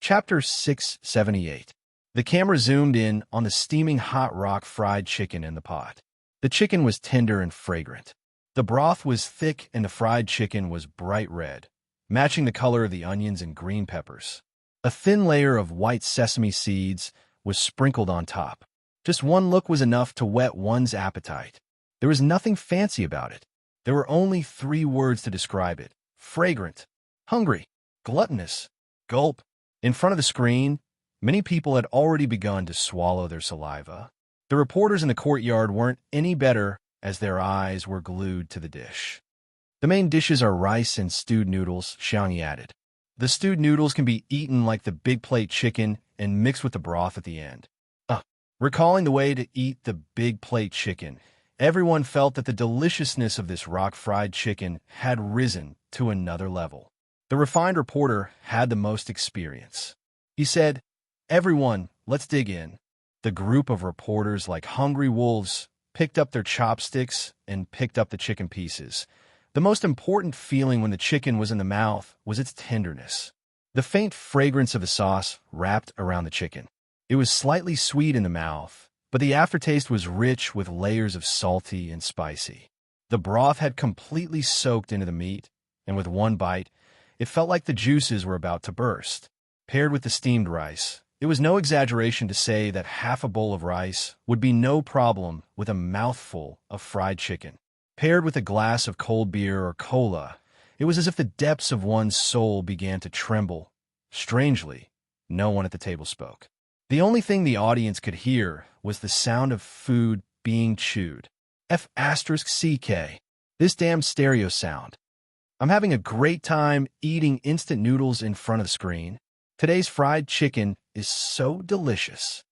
Chapter 678. The camera zoomed in on the steaming hot rock fried chicken in the pot. The chicken was tender and fragrant. The broth was thick and the fried chicken was bright red, matching the color of the onions and green peppers. A thin layer of white sesame seeds was sprinkled on top. Just one look was enough to whet one's appetite. There was nothing fancy about it. There were only 3 words to describe it: fragrant, hungry, gluttonous. Gulp. In front of the screen, many people had already begun to swallow their saliva. The reporters in the courtyard weren't any better as their eyes were glued to the dish. The main dishes are rice and stewed noodles, Xiangyi added. The stewed noodles can be eaten like the big plate chicken and mixed with the broth at the end. Recalling the way to eat the big plate chicken, everyone felt that the deliciousness of this rock-fried chicken had risen to another level. The refined reporter had the most experience. He said, "Everyone, let's dig in." The group of reporters, like hungry wolves, picked up their chopsticks and picked up the chicken pieces. The most important feeling when the chicken was in the mouth was its tenderness. The faint fragrance of the sauce wrapped around the chicken. It was slightly sweet in the mouth, but the aftertaste was rich with layers of salty and spicy. The broth had completely soaked into the meat, and with one bite, it felt like the juices were about to burst. Paired with the steamed rice, it was no exaggeration to say that half a bowl of rice would be no problem with a mouthful of fried chicken. Paired with a glass of cold beer or cola, it was as if the depths of one's soul began to tremble. Strangely, no one at the table spoke. The only thing the audience could hear was the sound of food being chewed. F***CK. This damn stereo sound. I'm having a great time eating instant noodles in front of the screen. Today's fried chicken is so delicious.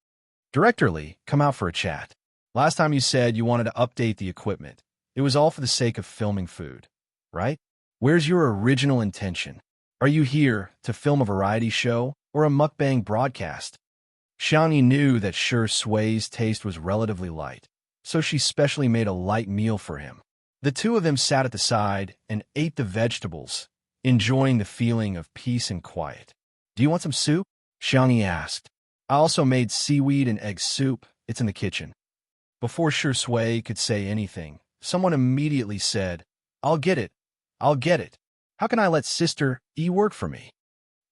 Director Lee, come out for a chat. Last time you said you wanted to update the equipment. It was all for the sake of filming food, right? Where's your original intention? Are you here to film a variety show or a mukbang broadcast? Xiangyi knew that Shi Sui's taste was relatively light, so she specially made a light meal for him. The two of them sat at the side and ate the vegetables, enjoying the feeling of peace and quiet. Do you want some soup? Xiangyi asked. I also made seaweed and egg soup. It's in the kitchen. Before Shi Sui could say anything, someone immediately said, I'll get it. I'll get it. How can I let Sister E work for me?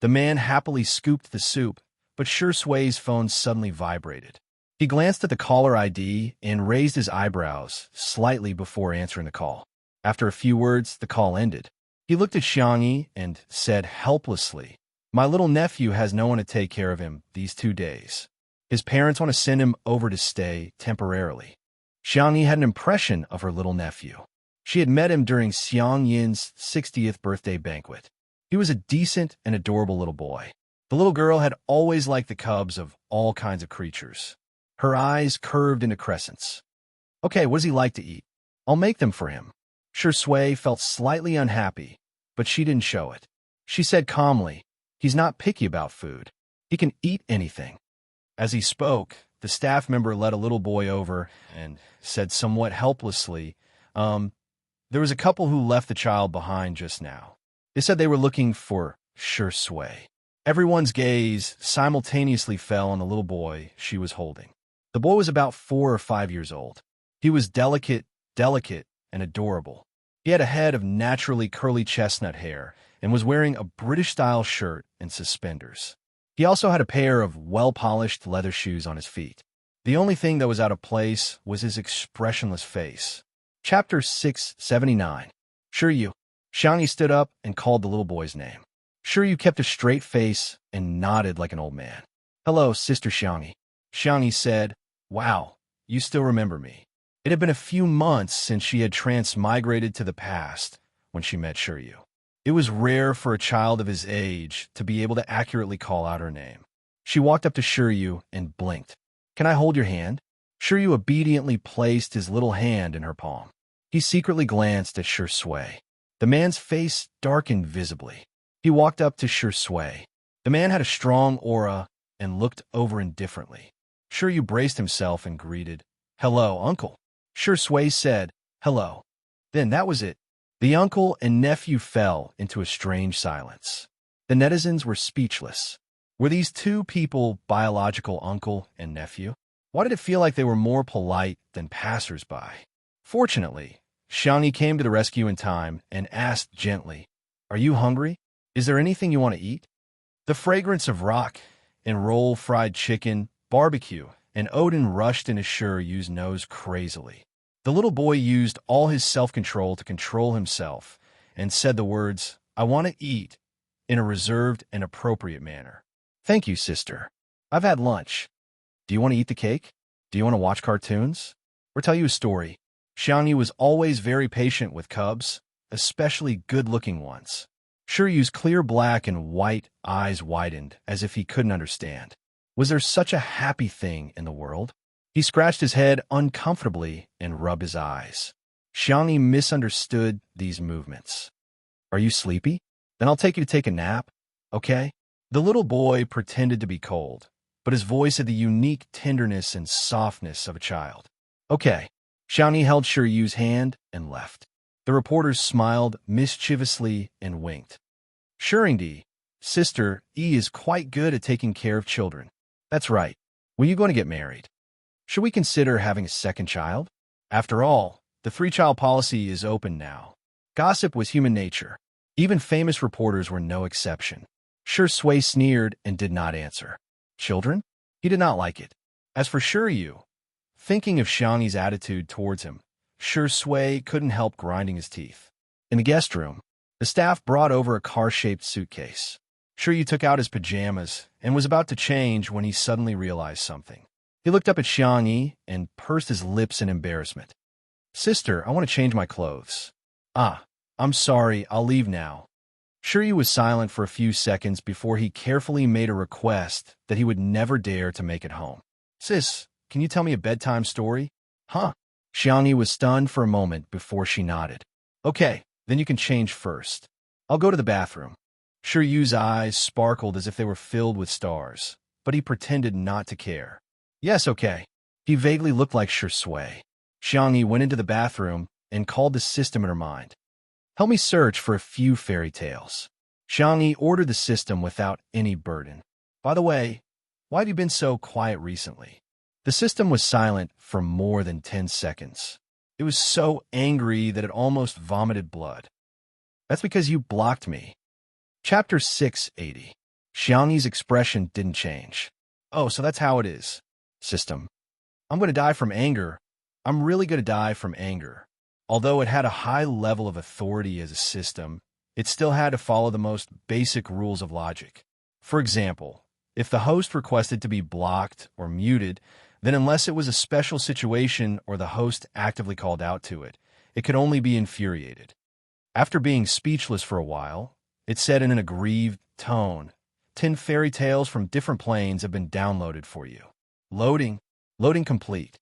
The man happily scooped the soup, but Shi Sui's phone suddenly vibrated. He glanced at the caller ID and raised his eyebrows slightly before answering the call. After a few words, the call ended. He looked at Xiangyi and said helplessly, My little nephew has no one to take care of him these 2 days. His parents want to send him over to stay temporarily. Xiangyi had an impression of her little nephew. She had met him during Xiang Yin's 60th birthday banquet. He was a decent and adorable little boy. The little girl had always liked the cubs of all kinds of creatures. Her eyes curved into crescents. Okay, what does he like to eat? I'll make them for him. Shi Sui felt slightly unhappy, but she didn't show it. She said calmly, He's not picky about food. He can eat anything. As he spoke, the staff member led a little boy over and said somewhat helplessly, there was a couple who left the child behind just now. They said they were looking for Shi Sui. Everyone's gaze simultaneously fell on the little boy she was holding. The boy was about 4 or 5 years old. He was delicate, and adorable. He had a head of naturally curly chestnut hair and was wearing a British-style shirt and suspenders. He also had a pair of well-polished leather shoes on his feet. The only thing that was out of place was his expressionless face. Chapter 679. Shiryu. Xiangyi stood up and called the little boy's name. Shiryu kept a straight face and nodded like an old man. Hello, Sister Xiangyi. Xiangyi said, Wow, you still remember me. It had been a few months since she had transmigrated to the past when she met Shiryu. It was rare for a child of his age to be able to accurately call out her name. She walked up to Shiryu and blinked. Can I hold your hand? Shiryu obediently placed his little hand in her palm. He secretly glanced at Shi Sui. The man's face darkened visibly. He walked up to Shi Sui. The man had a strong aura and looked over indifferently. Shiryu braced himself and greeted, Hello, uncle. Shi Sui said, Hello. Then that was it. The uncle and nephew fell into a strange silence. The netizens were speechless. Were these two people biological uncle and nephew? Why did it feel like they were more polite than passers-by? Fortunately, Xiangyi came to the rescue in time and asked gently, "Are you hungry? Is there anything you want to eat?" The fragrance of rock and roll fried chicken, barbecue, and Odin rushed into Shiryu's nose crazily. The little boy used all his self-control to control himself and said the words, "I want to eat," in a reserved and appropriate manner. "Thank you, sister. I've had lunch. Do you want to eat the cake? Do you want to watch cartoons? Or tell you a story?" Xiangyi was always very patient with cubs, especially good-looking ones. Shiryu's clear black and white eyes widened as if he couldn't understand. Was there such a happy thing in the world? He scratched his head uncomfortably and rubbed his eyes. Xiangyi misunderstood these movements. "Are you sleepy? Then I'll take you to take a nap, okay?" The little boy pretended to be cold, but his voice had the unique tenderness and softness of a child. "Okay." Xiangyi held Shiryu's hand and left. The reporters smiled mischievously and winked. "Shirindi, Sister E is quite good at taking care of children." "That's right. When are you going to get married? Should we consider having a second child? After all, the three-child policy is open now." Gossip was human nature. Even famous reporters were no exception. Shui sneered and did not answer. Children? He did not like it. As for Shiryu, thinking of Xiangyi's attitude towards him, Shui couldn't help grinding his teeth. In the guest room, the staff brought over a car-shaped suitcase. Shiryu took out his pajamas and was about to change when he suddenly realized something. He looked up at Xiangyi and pursed his lips in embarrassment. "Sister, I want to change my clothes." "Ah, I'm sorry, I'll leave now." Shiryu was silent for a few seconds before he carefully made a request that he would never dare to make at home. "Sis, can you tell me a bedtime story?" "Huh?" Xiangyi was stunned for a moment before she nodded. "Okay, then you can change first. I'll go to the bathroom." Shiryu's eyes sparkled as if they were filled with stars, but he pretended not to care. "Yes, okay." He vaguely looked like Shui. Xiangyi went into the bathroom and called the system in her mind. "Help me search for a few fairy tales." Xiangyi ordered the system without any burden. "By the way, why have you been so quiet recently?" The system was silent for more than 10 seconds. It was so angry that it almost vomited blood. "That's because you blocked me." Chapter 680. Xiangyi's expression didn't change. "Oh, so that's how it is. System. I'm going to die from anger. I'm really going to die from anger." Although it had a high level of authority as a system, it still had to follow the most basic rules of logic. For example, if the host requested to be blocked or muted, then unless it was a special situation or the host actively called out to it, it could only be infuriated. After being speechless for a while, it said in an aggrieved tone, 10 fairy tales from different planes have been downloaded for you. Loading. Loading complete.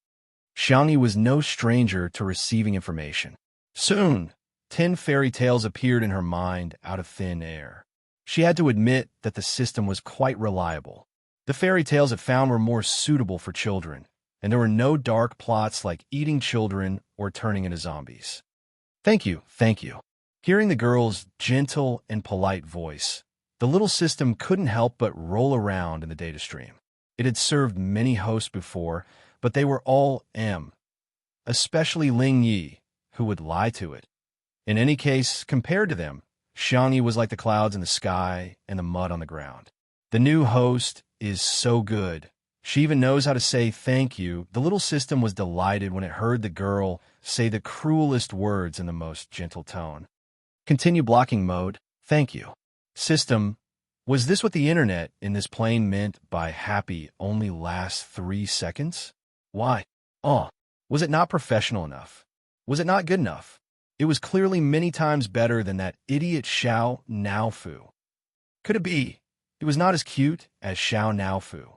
Xiangyi was no stranger to receiving information. Soon, 10 fairy tales appeared in her mind out of thin air. She had to admit that the system was quite reliable. The fairy tales it found were more suitable for children, and there were no dark plots like eating children or turning into zombies. Thank you, thank you." Hearing the girl's gentle and polite voice, the little system couldn't help but roll around in the data stream. It had served many hosts before, but they were all especially Ling Yi, who would lie to it. In any case, compared to them, Xiangyi was like the clouds in the sky and the mud on the ground. The new host is so good. She even knows how to say thank you. The little system was delighted when it heard the girl say the cruelest words in the most gentle tone. Continue blocking mode. Thank you. System. Was this what the internet in this plane meant by happy only lasts 3 seconds? Why? Oh, was it not professional enough? Was it not good enough? It was clearly many times better than that idiot Xiao Naofu. Could it be? It was not as cute as Xiao Naofu.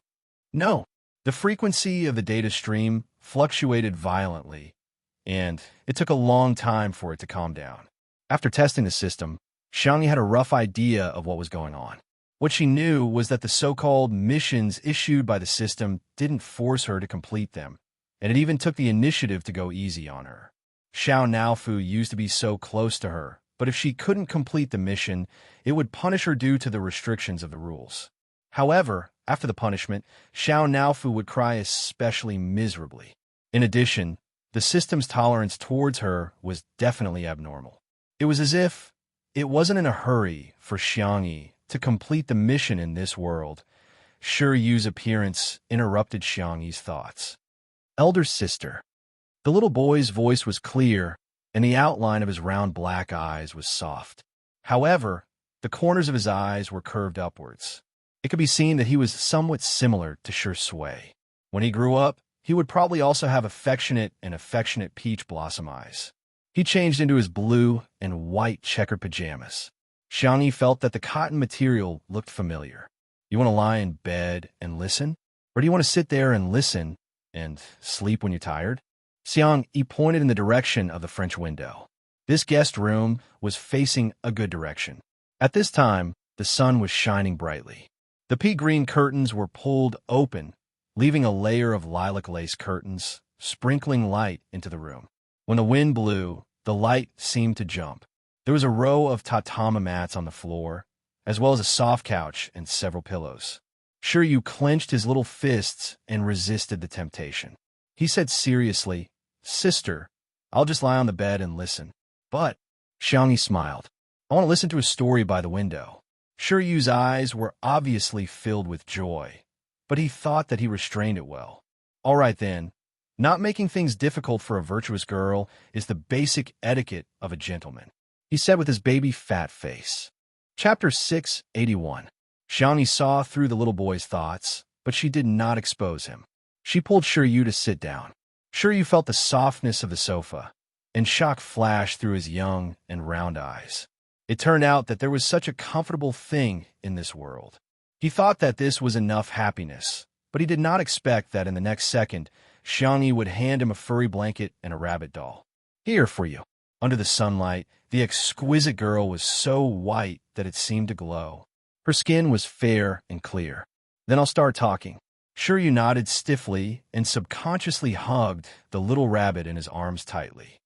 No. The frequency of the data stream fluctuated violently, and it took a long time for it to calm down. After testing the system, Xiangyi had a rough idea of what was going on. What she knew was that the so-called missions issued by the system didn't force her to complete them, and it even took the initiative to go easy on her. Xiao Naofu used to be so close to her, but if she couldn't complete the mission, it would punish her due to the restrictions of the rules. However, after the punishment, Xiao Naofu would cry especially miserably. In addition, the system's tolerance towards her was definitely abnormal. It was as if it wasn't in a hurry for Xiangyi to complete the mission in this world. Shi Yu's appearance interrupted Xiangyi's thoughts. Elder sister. The little boy's voice was clear, and the outline of his round black eyes was soft. However, the corners of his eyes were curved upwards. It could be seen that he was somewhat similar to Shi Sui. When he grew up, he would probably also have affectionate peach blossom eyes. He changed into his blue and white checkered pajamas. Xiangyi felt that the cotton material looked familiar. You want to lie in bed and listen? Or do you want to sit there and listen and sleep when you're tired? Xiangyi pointed in the direction of the French window. This guest room was facing a good direction. At this time, the sun was shining brightly. The pea green curtains were pulled open, leaving a layer of lilac lace curtains, sprinkling light into the room. When the wind blew, the light seemed to jump. There was a row of tatami mats on the floor, as well as a soft couch and several pillows. Shi Yu clenched his little fists and resisted the temptation. He said seriously, "Sister, I'll just lie on the bed and listen." But Xiangyi smiled. "I want to listen to a story by the window." Shi Yu's eyes were obviously filled with joy, but he thought that he restrained it well. All right then, not making things difficult for a virtuous girl is the basic etiquette of a gentleman, he said with his baby fat face. Chapter 681. Xiangyi saw through the little boy's thoughts, but she did not expose him. She pulled Shi Yu to sit down. Shi Yu felt the softness of the sofa, and shock flashed through his young and round eyes. It turned out that there was such a comfortable thing in this world. He thought that this was enough happiness, but he did not expect that in the next second, Xiangyi would hand him a furry blanket and a rabbit doll. "Here for you." Under the sunlight, the exquisite girl was so white that it seemed to glow. Her skin was fair and clear. "Then I'll start talking." Shi Yu nodded stiffly and subconsciously hugged the little rabbit in his arms tightly.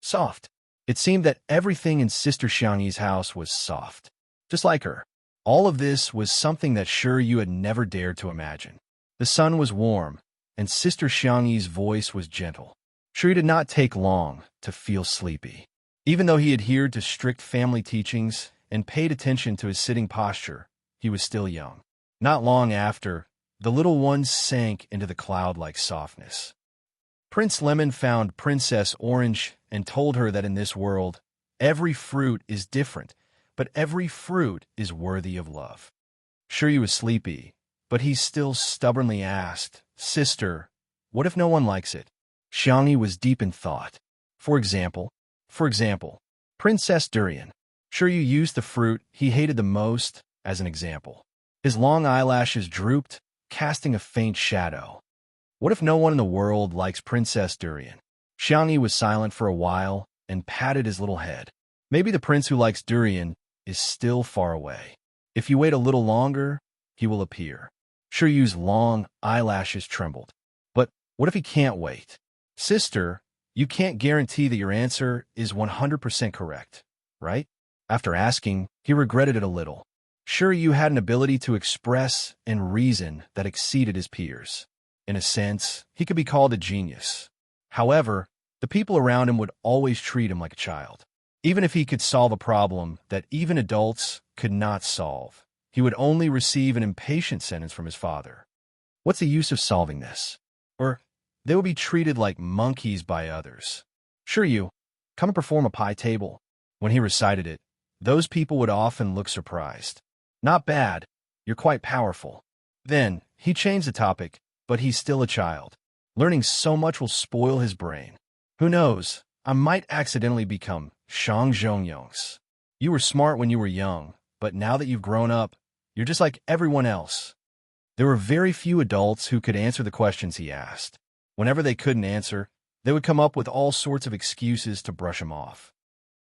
Soft. It seemed that everything in Sister Xiangyi's house was soft. Just like her. All of this was something that Shi Yu had never dared to imagine. The sun was warm, and Sister Xiangyi's voice was gentle. Shi Yu did not take long to feel sleepy. Even though he adhered to strict family teachings and paid attention to his sitting posture, he was still young. Not long after, the little one sank into the cloud-like softness. Prince Lemon found Princess Orange and told her that in this world, every fruit is different, but every fruit is worthy of love. Shi Yu was sleepy, but he still stubbornly asked, "Sister, what if no one likes it?" Xiangyi was deep in thought. For example, Princess Durian. Shi Yu used the fruit he hated the most as an example. His long eyelashes drooped, casting a faint shadow. What if no one in the world likes Princess Durian? Xiangyi was silent for a while and patted his little head. Maybe the prince who likes durian is still far away. If you wait a little longer, he will appear. Shi Yu's long eyelashes trembled. But what if he can't wait? Sister, you can't guarantee that your answer is 100% correct, right? After asking, he regretted it a little. Shi Yu had an ability to express and reason that exceeded his peers. In a sense, he could be called a genius. However, the people around him would always treat him like a child. Even if he could solve a problem that even adults could not solve, he would only receive an impatient sentence from his father. What's the use of solving this? Or they would be treated like monkeys by others. Shi Yu, come and perform a pie table. When he recited it, those people would often look surprised. Not bad, you're quite powerful. Then, he changed the topic, but he's still a child. Learning so much will spoil his brain. Who knows, I might accidentally become Shang Zhongyongs. You were smart when you were young, but now that you've grown up, you're just like everyone else. There were very few adults who could answer the questions he asked. Whenever they couldn't answer, they would come up with all sorts of excuses to brush him off.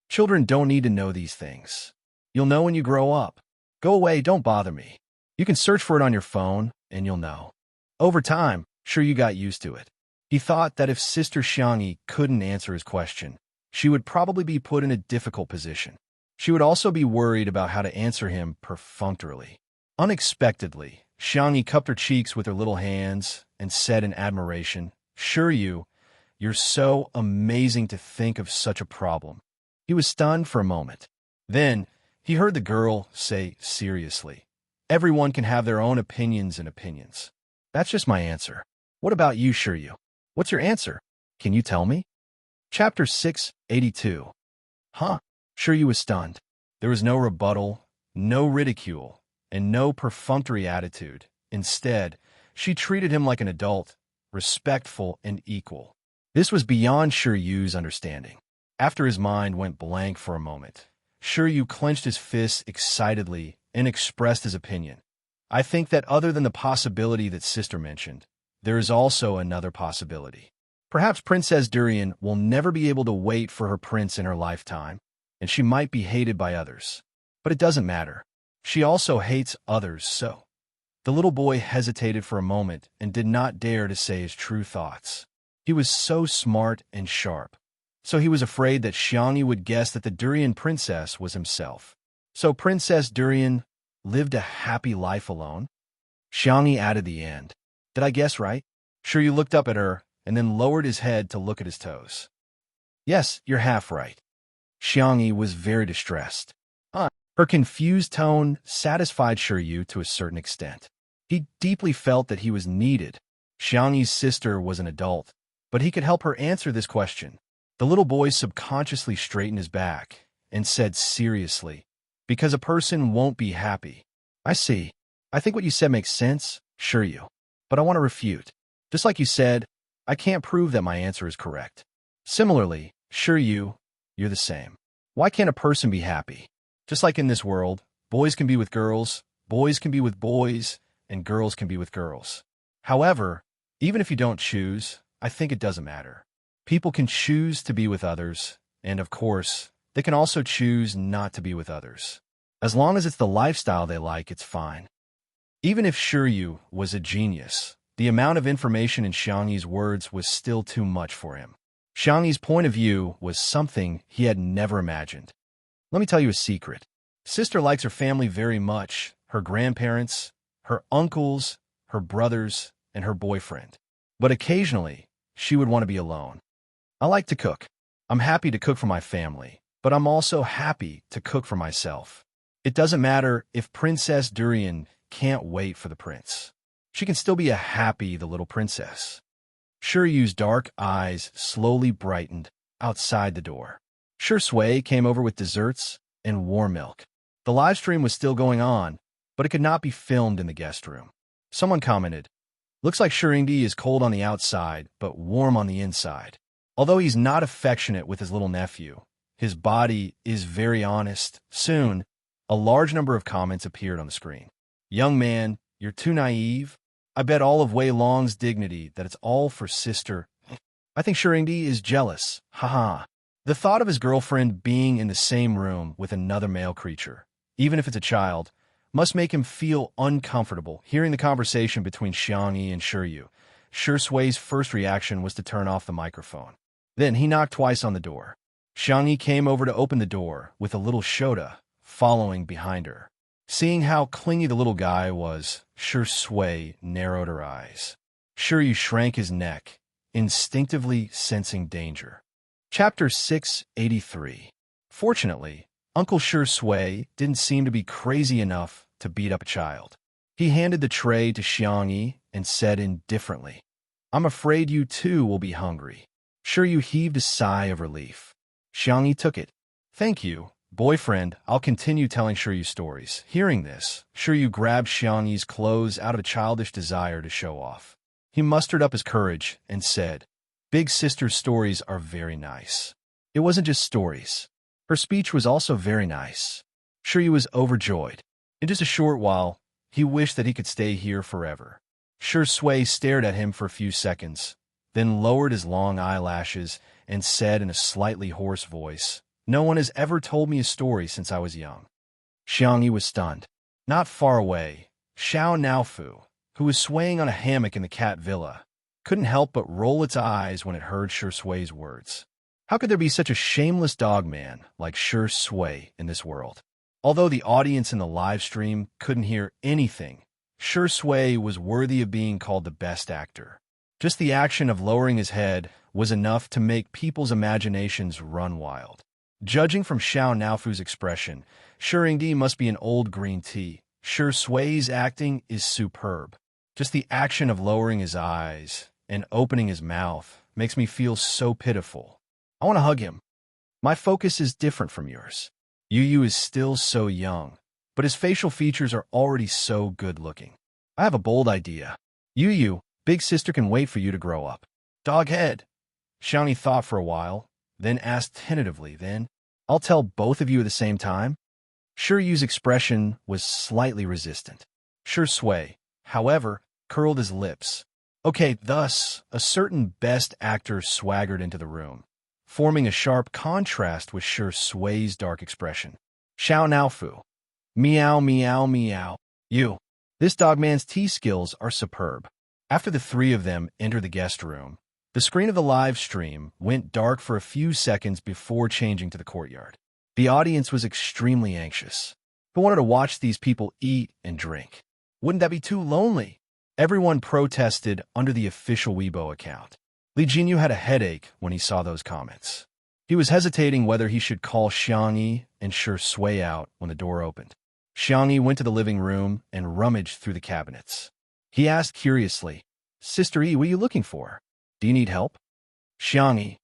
Children don't need to know these things. You'll know when you grow up. Go away, don't bother me. You can search for it on your phone, and you'll know. Over time, Shi Yu got used to it. He thought that if Sister Xiangyi couldn't answer his question, she would probably be put in a difficult position. She would also be worried about how to answer him perfunctorily. Unexpectedly, Xiangyi cupped her cheeks with her little hands and said in admiration, You're so amazing to think of such a problem. He was stunned for a moment. Then, he heard the girl say seriously, Everyone can have their own opinions and opinions. That's just my answer. What about you, Shiryu? What's your answer? Can you tell me? Chapter 682. Huh? Shiryu was stunned. There was no rebuttal, no ridicule, and no perfunctory attitude. Instead, she treated him like an adult, respectful and equal. This was beyond Shiryu's understanding. After his mind went blank for a moment, Shiryu clenched his fists excitedly and expressed his opinion. I think that other than the possibility that Sister mentioned, there is also another possibility. Perhaps Princess Durian will never be able to wait for her prince in her lifetime, and she might be hated by others. But it doesn't matter. She also hates others, so. The little boy hesitated for a moment and did not dare to say his true thoughts. He was so smart and sharp. So he was afraid that Xiangyi would guess that the Durian princess was himself. So Princess Durian lived a happy life alone? Xiangyi added the end. Did I guess right? Shiryu looked up at her and then lowered his head to look at his toes. Yes, you're half right. Xiangyi was very distressed. Her confused tone satisfied Shiryu to a certain extent. He deeply felt that he was needed. Xiangyi's sister was an adult, but he could help her answer this question. The little boy subconsciously straightened his back and said seriously, Because a person won't be happy. I see. I think what you said makes sense, Shiryu. But I want to refute. Just like you said, I can't prove that my answer is correct. Similarly, Shiryu, you're the same. Why can't a person be happy? Just like in this world, boys can be with girls, boys can be with boys, and girls can be with girls. However, even if you don't choose, I think it doesn't matter. People can choose to be with others, and of course, they can also choose not to be with others. As long as it's the lifestyle they like, it's fine. Even if Shiryu was a genius, the amount of information in Xiangyi's words was still too much for him. Xiangyi's point of view was something he had never imagined. Let me tell you a secret. Sister likes her family very much, her grandparents, her uncles, her brothers, and her boyfriend. But occasionally, she would want to be alone. I like to cook. I'm happy to cook for my family, but I'm also happy to cook for myself. It doesn't matter if Princess Durian can't wait for the prince. She can still be the little princess. Shiryu's dark eyes slowly brightened outside the door. Shui came over with desserts and warm milk. The live stream was still going on, but it could not be filmed in the guest room. Someone commented, Looks like Shirindi is cold on the outside, but warm on the inside. Although he's not affectionate with his little nephew, his body is very honest. Soon, a large number of comments appeared on the screen. Young man, you're too naive. I bet all of Wei Long's dignity that it's all for sister. I think Shirindi is jealous. Haha. The thought of his girlfriend being in the same room with another male creature, even if it's a child, must make him feel uncomfortable hearing the conversation between Xiangyi and Shiryu. Shui's first reaction was to turn off the microphone. Then he knocked twice on the door. Xiangyi came over to open the door with a little Shota following behind her. Seeing how clingy the little guy was, Shui narrowed her eyes. Shiryu shrank his neck, instinctively sensing danger. Chapter 683. Fortunately, Uncle Shui didn't seem to be crazy enough to beat up a child. He handed the tray to Xiangyi and said indifferently, I'm afraid you too will be hungry. Shiryu heaved a sigh of relief. Xiangyi took it. Thank you, boyfriend, I'll continue telling Shiryu stories. Hearing this, Shiryu grabbed Xiangyi's clothes out of a childish desire to show off. He mustered up his courage and said, Big sister's stories are very nice. It wasn't just stories. Her speech was also very nice. Shiryu was overjoyed. In just a short while, he wished that he could stay here forever. Shui stared at him for a few seconds, then lowered his long eyelashes and said in a slightly hoarse voice, No one has ever told me a story since I was young. Xiangyi was stunned. Not far away, Xiao Naofu, who was swaying on a hammock in the cat villa, couldn't help but roll its eyes when it heard Shui's words. How could there be such a shameless dog man like Shui in this world? Although the audience in the live stream couldn't hear anything, Shui was worthy of being called the best actor. Just the action of lowering his head was enough to make people's imaginations run wild. Judging from Xiao Naofu's expression, Shuringdi must be an old green tea. Shui's acting is superb. Just the action of lowering his eyes and opening his mouth makes me feel so pitiful. I want to hug him. My focus is different from yours. Yu is still so young, but his facial features are already so good-looking. I have a bold idea. Yu, big sister can wait for you to grow up. Doghead. Xiaoni thought for a while, then asked tentatively, then, I'll tell both of you at the same time? Yu's expression was slightly resistant. Shui, however, curled his lips. Okay, thus, a certain best actor swaggered into the room, forming a sharp contrast with Shui's dark expression. Xiao Naofu. Meow, meow, meow. You. This dogman's tea skills are superb. After the three of them entered the guest room, the screen of the live stream went dark for a few seconds before changing to the courtyard. The audience was extremely anxious. Who wanted to watch these people eat and drink? Wouldn't that be too lonely? Everyone protested under the official Weibo account. Li Jinyu had a headache when he saw those comments. He was hesitating whether he should call Xiangyi and Shui out when the door opened. Xiangyi went to the living room and rummaged through the cabinets. He asked curiously, Sister Yi, what are you looking for? Do you need help? Xiangyi.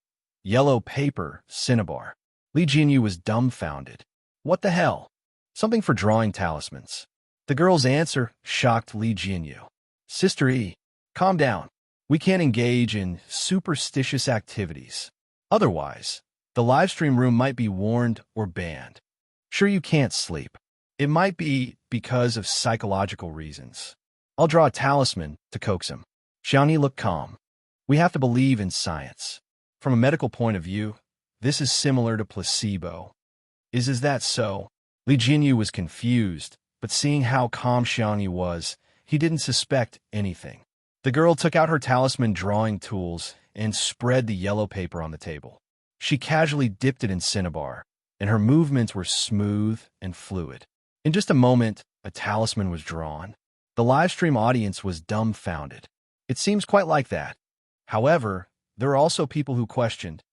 Yellow paper, cinnabar. Li Jinyu was dumbfounded. What the hell? Something for drawing talismans. The girl's answer shocked Li Jinyu. Sister Yi, calm down. We can't engage in superstitious activities. Otherwise, the livestream room might be warned or banned. Sure, you can't sleep. It might be because of psychological reasons. I'll draw a talisman to coax him. Xiangyi looked calm. We have to believe in science. From a medical point of view, this is similar to placebo. Is that so? Li Jinyu was confused, but seeing how calm Xiangyi was, he didn't suspect anything. The girl took out her talisman drawing tools and spread the yellow paper on the table. She casually dipped it in cinnabar, and her movements were smooth and fluid. In just a moment, a talisman was drawn. The livestream audience was dumbfounded. It seems quite like that. However, there are also people who questioned,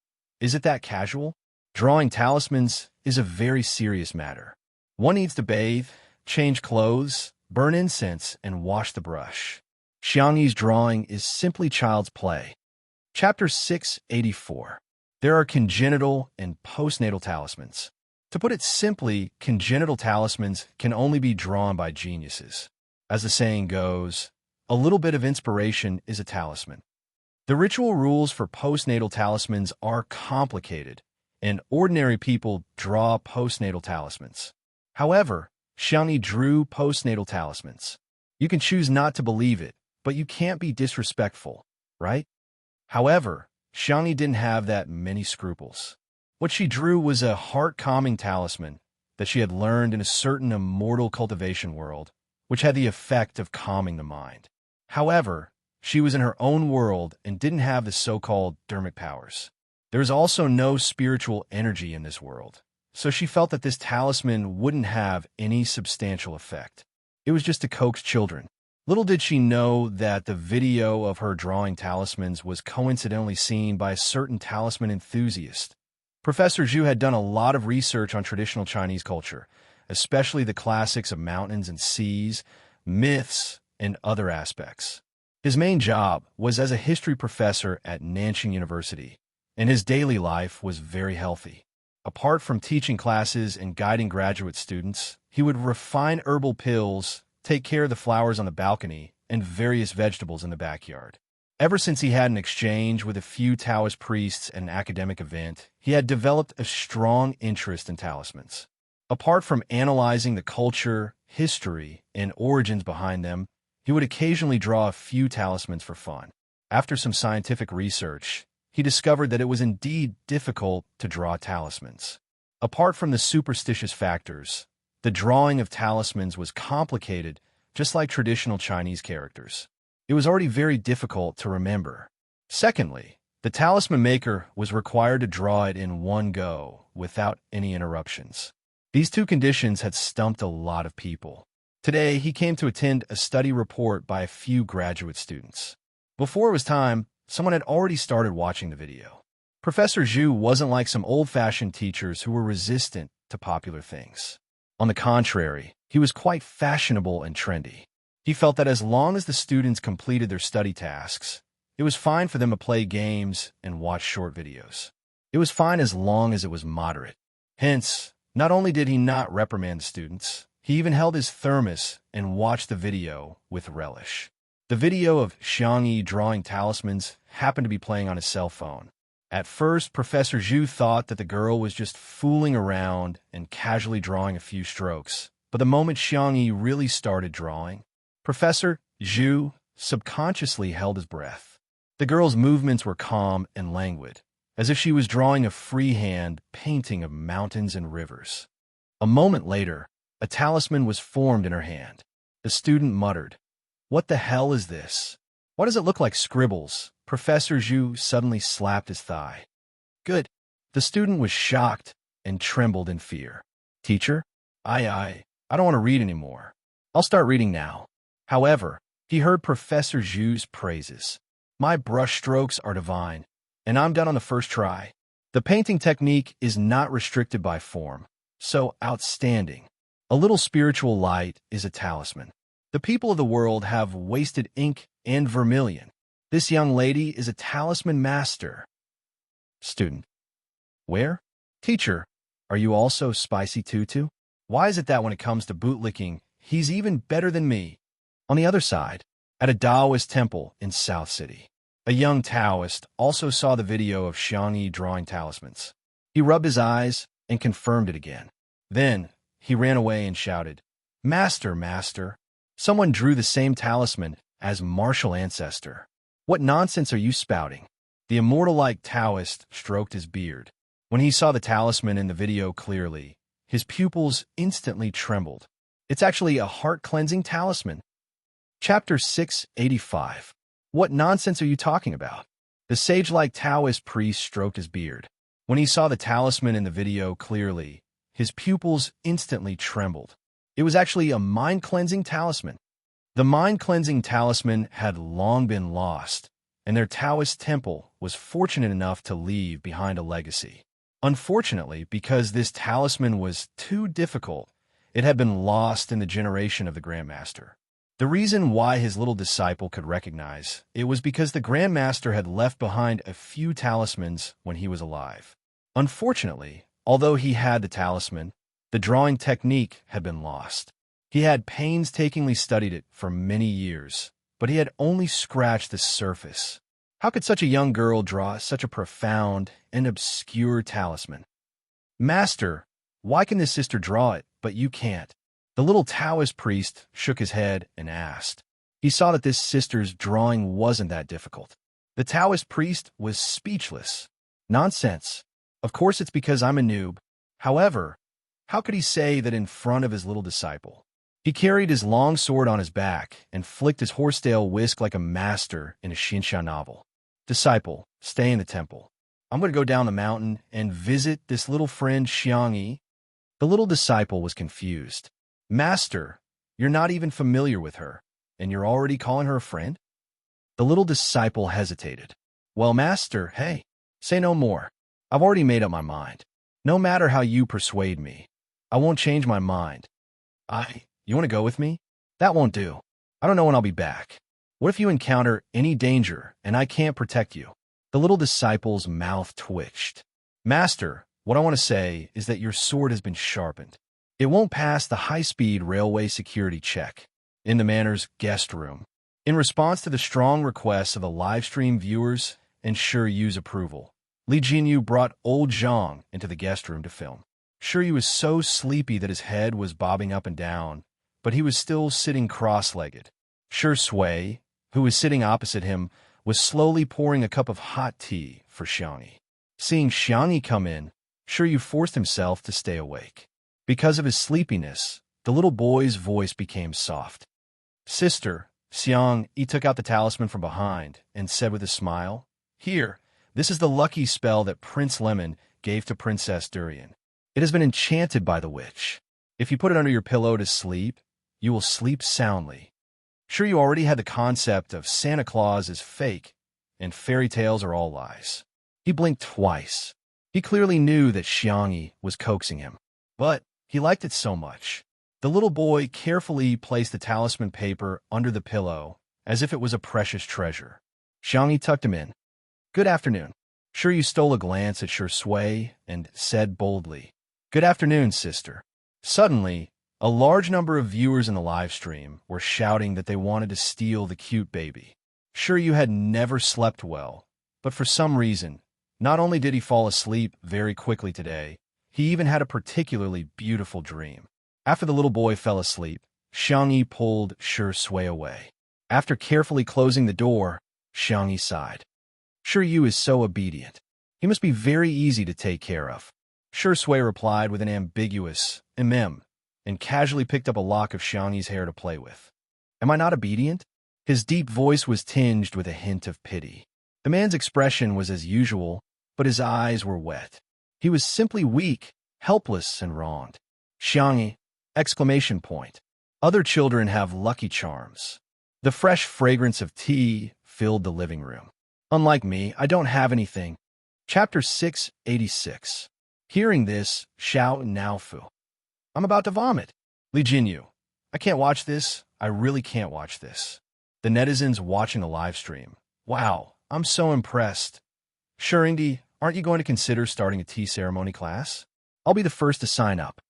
is it that casual? Drawing talismans is a very serious matter. One needs to bathe, change clothes, burn incense, and wash the brush. Xiangyi's drawing is simply child's play. Chapter 684. There are congenital and postnatal talismans. To put it simply, congenital talismans can only be drawn by geniuses. As the saying goes, a little bit of inspiration is a talisman. The ritual rules for postnatal talismans are complicated, and ordinary people draw postnatal talismans. However, Xiangyi drew postnatal talismans. You can choose not to believe it, but you can't be disrespectful, right? However, Xiangyi didn't have that many scruples. What she drew was a heart-calming talisman that she had learned in a certain immortal cultivation world, which had the effect of calming the mind. However, she was in her own world and didn't have the so-called dermic powers. There is also no spiritual energy in this world, so she felt that this talisman wouldn't have any substantial effect. It was just to coax children. Little did she know that the video of her drawing talismans was coincidentally seen by a certain talisman enthusiast. Professor Zhu had done a lot of research on traditional Chinese culture, especially the classics of mountains and seas, myths, and other aspects. His main job was as a history professor at Nanjing University, and his daily life was very healthy. Apart from teaching classes and guiding graduate students, he would refine herbal pills, take care of the flowers on the balcony, and various vegetables in the backyard. Ever since he had an exchange with a few Taoist priests at an academic event, he had developed a strong interest in talismans. Apart from analyzing the culture, history, and origins behind them, he would occasionally draw a few talismans for fun. After some scientific research, he discovered that it was indeed difficult to draw talismans. Apart from the superstitious factors, the drawing of talismans was complicated, just like traditional Chinese characters. It was already very difficult to remember. Secondly, the talisman maker was required to draw it in one go, without any interruptions. These two conditions had stumped a lot of people. Today, he came to attend a study report by a few graduate students. Before it was time, someone had already started watching the video. Professor Zhu wasn't like some old-fashioned teachers who were resistant to popular things. On the contrary, he was quite fashionable and trendy. He felt that as long as the students completed their study tasks, it was fine for them to play games and watch short videos. It was fine as long as it was moderate. Hence, not only did he not reprimand the students, he even held his thermos and watched the video with relish. The video of Xiangyi drawing talismans happened to be playing on his cell phone. At first, Professor Zhu thought that the girl was just fooling around and casually drawing a few strokes. But the moment Xiangyi really started drawing, Professor Zhu subconsciously held his breath. The girl's movements were calm and languid, as if she was drawing a freehand painting of mountains and rivers. A moment later, a talisman was formed in her hand. The student muttered, "What the hell is this? Why does it look like scribbles?" Professor Zhu suddenly slapped his thigh. "Good." The student was shocked and trembled in fear. "Teacher, I don't want to read anymore. I'll start reading now." However, he heard Professor Zhu's praises. "My brush strokes are divine, and I'm done on the first try. The painting technique is not restricted by form, so outstanding. A little spiritual light is a talisman. The people of the world have wasted ink and vermilion. This young lady is a talisman master." Student: "Where?" "Teacher, are you also spicy tutu? Why is it that when it comes to bootlicking, he's even better than me?" On the other side, at a Taoist temple in South City, a young Taoist also saw the video of Xiangyi drawing talismans. He rubbed his eyes and confirmed it again. Then, he ran away and shouted, "Master, master! Someone drew the same talisman as martial ancestor. What nonsense are you spouting?" The immortal-like Taoist stroked his beard. When he saw the talisman in the video clearly, his pupils instantly trembled. "It's actually a heart-cleansing talisman." Chapter 685. What nonsense are you talking about? The sage-like Taoist priest stroked his beard. When he saw the talisman in the video clearly, his pupils instantly trembled. It was actually a mind-cleansing talisman. The mind-cleansing talisman had long been lost, and their Taoist temple was fortunate enough to leave behind a legacy. Unfortunately, because this talisman was too difficult, it had been lost in the generation of the Grandmaster. The reason why his little disciple could recognize it was because the Grandmaster had left behind a few talismans when he was alive. Unfortunately, although he had the talisman, the drawing technique had been lost. He had painstakingly studied it for many years, but he had only scratched the surface. How could such a young girl draw such a profound and obscure talisman? "Master, why can this sister draw it, but you can't?" The little Taoist priest shook his head and asked. He saw that this sister's drawing wasn't that difficult. The Taoist priest was speechless. "Nonsense. Of course it's because I'm a noob." However, how could he say that in front of his little disciple? He carried his long sword on his back and flicked his horsetail whisk like a master in a Xinsha novel. "Disciple, stay in the temple. I'm going to go down the mountain and visit this little friend Xiangyi." The little disciple was confused. "Master, you're not even familiar with her, and you're already calling her a friend?" The little disciple hesitated. "Well, master, hey, say no more. I've already made up my mind. No matter how you persuade me, I won't change my mind. You want to go with me? That won't do. I don't know when I'll be back. What if you encounter any danger and I can't protect you?" The little disciple's mouth twitched. "Master, what I want to say is that your sword has been sharpened. It won't pass the high-speed railway security check." In the manor's guest room, in response to the strong requests of the livestream viewers and Yu's approval, Li Jinyu brought old Zhang into the guest room to film. Yu was so sleepy that his head was bobbing up and down, but he was still sitting cross-legged. Shui, who was sitting opposite him, was slowly pouring a cup of hot tea for Xiangyi. Seeing Xiangyi come in, Yu forced himself to stay awake. Because of his sleepiness, the little boy's voice became soft. "Sister," Xiangyi took out the talisman from behind and said with a smile, "Here, this is the lucky spell that Prince Lemon gave to Princess Durian. It has been enchanted by the witch. If you put it under your pillow to sleep, you will sleep soundly. Sure, you already had the concept of Santa Claus is fake and fairy tales are all lies. He blinked twice. He clearly knew that Xiangyi was coaxing him, but he liked it so much. The little boy carefully placed the talisman paper under the pillow as if it was a precious treasure. Xiangyi tucked him in. "Good afternoon." Sure, you stole a glance at Sure Sui and said boldly, "Good afternoon, sister." Suddenly, a large number of viewers in the live stream were shouting that they wanted to steal the cute baby. Sure, you had never slept well, but for some reason, not only did he fall asleep very quickly today, he even had a particularly beautiful dream. After the little boy fell asleep, Xiangyi pulled Sure Sui away. After carefully closing the door, Xiangyi sighed. Sure Yu is so obedient. He must be very easy to take care of. Sure Sui replied with an ambiguous and casually picked up a lock of Xiangyi's hair to play with. Am I not obedient? His deep voice was tinged with a hint of pity. The man's expression was as usual, but his eyes were wet. He was simply weak, helpless, and wronged. Xiangyi! Exclamation point. Other children have lucky charms. The fresh fragrance of tea filled the living room. Unlike me, I don't have anything. Chapter 686. Hearing this, Xiao Naofu. I'm about to vomit. Li Jinyu. I can't watch this. I really can't watch this. The netizens watching the live stream. Wow, I'm so impressed. Sure, Indy, aren't you going to consider starting a tea ceremony class? I'll be the first to sign up.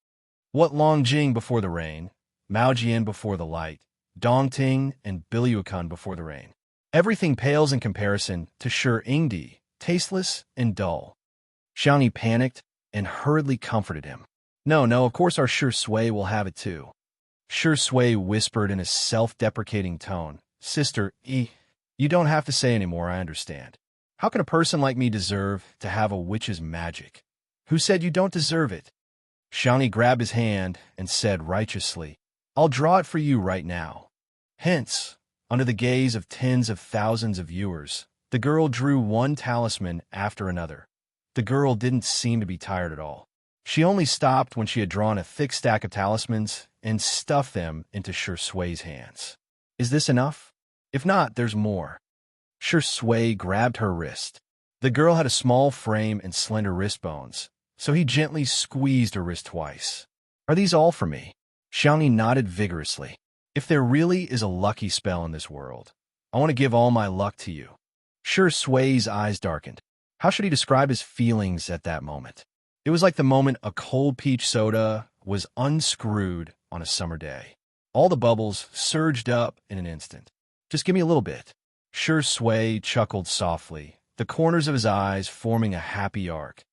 What Longjing before the rain, Mao Jian before the light, Dongting and Biliucun before the rain. Everything pales in comparison to Sure Ingdi, tasteless and dull. Xiangyi panicked and hurriedly comforted him. No, of course our Sure Sui will have it too. Sure Sui whispered in a self-deprecating tone. Sister, you don't have to say anymore, I understand. How can a person like me deserve to have a witch's magic? Who said you don't deserve it? Xiangyi grabbed his hand and said righteously, I'll draw it for you right now. Hence, under the gaze of tens of thousands of viewers, the girl drew one talisman after another. The girl didn't seem to be tired at all. She only stopped when she had drawn a thick stack of talismans and stuffed them into Sure Sui's hands. Is this enough? If not, there's more. Sure Sui grabbed her wrist. The girl had a small frame and slender wrist bones, so he gently squeezed her wrist twice. Are these all for me? Xiangyi nodded vigorously. If there really is a lucky spell in this world, I want to give all my luck to you. Sure Sui's eyes darkened. How should he describe his feelings at that moment? It was like the moment a cold peach soda was unscrewed on a summer day. All the bubbles surged up in an instant. Just give me a little bit. Sure Sui chuckled softly, the corners of his eyes forming a happy arc.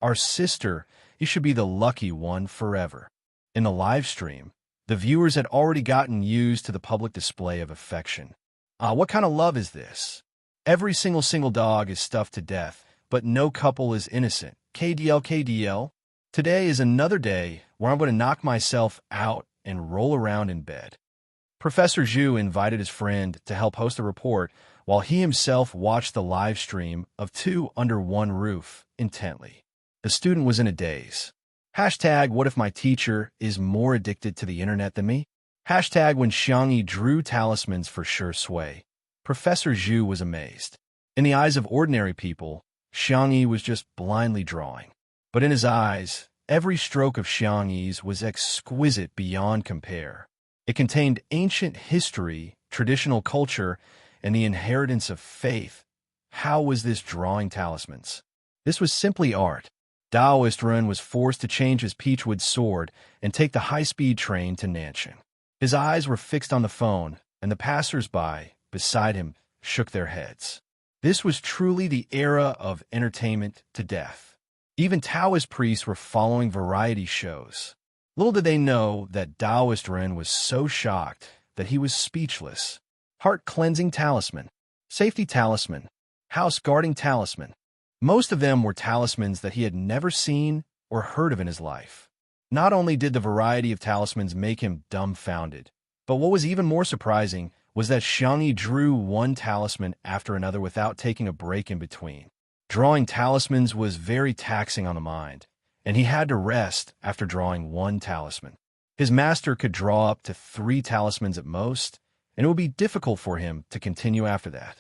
Our sister, you should be the lucky one forever. In the live stream, the viewers had already gotten used to the public display of affection. What kind of love is this? Every single dog is stuffed to death, but no couple is innocent. KDL. Today is another day where I'm going to knock myself out and roll around in bed. Professor Zhu invited his friend to help host a report while he himself watched the live stream of Two Under One Roof intently. The student was in a daze. Hashtag what if my teacher is more addicted to the internet than me? Hashtag when Xiangyi drew talismans for Sure Sui. Professor Zhu was amazed. In the eyes of ordinary people, Xiangyi was just blindly drawing. But in his eyes, every stroke of Xiangyi's was exquisite beyond compare. It contained ancient history, traditional culture, and the inheritance of faith. How was this drawing talismans? This was simply art. Taoist Ren was forced to change his peachwood sword and take the high-speed train to Nanshan. His eyes were fixed on the phone, and the passers-by beside him shook their heads. This was truly the era of entertainment to death. Even Taoist priests were following variety shows. Little did they know that Taoist Ren was so shocked that he was speechless. Heart-cleansing talisman, safety talisman, house-guarding talisman. Most of them were talismans that he had never seen or heard of in his life. Not only did the variety of talismans make him dumbfounded, but what was even more surprising was that Xiangyi drew one talisman after another without taking a break in between. Drawing talismans was very taxing on the mind, and he had to rest after drawing one talisman. His master could draw up to 3 talismans at most, and it would be difficult for him to continue after that.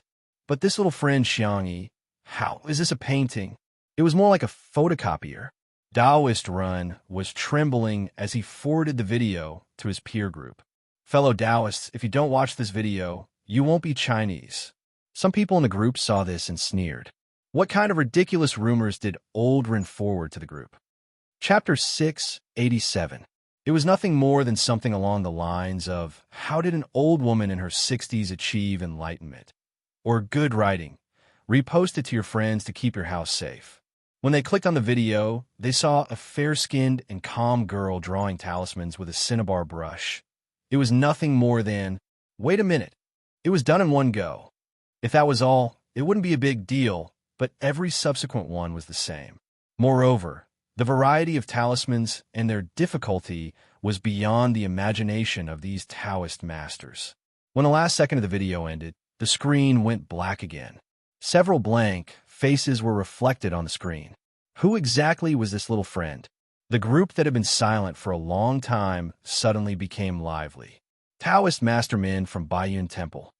But this little friend Xiangyi, how is this a painting? It was more like a photocopier. Taoist Run was trembling as he forwarded the video to his peer group. Fellow Taoists, if you don't watch this video, you won't be Chinese. Some people in the group saw this and sneered. What kind of ridiculous rumors did old Ren forward to the group? Chapter 687. It was nothing more than something along the lines of, how did an old woman in her 60s achieve enlightenment? Or good writing. Repost it to your friends to keep your house safe. When they clicked on the video, they saw a fair-skinned and calm girl drawing talismans with a cinnabar brush. It was nothing more than, wait a minute, it was done in one go. If that was all, it wouldn't be a big deal, but every subsequent one was the same. Moreover, the variety of talismans and their difficulty was beyond the imagination of these Taoist masters. When the last second of the video ended, the screen went black again. Several blank faces were reflected on the screen. Who exactly was this little friend? The group that had been silent for a long time suddenly became lively. Taoist masterman from Baiyun Temple.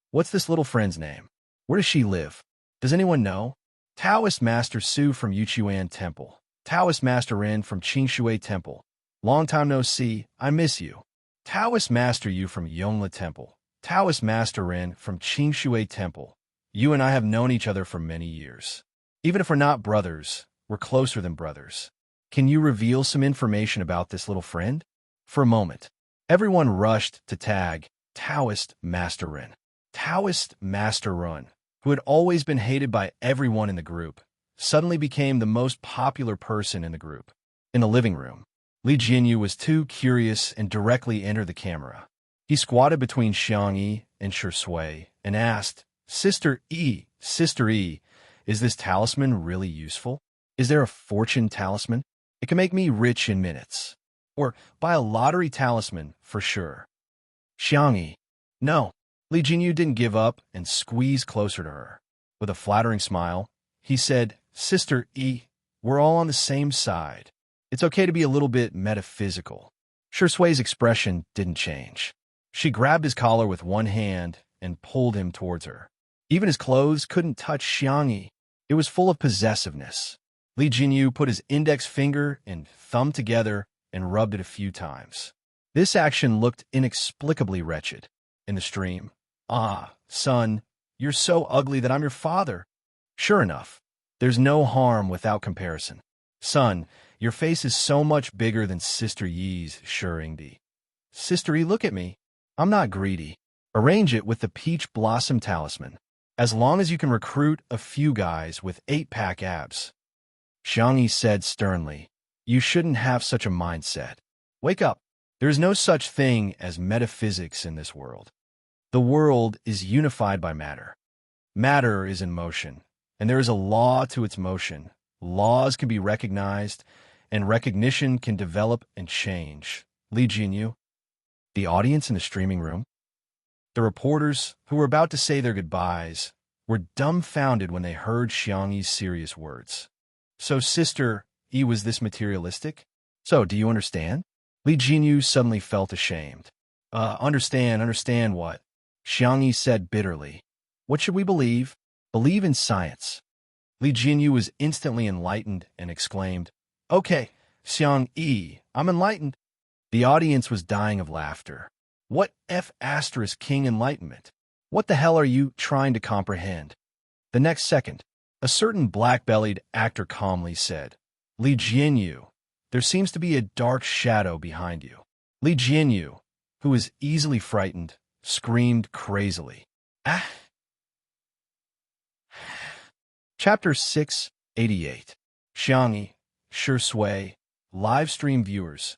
What's this little friend's name? Where does she live? Does anyone know? Taoist Master Su from Yuchuan Temple. Taoist Master Ren from Qingshui Temple. Long time no see, I miss you. Taoist Master Yu from Yongla Temple. Taoist Master Ren from Qingshui Temple. You and I have known each other for many years. Even if we're not brothers, we're closer than brothers. Can you reveal some information about this little friend? For a moment, everyone rushed to tag Taoist Master Ren. Taoist Master Ren, who had always been hated by everyone in the group, suddenly became the most popular person in the group. In the living room, Li Jinyu was too curious and directly entered the camera. He squatted between Xiangyi and Shui and asked, Sister E, is this talisman really useful? Is there a fortune talisman? It can make me rich in minutes. Or buy a lottery talisman for sure. Xiangyi, no. Li Jinyu didn't give up and squeezed closer to her. With a flattering smile, he said, Sister E, we're all on the same side. It's okay to be a little bit metaphysical. Shui's expression didn't change. She grabbed his collar with one hand and pulled him towards her. Even his clothes couldn't touch Xiangyi. It was full of possessiveness. Li Jinyu put his index finger and thumb together and rubbed it a few times. This action looked inexplicably wretched. In the stream, ah, son, you're so ugly that I'm your father. Sure enough, there's no harm without comparison. Son, your face is so much bigger than Sister Yi's, Shuringdi. Sister Yi, look at me. I'm not greedy. Arrange it with the Peach Blossom Talisman, as long as you can recruit a few guys with 8-pack abs. Xiangyi said sternly, you shouldn't have such a mindset. Wake up. There is no such thing as metaphysics in this world. The world is unified by matter. Matter is in motion, and there is a law to its motion. Laws can be recognized, and recognition can develop and change. Li Jinyu, the audience in the streaming room, the reporters who were about to say their goodbyes were dumbfounded when they heard Xiangyi's serious words. So, Sister E, was this materialistic? So, do you understand? Li Jinyu suddenly felt ashamed. Understand what? Xiangyi said bitterly. What should we believe? Believe in science. Li Jinyu was instantly enlightened and exclaimed, Okay, Xiangyi, I'm enlightened. The audience was dying of laughter. What King enlightenment? What the hell are you trying to comprehend? The next second, a certain black-bellied actor calmly said, Li Jinyu, there seems to be a dark shadow behind you. Li Jinyu, who was easily frightened, screamed crazily. Ah! Chapter 688. Xiangyi, Shui, live stream viewers.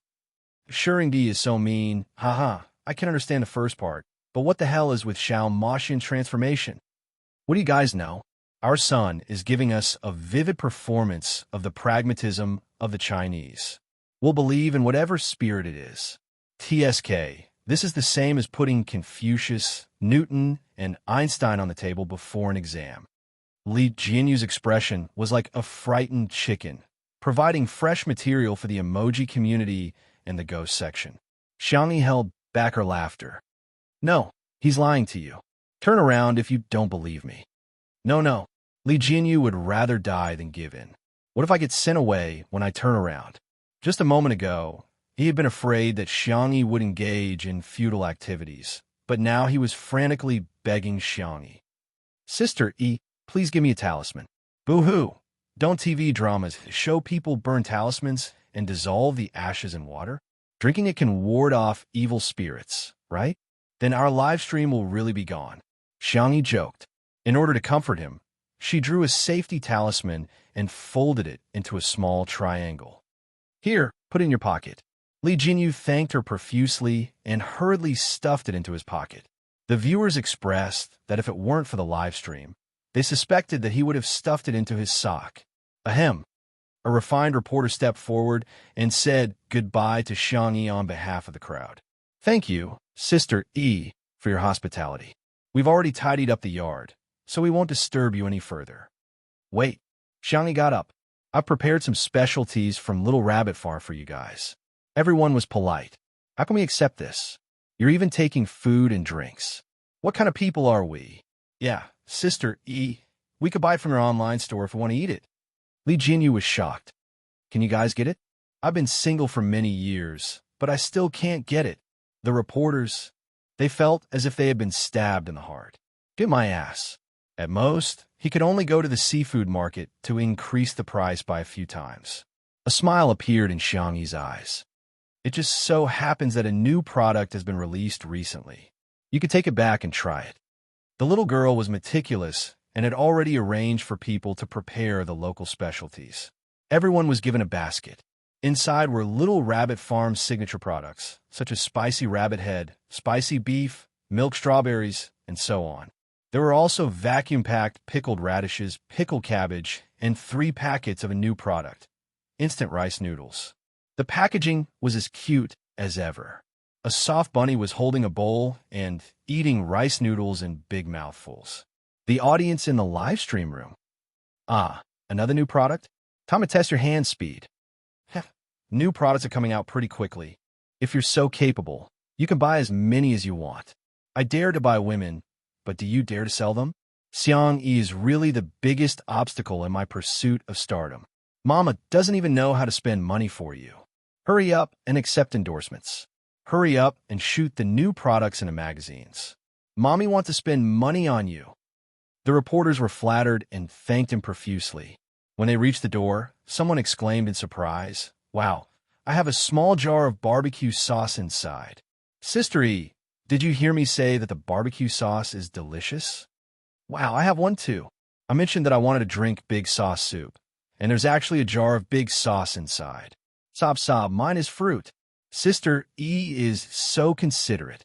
Shuringdi is so mean, haha, I can understand the first part, but what the hell is with Xiao Moshin transformation? What do you guys know? Our son is giving us a vivid performance of the pragmatism of the Chinese. We'll believe in whatever spirit it is. TSK, this is the same as putting Confucius, Newton, and Einstein on the table before an exam. Li Jinyu's expression was like a frightened chicken. providing fresh material for the emoji community in the ghost section. Xiangyi held back her laughter. No, he's lying to you. Turn around if you don't believe me. No. Li Jinyu would rather die than give in. What if I get sent away when I turn around? Just a moment ago, he had been afraid that Xiangyi would engage in futile activities, but now he was frantically begging Xiangyi. Sister E, please give me a talisman. Boo-hoo. Don't TV dramas show people burn talismans and dissolve the ashes in water? Drinking it can ward off evil spirits, right? Then our live stream will really be gone. Xiangyi joked. In order to comfort him, she drew a safety talisman and folded it into a small triangle. Here, put it in your pocket. Li Jinyu thanked her profusely and hurriedly stuffed it into his pocket. The viewers expressed that if it weren't for the live stream, they suspected that he would have stuffed it into his sock. Ahem. A refined reporter stepped forward and said goodbye to Xiangyi on behalf of the crowd. Thank you, Sister E, for your hospitality. We've already tidied up the yard, so we won't disturb you any further. Wait. Xiangyi got up. I've prepared some specialties from Little Rabbit Farm for you guys. Everyone was polite. How can we accept this? You're even taking food and drinks. What kind of people are we? Yeah, Sister E, we could buy it from your online store if we want to eat it. Li Jinyu was shocked. Can you guys get it? I've been single for many years, but I still can't get it. The reporters, they felt as if they had been stabbed in the heart. Get my ass. At most, he could only go to the seafood market to increase the price by a few times. A smile appeared in Xiangyi's eyes. It just so happens that a new product has been released recently. You could take it back and try it. The little girl was meticulous and had already arranged for people to prepare the local specialties. Everyone was given a basket. Inside were Little Rabbit Farm's signature products, such as spicy rabbit head, spicy beef, milk strawberries, and so on. There were also vacuum-packed pickled radishes, pickled cabbage, and 3 packets of a new product, instant rice noodles. The packaging was as cute as ever. A soft bunny was holding a bowl and eating rice noodles in big mouthfuls. The audience in the live stream room. Ah, another new product? Time to test your hand speed. New products are coming out pretty quickly. If you're so capable, you can buy as many as you want. I dare to buy women, but do you dare to sell them? Xiangyi is really the biggest obstacle in my pursuit of stardom. Mama doesn't even know how to spend money for you. Hurry up and accept endorsements. Hurry up and shoot the new products in the magazines. Mommy wants to spend money on you. The reporters were flattered and thanked him profusely. When they reached the door, someone exclaimed in surprise, "Wow, I have a small jar of barbecue sauce inside." Sister E, did you hear me say that the barbecue sauce is delicious? Wow, I have one too. I mentioned that I wanted to drink big sauce soup, and there's actually a jar of big sauce inside. Sob, mine is fruit. Sister E is so considerate.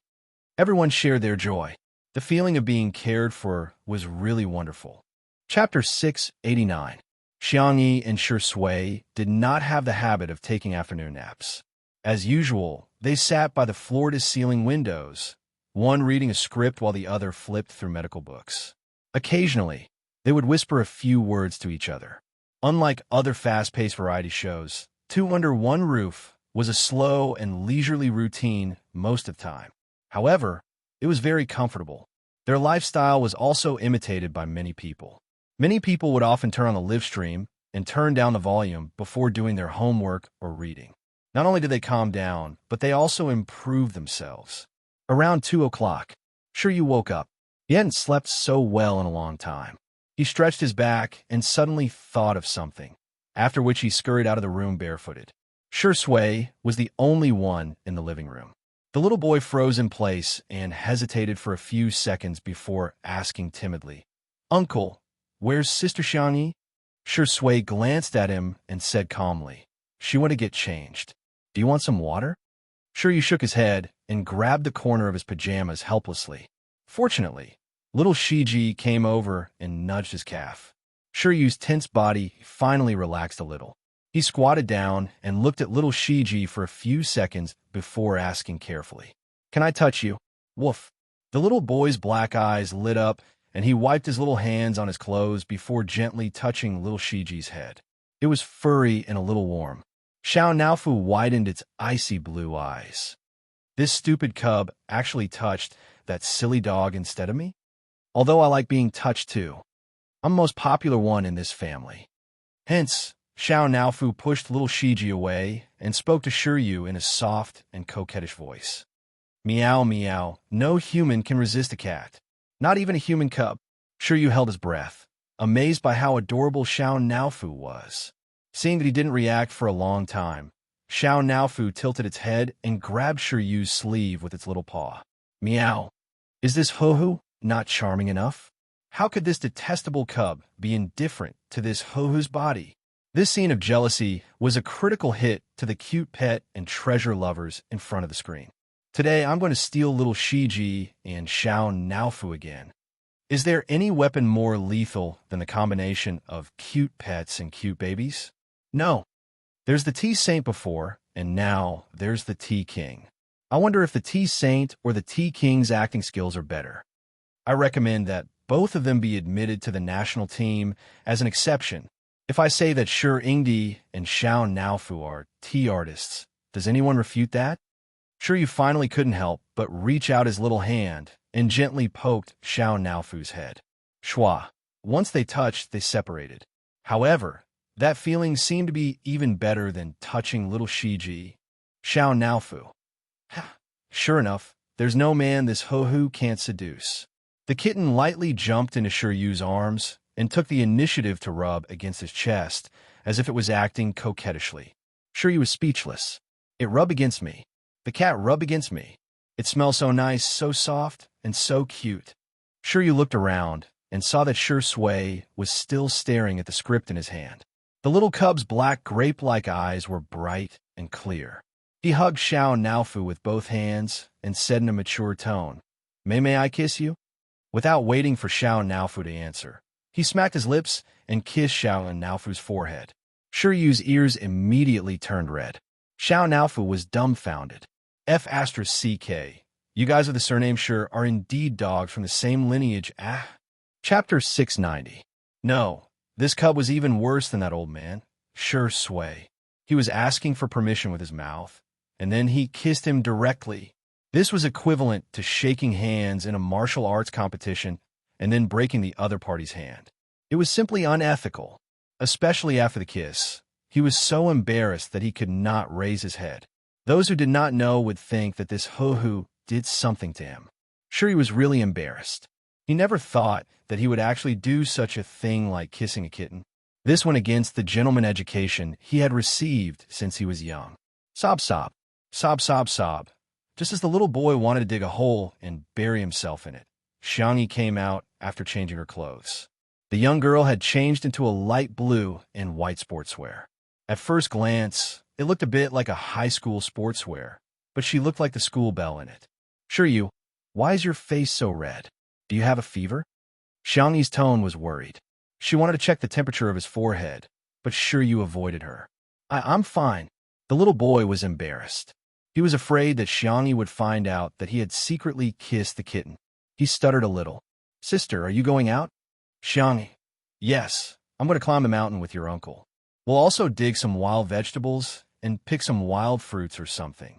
Everyone shared their joy. The feeling of being cared for was really wonderful. Chapter 689. Xiangyi and Shui did not have the habit of taking afternoon naps. As usual, they sat by the floor-to-ceiling windows, one reading a script while the other flipped through medical books. Occasionally, they would whisper a few words to each other. Unlike other fast-paced variety shows, Two Under One Roof was a slow and leisurely routine most of the time. However, it was very comfortable. Their lifestyle was also imitated by many people. Many people would often turn on the live stream and turn down the volume before doing their homework or reading. Not only did they calm down, but they also improved themselves. Around 2 o'clock, Shiryu woke up. He hadn't slept so well in a long time. He stretched his back and suddenly thought of something, after which he scurried out of the room barefooted. Shui was the only one in the living room. The little boy froze in place and hesitated for a few seconds before asking timidly, "Uncle, where's Sister Xiangyi?" Shui glanced at him and said calmly, "She went to get changed. Do you want some water?" Shiryu shook his head and grabbed the corner of his pajamas helplessly. Fortunately, little Shiji came over and nudged his calf. Shiryu's tense body finally relaxed a little. He squatted down and looked at little Shiji for a few seconds before asking carefully, "Can I touch you?" Woof. The little boy's black eyes lit up, and he wiped his little hands on his clothes before gently touching little Shiji's head. It was furry and a little warm. Xiao Naofu widened its icy blue eyes. This stupid cub actually touched that silly dog instead of me? Although I like being touched too. I'm the most popular one in this family. Hence, Xiao Naofu pushed little Shiji away and spoke to Shiryu in a soft and coquettish voice. Meow, meow, no human can resist a cat. Not even a human cub. Shiryu held his breath, amazed by how adorable Xiao Naofu was. Seeing that he didn't react for a long time, Xiao Naofu tilted its head and grabbed Shiryu's sleeve with its little paw. Meow. Is this Hohu not charming enough? How could this detestable cub be indifferent to this Hohu's body? This scene of jealousy was a critical hit to the cute pet and treasure lovers in front of the screen. Today, I'm going to steal little Shiji and Xiao Naofu again. Is there any weapon more lethal than the combination of cute pets and cute babies? No. There's the T-Saint before, and now there's the T-King. I wonder if the T-Saint or the T-King's acting skills are better. I recommend that both of them be admitted to the national team as an exception. If I say that Shi Ingdi and Xiao Naofu are tea artists, does anyone refute that? Shiryu finally couldn't help but reach out his little hand and gently poked Xiao Naofu's head. Schwa. Once they touched, they separated. However, that feeling seemed to be even better than touching little Shiji. Xiao Naofu. Sure enough, there's no man this Hohu can't seduce. The kitten lightly jumped into Shiryu's arms and took the initiative to rub against his chest, as if it was acting coquettishly. Shiryu was speechless. It rubbed against me. The cat rubbed against me. It smelled so nice, so soft, and so cute. Shiryu looked around and saw that Shi Sui was still staring at the script in his hand. The little cub's black grape-like eyes were bright and clear. He hugged Xiao Naofu with both hands and said in a mature tone, May I kiss you? Without waiting for Xiao Naofu to answer, he smacked his lips and kissed Xiao Naofu's forehead. Shiryu's ears immediately turned red. Xiao Naofu was dumbfounded. F*CK. You guys with the surname Shi are indeed dogs from the same lineage. Chapter 690. No, this cub was even worse than that old man, Shi Sui. He was asking for permission with his mouth, and then he kissed him directly. This was equivalent to shaking hands in a martial arts competition and then breaking the other party's hand. It was simply unethical, especially after the kiss. He was so embarrassed that he could not raise his head. Those who did not know would think that this Hohu did something to him. Sure, he was really embarrassed. He never thought that he would actually do such a thing like kissing a kitten. This went against the gentleman education he had received since he was young. Sob, sob. Sob, sob, sob. Just as the little boy wanted to dig a hole and bury himself in it, Xiangyi came out after changing her clothes. The young girl had changed into a light blue and white sportswear. At first glance, it looked a bit like a high school sportswear, but she looked like the school bell in it. Shiryu, why is your face so red? Do you have a fever? Xiangyi's tone was worried. She wanted to check the temperature of his forehead, but Shiryu avoided her. I'm fine. The little boy was embarrassed. He was afraid that Xiangyi would find out that he had secretly kissed the kitten. He stuttered a little. Sister, are you going out? Xiangyi. Yes, I'm going to climb the mountain with your uncle. We'll also dig some wild vegetables and pick some wild fruits or something.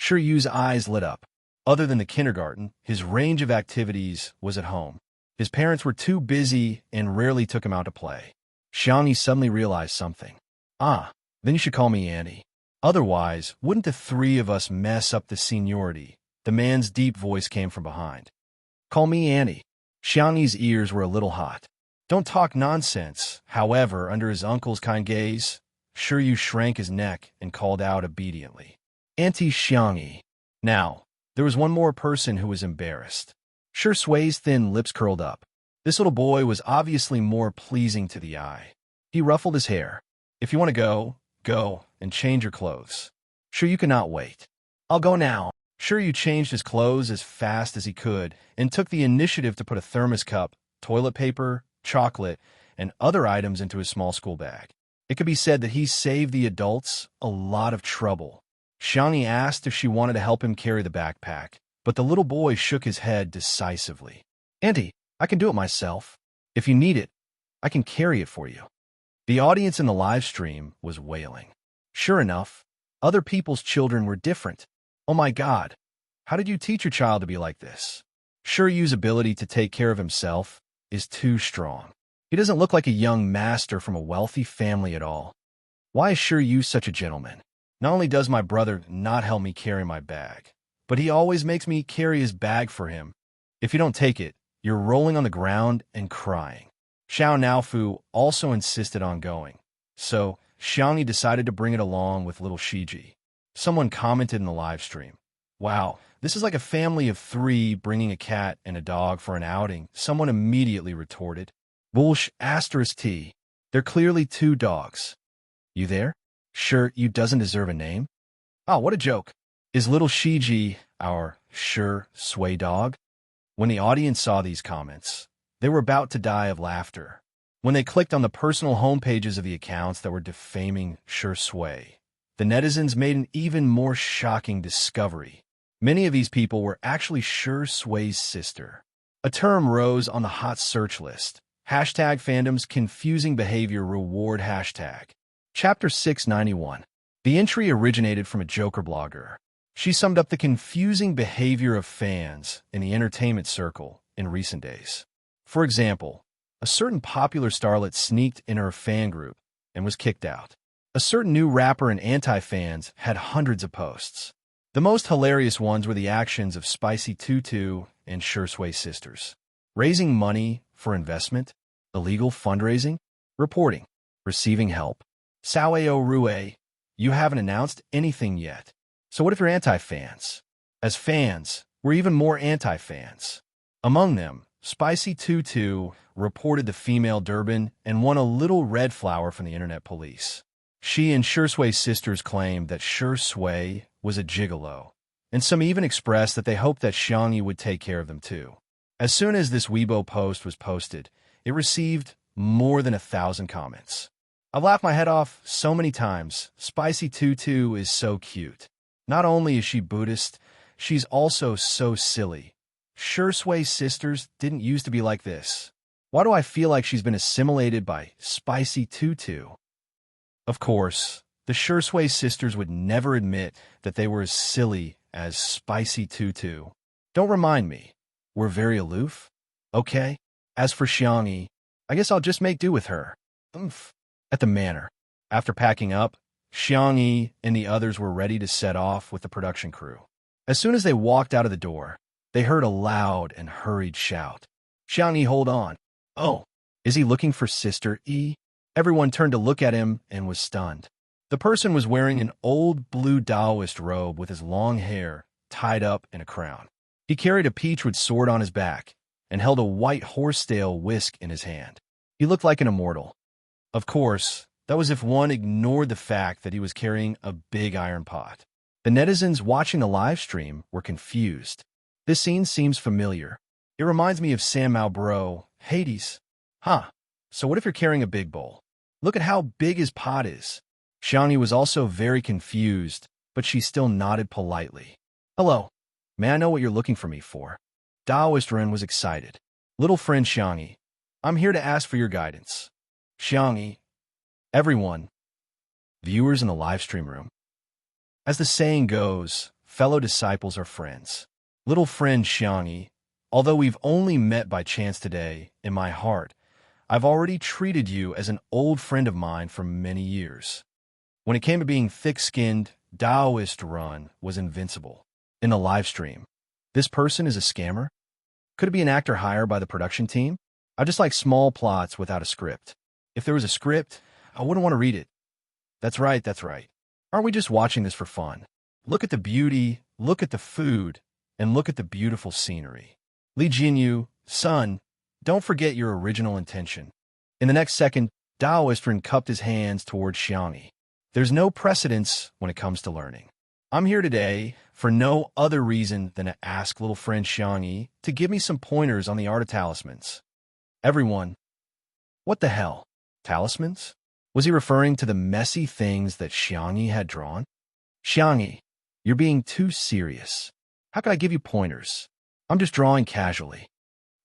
Shiryu's eyes lit up. Other than the kindergarten, his range of activities was at home. His parents were too busy and rarely took him out to play. Xiangyi suddenly realized something. Then you should call me Annie. Otherwise, wouldn't the three of us mess up the seniority? The man's deep voice came from behind. Call me Annie. Xiangyi's ears were a little hot. Don't talk nonsense. However, under his uncle's kind gaze, Shiryu shrank his neck and called out obediently. Auntie Xiangyi. Now, there was one more person who was embarrassed. Shi Sui's thin lips curled up. This little boy was obviously more pleasing to the eye. He ruffled his hair. If you want to go and change your clothes. Shiryu cannot wait. I'll go now. Shiryu changed his clothes as fast as he could and took the initiative to put a thermos cup, toilet paper, chocolate, and other items into his small school bag. It could be said that he saved the adults a lot of trouble. Xiangyi asked if she wanted to help him carry the backpack, but the little boy shook his head decisively. Auntie, I can do it myself. If you need it, I can carry it for you. The audience in the live stream was wailing. Sure enough, other people's children were different. Oh my God, how did you teach your child to be like this? Sure Yu's ability to take care of himself is too strong. He doesn't look like a young master from a wealthy family at all. Why is Sure Yu such a gentleman? Not only does my brother not help me carry my bag, but he always makes me carry his bag for him. If you don't take it, you're rolling on the ground and crying. Xiao Naofu also insisted on going, so Xiangyi decided to bring it along with little Shiji. Someone commented in the live stream, "Wow, this is like a family of 3 bringing a cat and a dog for an outing." Someone immediately retorted, "Bullsh asterisk T. They're clearly 2 dogs. You there? Sure, you doesn't deserve a name? Oh, what a joke. Is little Shiji our sure sway dog?" When the audience saw these comments, they were about to die of laughter. When they clicked on the personal homepages of the accounts that were defaming Sure Sway, the netizens made an even more shocking discovery. Many of these people were actually Sure Sway's sister. A term rose on the hot search list. Hashtag fandom's confusing behavior reward hashtag. Chapter 691. The entry originated from a Joker blogger. She summed up the confusing behavior of fans in the entertainment circle in recent days. For example, a certain popular starlet sneaked in her fan group and was kicked out. A certain new rapper and anti-fans had hundreds of posts. The most hilarious ones were the actions of Spicy Tutu and Sure Sway sisters. Raising money for investment, illegal fundraising, reporting, receiving help. Sao Rue, you haven't announced anything yet. So what if you're anti-fans? As fans, we're even more anti-fans. Among them, Spicy Tutu reported the female Durban and won a little red flower from the internet police. She and Sure Sway's sisters claimed that Sure Sway was a gigolo, and some even expressed that they hoped that Xiangyi would take care of them too. As soon as this Weibo post was posted, it received more than 1,000 comments. I've laughed my head off so many times. Spicy Tutu is so cute. Not only is she Buddhist, she's also so silly. Sure Sway's sisters didn't used to be like this. Why do I feel like she's been assimilated by Spicy Tutu? Of course, the Sure Sway sisters would never admit that they were as silly as Spicy Tutu. Don't remind me. We're very aloof? Okay. As for Xiangyi, I guess I'll just make do with her. At the manor. After packing up, Xiangyi and the others were ready to set off with the production crew. As soon as they walked out of the door, they heard a loud and hurried shout. "Xiangyi, hold on. Oh, is he looking for Sister E?" Everyone turned to look at him and was stunned. The person was wearing an old blue Taoist robe with his long hair tied up in a crown. He carried a peachwood sword on his back and held a white horsetail whisk in his hand. He looked like an immortal. Of course, that was if one ignored the fact that he was carrying a big iron pot. The netizens watching the live stream were confused. This scene seems familiar. It reminds me of San Mao Bro, Hades. Huh, so what if you're carrying a big bowl? Look at how big his pot is. Xiangyi was also very confused, but she still nodded politely. "Hello, may I know what you're looking for me for?" Taoist Ren was excited. "Little friend Xiangyi, I'm here to ask for your guidance." Xiangyi, everyone, viewers in the live stream room. As the saying goes, fellow disciples are friends. Little friend Xiangyi, although we've only met by chance today, in my heart, I've already treated you as an old friend of mine for many years. When it came to being thick-skinned, Taoist Run was invincible. In the live stream, this person is a scammer? Could it be an actor hired by the production team? I just like small plots without a script. If there was a script, I wouldn't want to read it. That's right, that's right. Aren't we just watching this for fun? Look at the beauty, look at the food, and look at the beautiful scenery. Li Jinyu, son, don't forget your original intention. In the next second, Taoist Ren cupped his hands towards Xiangyi. There's no precedence when it comes to learning. I'm here today for no other reason than to ask little friend Xiangyi to give me some pointers on the art of talismans. Everyone, what the hell? Talismans? Was he referring to the messy things that Xiangyi had drawn? Xiangyi, you're being too serious. How can I give you pointers? I'm just drawing casually.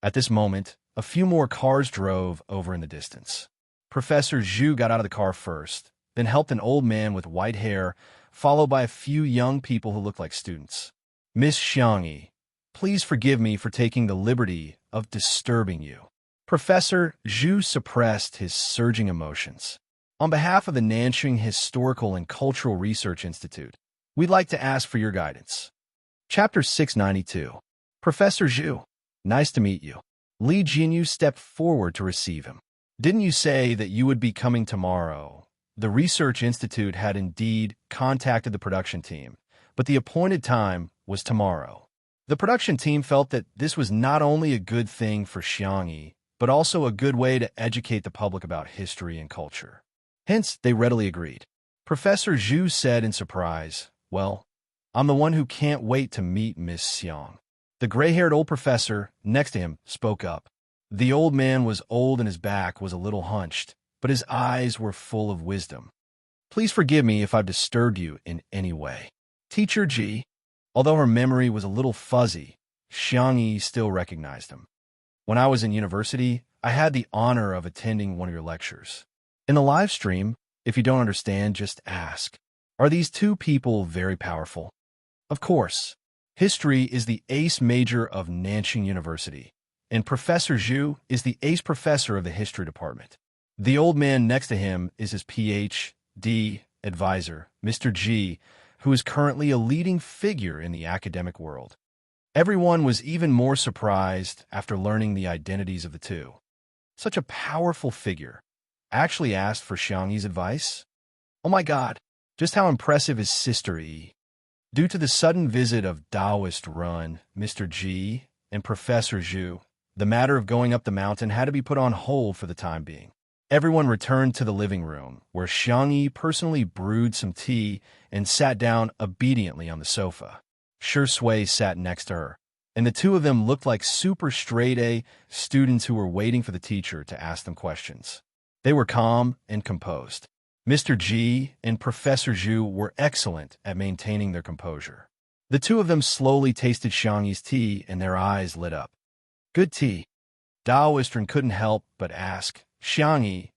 At this moment, a few more cars drove over in the distance. Professor Zhu got out of the car first, then helped an old man with white hair, followed by a few young people who looked like students. Miss Xiangyi, please forgive me for taking the liberty of disturbing you. Professor Zhu suppressed his surging emotions. On behalf of the Nanjing Historical and Cultural Research Institute, we'd like to ask for your guidance. Chapter 692. Professor Zhu, nice to meet you. Li Jinyu stepped forward to receive him. Didn't you say that you would be coming tomorrow? The Research Institute had indeed contacted the production team, but the appointed time was tomorrow. The production team felt that this was not only a good thing for Xiangyi, but also a good way to educate the public about history and culture. Hence, they readily agreed. Professor Zhu said in surprise, "Well, I'm the one who can't wait to meet Miss Xiang." The gray-haired old professor next to him spoke up. The old man was old and his back was a little hunched, but his eyes were full of wisdom. Please forgive me if I've disturbed you in any way. Teacher Ji, although her memory was a little fuzzy, Xiangyi still recognized him. When I was in university, I had the honor of attending one of your lectures. In the live stream, if you don't understand, just ask. Are these two people very powerful? Of course. History is the ace major of Nanjing University, and Professor Zhu is the ace professor of the history department. The old man next to him is his Ph.D. advisor, Mr. Ji, who is currently a leading figure in the academic world. Everyone was even more surprised after learning the identities of the two. Such a powerful figure actually asked for Xiangyi's advice? Oh my God, just how impressive is Sister E. Due to the sudden visit of Taoist Run, Mr. Ji, and Professor Zhu, the matter of going up the mountain had to be put on hold for the time being. Everyone returned to the living room, where Xiangyi personally brewed some tea and sat down obediently on the sofa. Shi Sui sat next to her, and the two of them looked like super straight-A students who were waiting for the teacher to ask them questions. They were calm and composed. Mr. Ji and Professor Zhu were excellent at maintaining their composure. The two of them slowly tasted Xiangyi's tea, and their eyes lit up. Good tea. Taoistron couldn't help but ask, Xiangyi,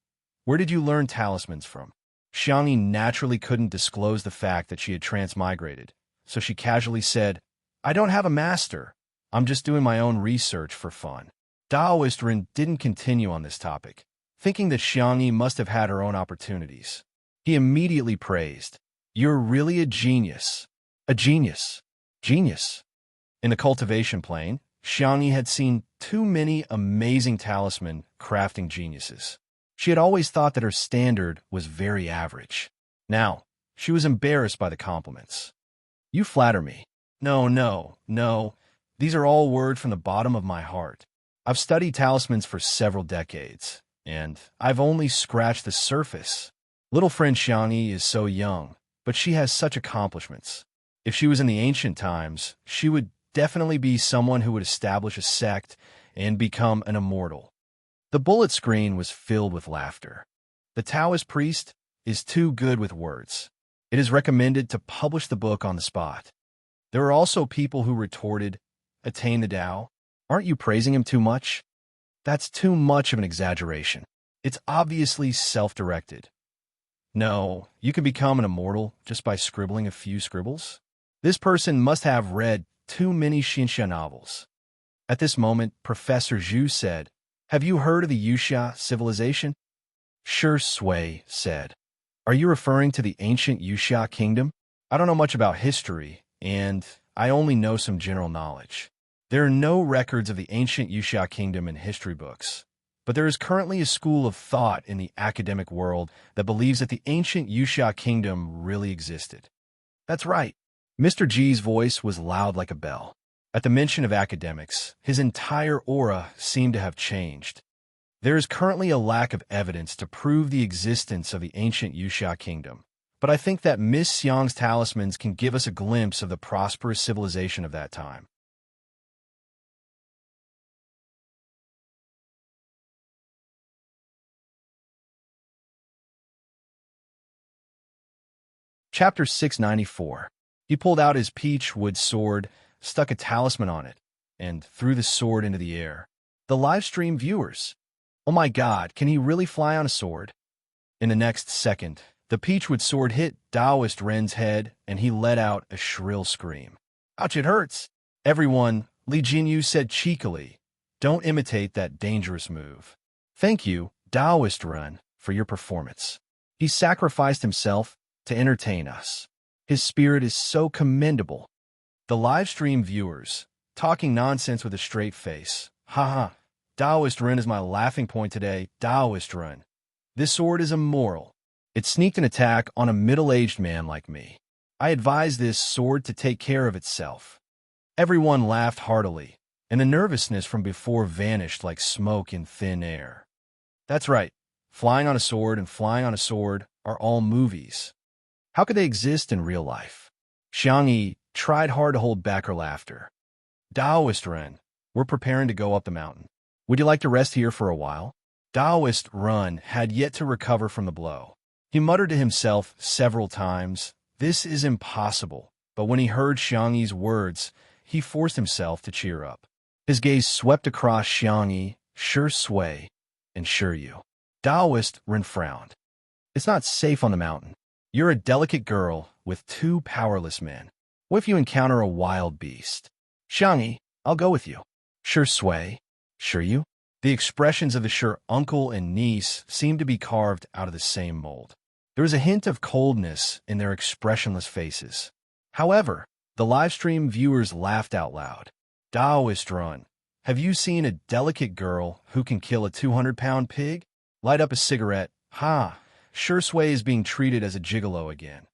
where did you learn talismans from? Xiangyi naturally couldn't disclose the fact that she had transmigrated, so she casually said, I don't have a master. I'm just doing my own research for fun. Taoistron didn't continue on this topic, thinking that Xiangyi must have had her own opportunities. He immediately praised, You're really a genius. A genius. Genius. In the cultivation plane, Xiangyi had seen too many amazing talisman crafting geniuses. She had always thought that her standard was very average. Now, she was embarrassed by the compliments. You flatter me. No. These are all words from the bottom of my heart. I've studied talismans for several decades, and I've only scratched the surface. Little friend Xiangyi is so young, but she has such accomplishments. If she was in the ancient times, she would definitely be someone who would establish a sect and become an immortal. The bullet screen was filled with laughter. The Taoist priest is too good with words. It is recommended to publish the book on the spot. There are also people who retorted, attain the Tao? Aren't you praising him too much? That's too much of an exaggeration. It's obviously self-directed. No, you can become an immortal just by scribbling a few scribbles. This person must have read too many Xinxia novels. At this moment, Professor Zhu said, Have you heard of the Yuxia civilization? Shi Sui said, Are you referring to the ancient Yuxia kingdom? I don't know much about history, and I only know some general knowledge. There are no records of the ancient Yuxia kingdom in history books, but there is currently a school of thought in the academic world that believes that the ancient Yuxia kingdom really existed. That's right. Mr. G's voice was loud like a bell. At the mention of academics, his entire aura seemed to have changed. There is currently a lack of evidence to prove the existence of the ancient Yuxia kingdom, but I think that Miss Xiang's talismans can give us a glimpse of the prosperous civilization of that time. Chapter 694. He pulled out his peach wood sword, stuck a talisman on it, and threw the sword into the air. The live stream viewers, Oh my God, can he really fly on a sword? In the next second, the peachwood sword hit Taoist Ren's head, and he let out a shrill scream. Ouch, it hurts! Everyone, Li Jinyu said cheekily, don't imitate that dangerous move. Thank you, Taoist Ren, for your performance. He sacrificed himself to entertain us. His spirit is so commendable. The live stream viewers, talking nonsense with a straight face. Haha, Taoist Ren is my laughing point today, Taoist Ren. This sword is immoral. It sneaked an attack on a middle-aged man like me. I advise this sword to take care of itself. Everyone laughed heartily, and the nervousness from before vanished like smoke in thin air. That's right, flying on a sword and flying on a sword are all movies. How could they exist in real life? Xiang Yi tried hard to hold back her laughter. Taoist Ren, we're preparing to go up the mountain. Would you like to rest here for a while? Taoist Ren had yet to recover from the blow. He muttered to himself several times, this is impossible, but when he heard Xiang Yi's words, he forced himself to cheer up. His gaze swept across Xiang Yi, Shi Sui, and Shi Yu. Taoist Ren frowned. It's not safe on the mountain. You're a delicate girl with two powerless men. What if you encounter a wild beast? Xiang Yi, I'll go with you. Shi Sui, Shi Yu. The expressions of the Shi uncle and niece seemed to be carved out of the same mold. There was a hint of coldness in their expressionless faces. However, the livestream viewers laughed out loud. Taoist Ren, have you seen a delicate girl who can kill a 200-pound pig? Light up a cigarette. Ha! Shi Sui is being treated as a gigolo again.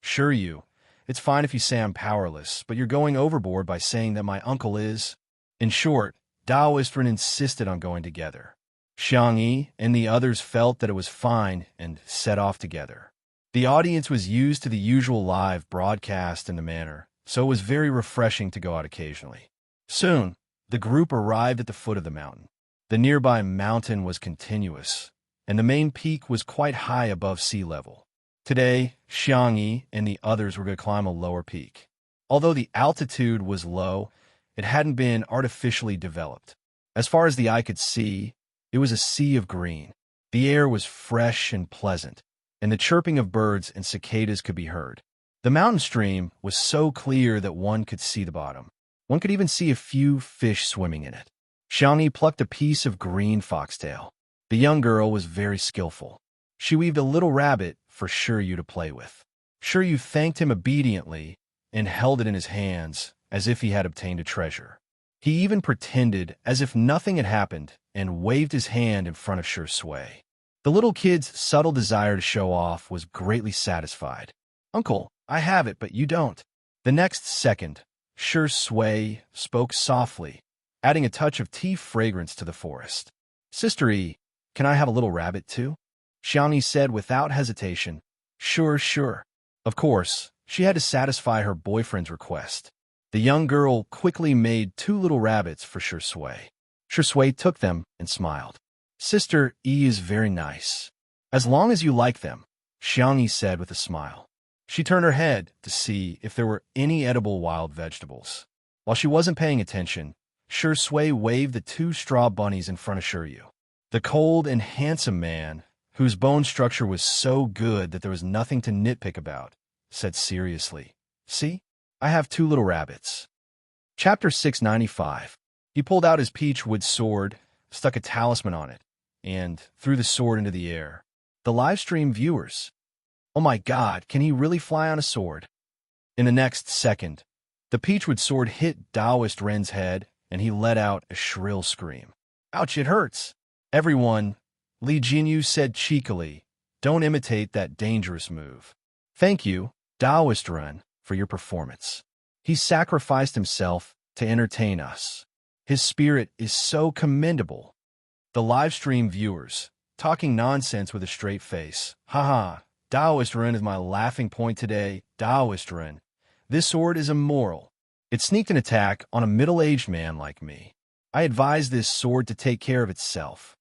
Shi Yu, it's fine if you say I'm powerless, but you're going overboard by saying that my uncle is. In short, Taoist Ren insisted on going together. Xiang Yi and the others felt that it was fine and set off together. The audience was used to the usual live broadcast in the manner, so it was very refreshing to go out occasionally. Soon, the group arrived at the foot of the mountain. The nearby mountain was continuous, and the main peak was quite high above sea level. Today, Xiang Yi and the others were going to climb a lower peak. Although the altitude was low, it hadn't been artificially developed. As far as the eye could see, it was a sea of green. The air was fresh and pleasant, and the chirping of birds and cicadas could be heard. The mountain stream was so clear that one could see the bottom. One could even see a few fish swimming in it. Xiang Yi plucked a piece of green foxtail. The young girl was very skillful. She weaved a little rabbit for Shi Yu to play with. Shi Yu thanked him obediently and held it in his hands as if he had obtained a treasure. He even pretended as if nothing had happened and waved his hand in front of Shi Sui. The little kid's subtle desire to show off was greatly satisfied. Uncle, I have it, but you don't. The next second, Shi Sui spoke softly, adding a touch of tea fragrance to the forest. Sister Yi, can I have a little rabbit too? Xiang Yi said without hesitation. Sure, sure. Of course, she had to satisfy her boyfriend's request. The young girl quickly made 2 little rabbits for Shi Sui. Shi Sui took them and smiled. Sister Yi is very nice. As long as you like them, Xiang Yi said with a smile. She turned her head to see if there were any edible wild vegetables. While she wasn't paying attention, Shi Sui waved the 2 straw bunnies in front of Shi Yu. The cold and handsome man, whose bone structure was so good that there was nothing to nitpick about, said seriously, See? I have 2 little rabbits. Chapter 695. He pulled out his peachwood sword, stuck a talisman on it, and threw the sword into the air. The livestream viewers. Oh my God, can he really fly on a sword? In the next second, the peachwood sword hit Taoist Ren's head, and he let out a shrill scream. Ouch, it hurts! Everyone, Li Jinyu said cheekily, don't imitate that dangerous move. Thank you, Taoist Ren, for your performance. He sacrificed himself to entertain us. His spirit is so commendable. The livestream viewers, talking nonsense with a straight face. Haha, Taoist Ren is my laughing point today, Taoist Ren. This sword is immoral. It sneaked an attack on a middle-aged man like me. I advise this sword to take care of itself.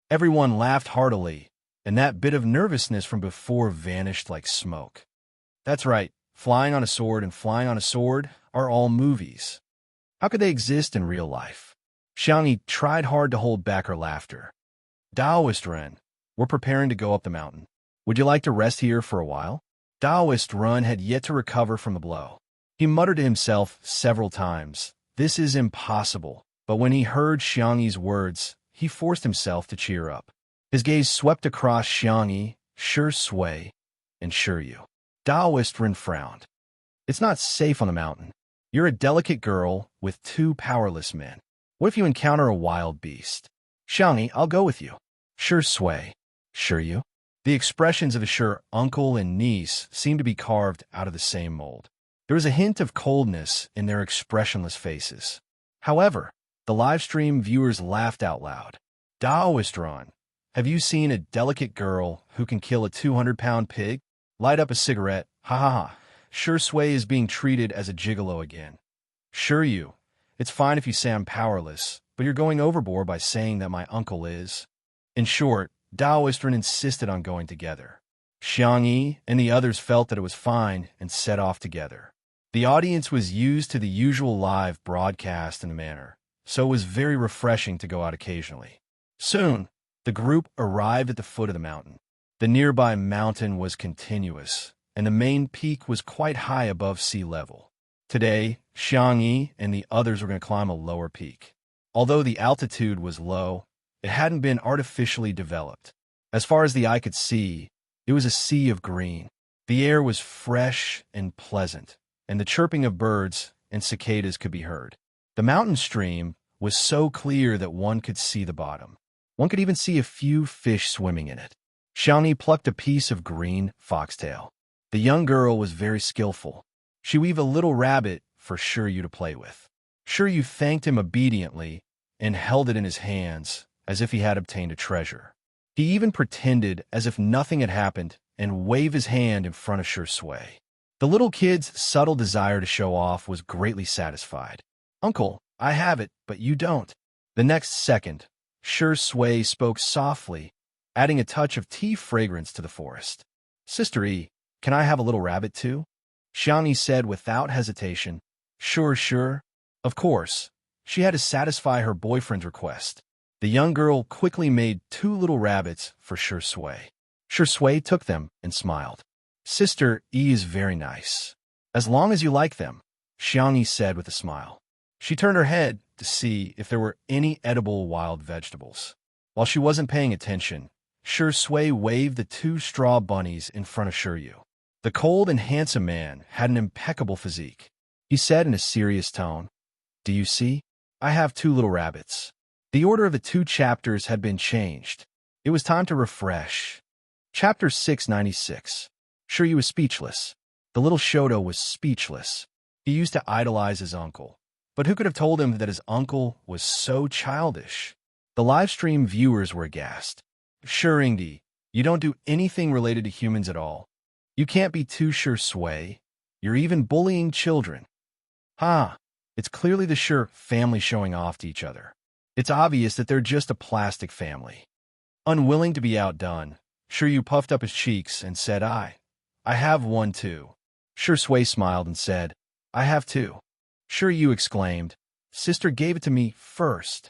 Everyone laughed heartily, and that bit of nervousness from before vanished like smoke. That's right, flying on a sword and flying on a sword are all movies. How could they exist in real life? Xiang Yi tried hard to hold back her laughter. Taoist Ren, we're preparing to go up the mountain. Would you like to rest here for a while? Taoist Ren had yet to recover from the blow. He muttered to himself several times, "This is impossible." But when he heard Xiangyi's words, he forced himself to cheer up. His gaze swept across Xiangyi, Shui, and Shiryu. Taoist Ren frowned. It's not safe on the mountain. You're a delicate girl with two powerless men. What if you encounter a wild beast? Xiangyi, I'll go with you. Shui, Shiryu. The expressions of his uncle and niece seemed to be carved out of the same mold. There was a hint of coldness in their expressionless faces. However, the livestream viewers laughed out loud. Taoist Ron, have you seen a delicate girl who can kill a 200-pound pig? Light up a cigarette. Ha ha ha. Shui is being treated as a gigolo again. Shiryu, it's fine if you say I'm powerless, but you're going overboard by saying that my uncle is. In short, Taoist Ren insisted on going together. Xiangyi and the others felt that it was fine and set off together. The audience was used to the usual live broadcast in a manner, so it was very refreshing to go out occasionally. Soon, the group arrived at the foot of the mountain. The nearby mountain was continuous, and the main peak was quite high above sea level. Today, Xiangyi and the others were going to climb a lower peak. Although the altitude was low, it hadn't been artificially developed. As far as the eye could see, it was a sea of green. The air was fresh and pleasant, and the chirping of birds and cicadas could be heard. The mountain stream was so clear that one could see the bottom. One could even see a few fish swimming in it. Xiangyi plucked a piece of green foxtail. The young girl was very skillful. She weaved a little rabbit for Shiryu to play with. Shiryu thanked him obediently and held it in his hands as if he had obtained a treasure. He even pretended as if nothing had happened and waved his hand in front of Shui. The little kid's subtle desire to show off was greatly satisfied. Uncle, I have it, but you don't. The next second, Shui spoke softly, adding a touch of tea fragrance to the forest. Sister E, can I have a little rabbit too? Xiangyi said without hesitation. Sure. Of course. She had to satisfy her boyfriend's request. The young girl quickly made 2 little rabbits for Shui. Shui took them and smiled. Sister E is very nice. As long as you like them, Xiangyi said with a smile. She turned her head to see if there were any edible wild vegetables. While she wasn't paying attention, Shui waved the 2 straw bunnies in front of Shiryu. The cold and handsome man had an impeccable physique. He said in a serious tone, Do you see? I have 2 little rabbits. The order of the 2 chapters had been changed. It was time to refresh. Chapter 696. Shiryu was speechless. The little Shoto was speechless. He used to idolize his uncle. But who could have told him that his uncle was so childish? The livestream viewers were aghast. Shiryu, you don't do anything related to humans at all. You can't be too Shui. You're even bullying children. It's clearly the family showing off to each other. It's obvious that they're just a plastic family. Unwilling to be outdone, Shiryu puffed up his cheeks and said, I have one too. Shui smiled and said, I have 2. Shiryu exclaimed, Sister gave it to me first.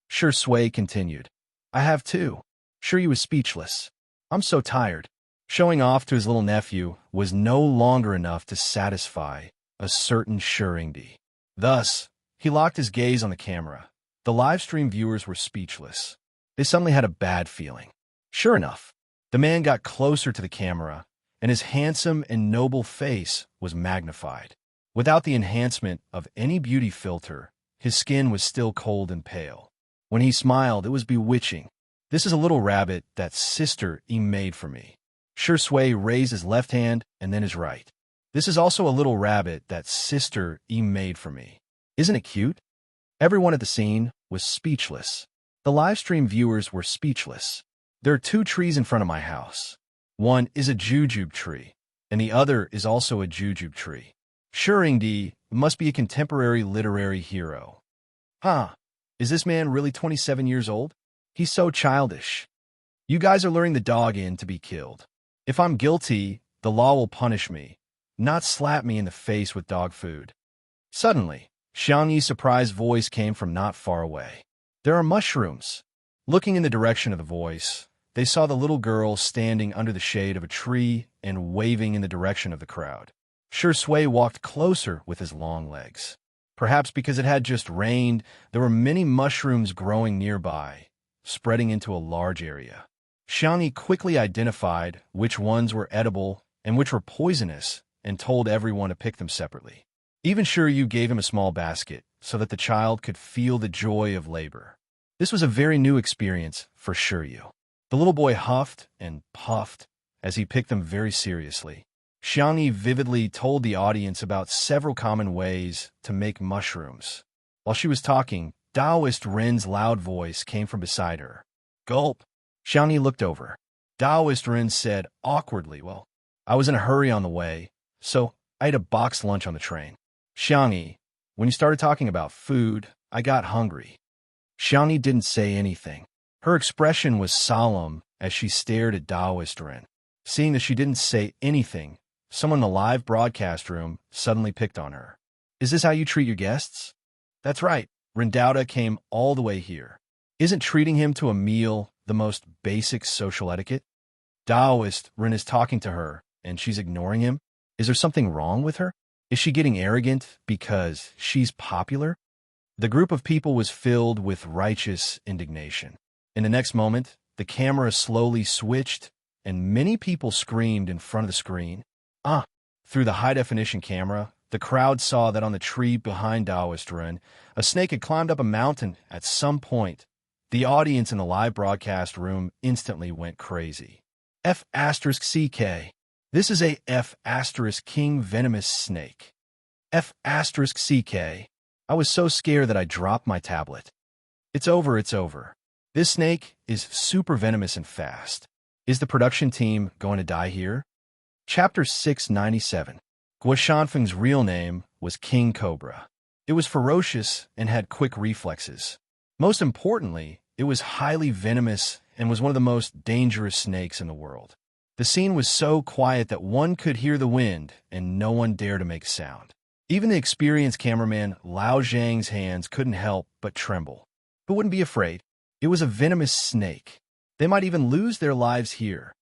Shui continued, I have 2. Shiryu was speechless. I'm so tired. Showing off to his little nephew was no longer enough to satisfy a certain Shiryu. Thus, he locked his gaze on the camera. The livestream viewers were speechless. They suddenly had a bad feeling. Sure enough, the man got closer to the camera, and his handsome and noble face was magnified. Without the enhancement of any beauty filter, his skin was still cold and pale. When he smiled, it was bewitching. This is a little rabbit that Sister E made for me. Shui raised his left hand and then his right. This is also a little rabbit that Sister E made for me. Isn't it cute? Everyone at the scene was speechless. The livestream viewers were speechless. There are 2 trees in front of my house. One is a jujube tree, and the other is also a jujube tree. Shiryu must be a contemporary literary hero. Is this man really 27 years old? He's so childish. You guys are luring the dog in to be killed. If I'm guilty, the law will punish me, not slap me in the face with dog food. Suddenly, Xiangyi's surprised voice came from not far away. There are mushrooms. Looking in the direction of the voice, they saw the little girl standing under the shade of a tree and waving in the direction of the crowd. Shui walked closer with his long legs. Perhaps because it had just rained, there were many mushrooms growing nearby, spreading into a large area. Xiangyi quickly identified which ones were edible and which were poisonous and told everyone to pick them separately. Even Shiryu gave him a small basket so that the child could feel the joy of labor. This was a very new experience for Shiryu. The little boy huffed and puffed as he picked them very seriously. Xiangyi vividly told the audience about several common ways to make mushrooms. While she was talking, Taoist Ren's loud voice came from beside her. Gulp! Xiangyi looked over. Taoist Ren said awkwardly, well, I was in a hurry on the way, so I ate a boxed lunch on the train. Xiangyi, when you started talking about food, I got hungry. Xiangyi didn't say anything. Her expression was solemn as she stared at Taoist Ren. Seeing that she didn't say anything, someone in the live broadcast room suddenly picked on her. Is this how you treat your guests? That's right. Rendauda came all the way here. Isn't treating him to a meal the most basic social etiquette? Taoist Ren is talking to her, and she's ignoring him. Is there something wrong with her? Is she getting arrogant because she's popular? The group of people was filled with righteous indignation. In the next moment, the camera slowly switched, and many people screamed in front of the screen. Through the high-definition camera, the crowd saw that on the tree behind Taoist Ren, a snake had climbed up a mountain at some point. The audience in the live broadcast room instantly went crazy. F*CK. This is a F*King venomous snake. F*CK. I was so scared that I dropped my tablet. It's over, it's over. This snake is super venomous and fast. Is the production team going to die here? Chapter 697. Guo Shanfeng's real name was King Cobra. It was ferocious and had quick reflexes. Most importantly, it was highly venomous and was one of the most dangerous snakes in the world. The scene was so quiet that one could hear the wind and no one dared to make sound. Even the experienced cameraman Lao Zhang's hands couldn't help but tremble. But wouldn't be afraid. It was a venomous snake. They might even lose their lives here.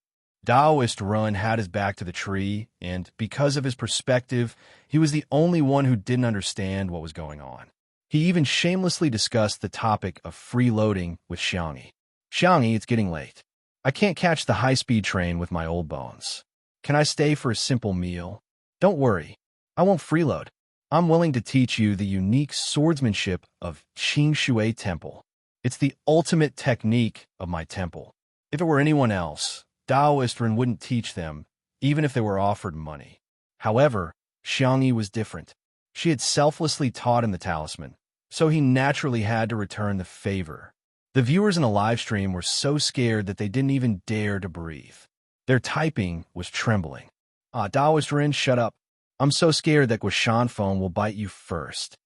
Taoist Ren had his back to the tree, and because of his perspective, he was the only one who didn't understand what was going on. He even shamelessly discussed the topic of freeloading with Xiangyi. Xiangyi, it's getting late. I can't catch the high-speed train with my old bones. Can I stay for a simple meal? Don't worry. I won't freeload. I'm willing to teach you the unique swordsmanship of Qing Shui Temple. It's the ultimate technique of my temple. If it were anyone else, Taoist Ren wouldn't teach them, even if they were offered money. However, Xiangyi was different. She had selflessly taught him the talisman, so he naturally had to return the favor. The viewers in the live stream were so scared that they didn't even dare to breathe. Their typing was trembling. Taoist Ren, shut up. I'm so scared that Guo Shanfeng will bite you first.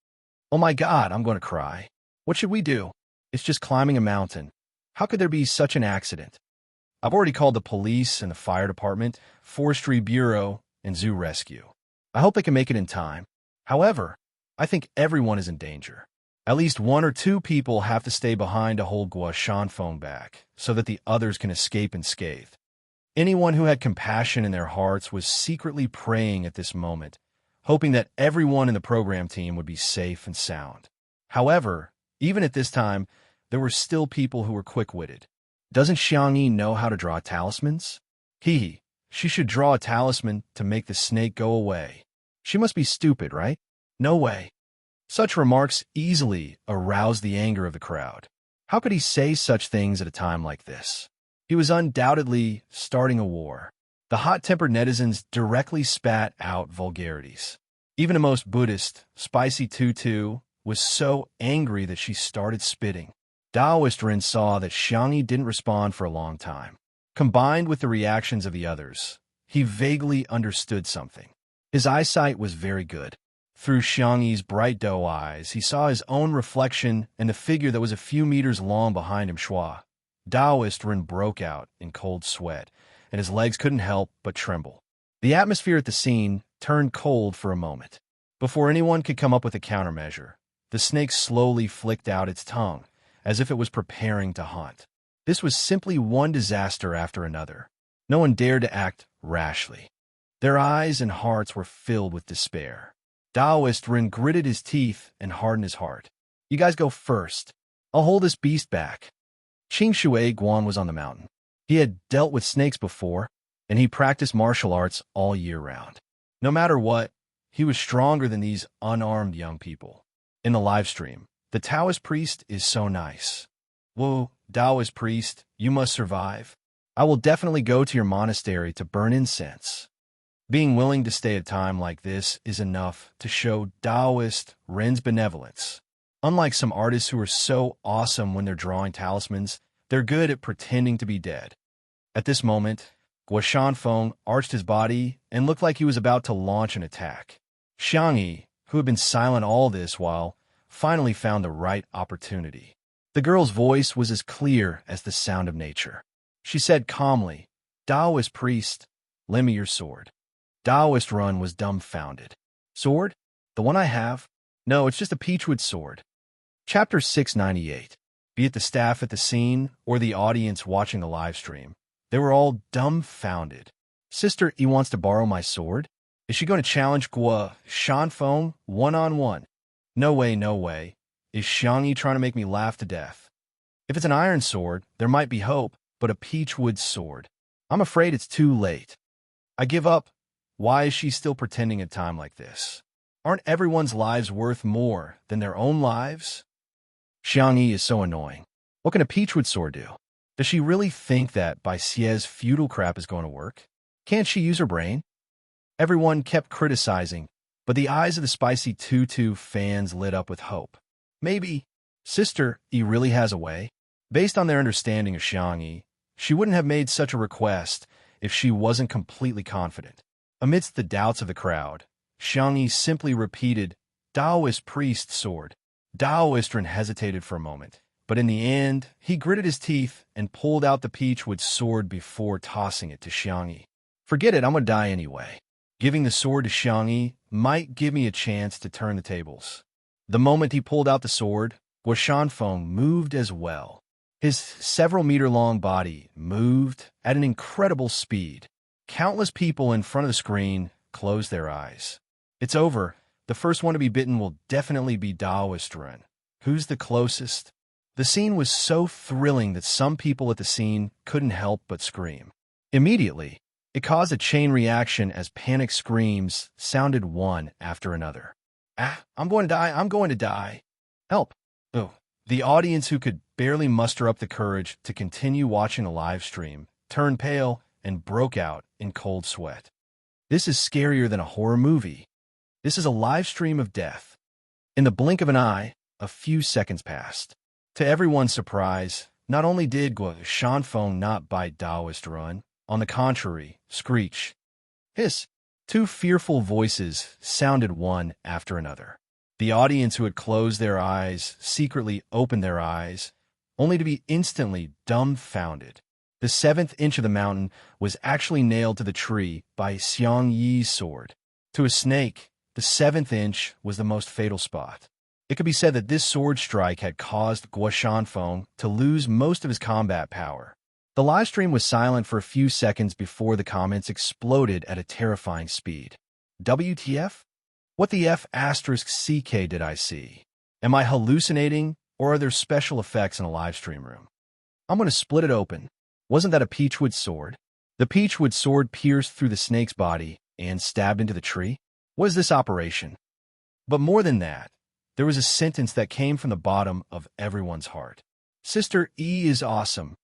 Oh my God, I'm going to cry. What should we do? It's just climbing a mountain. How could there be such an accident? I've already called the police and the fire department, forestry bureau, and zoo rescue. I hope they can make it in time. However, I think everyone is in danger. At least 1 or 2 people have to stay behind to hold Guo Shanfeng back so that the others can escape unscathed. Anyone who had compassion in their hearts was secretly praying at this moment, hoping that everyone in the program team would be safe and sound. However, even at this time, there were still people who were quick-witted. Doesn't Xiangyi know how to draw talismans? She should draw a talisman to make the snake go away. She must be stupid, right? No way. Such remarks easily aroused the anger of the crowd. How could he say such things at a time like this? He was undoubtedly starting a war. The hot-tempered netizens directly spat out vulgarities. Even the most Buddhist, Spicy Tutu, was so angry that she started spitting. Taoist Ren saw that Xiangyi didn't respond for a long time. Combined with the reactions of the others, he vaguely understood something. His eyesight was very good. Through Xiangyi's bright doe eyes, he saw his own reflection and the figure that was a few meters long behind him. Taoist Ren broke out in cold sweat, and his legs couldn't help but tremble. The atmosphere at the scene turned cold for a moment. Before anyone could come up with a countermeasure, the snake slowly flicked out its tongue, as if it was preparing to hunt. This was simply one disaster after another. No one dared to act rashly. Their eyes and hearts were filled with despair. Taoist Ren gritted his teeth and hardened his heart. You guys go first. I'll hold this beast back. Qing Shui Guan was on the mountain. He had dealt with snakes before, and he practiced martial arts all year round. No matter what, he was stronger than these unarmed young people. In the live stream, the Taoist priest is so nice. Whoa, Taoist priest, you must survive. I will definitely go to your monastery to burn incense. Being willing to stay a time like this is enough to show Taoist Ren's benevolence. Unlike some artists who are so awesome when they're drawing talismans, they're good at pretending to be dead. At this moment, Guo Shanfeng arched his body and looked like he was about to launch an attack. Xiang Yi, who had been silent all this while, finally found the right opportunity. The girl's voice was as clear as the sound of nature. She said calmly, Taoist priest, lend me your sword. Taoist Ren was dumbfounded. Sword? The one I have? No, it's just a peachwood sword. Chapter 698. Be it the staff at the scene or the audience watching the live stream, they were all dumbfounded. Sister E wants to borrow my sword? Is she going to challenge Guo Shanfeng one-on-one? No way, no way. Is Xiang Yi trying to make me laugh to death? If it's an iron sword, there might be hope, but a peachwood sword. I'm afraid it's too late. I give up. Why is she still pretending at a time like this? Aren't everyone's lives worth more than their own lives? Xiang Yi is so annoying. What can a peachwood sword do? Does she really think that Bai Xie's feudal crap is going to work? Can't she use her brain? Everyone kept criticizing, but the eyes of the Spicy Tutu fans lit up with hope. Maybe Sister E really has a way. Based on their understanding of Xiang Yi, she wouldn't have made such a request if she wasn't completely confident. Amidst the doubts of the crowd, Xiang Yi simply repeated, Taoist priest sword. Taoist Ren hesitated for a moment, but in the end, he gritted his teeth and pulled out the peachwood sword before tossing it to Xiang Yi. Forget it, I'm gonna die anyway. Giving the sword to Xiang Yi might give me a chance to turn the tables. The moment he pulled out the sword, Guo Shanfeng moved as well. His several-meter-long body moved at an incredible speed. Countless people in front of the screen closed their eyes. It's over. The first one to be bitten will definitely be Taoist Ren. Who's the closest? The scene was so thrilling that some people at the scene couldn't help but scream. Immediately, it caused a chain reaction as panic screams sounded one after another. Ah, I'm going to die, I'm going to die. Help. Oh. The audience, who could barely muster up the courage to continue watching the live stream, turned pale and broke out in cold sweat. This is scarier than a horror movie. This is a live stream of death. In the blink of an eye, a few seconds passed. To everyone's surprise, not only did Guo Shanfeng not bite Taoist Ren, on the contrary, screech, hiss. Two fearful voices sounded one after another. The audience, who had closed their eyes, secretly opened their eyes, only to be instantly dumbfounded. The 7th inch of the mountain was actually nailed to the tree by Xiang Yi's sword. To a snake, the 7th inch was the most fatal spot. It could be said that this sword strike had caused Guo Shanfeng to lose most of his combat power. The live stream was silent for a few seconds before the comments exploded at a terrifying speed. WTF? What the F***CK did I see? Am I hallucinating, or are there special effects in a live stream room? I'm going to split it open. Wasn't that a peachwood sword? The peachwood sword pierced through the snake's body and stabbed into the tree? What is this operation? But more than that, there was a sentence that came from the bottom of everyone's heart. Sister E is awesome.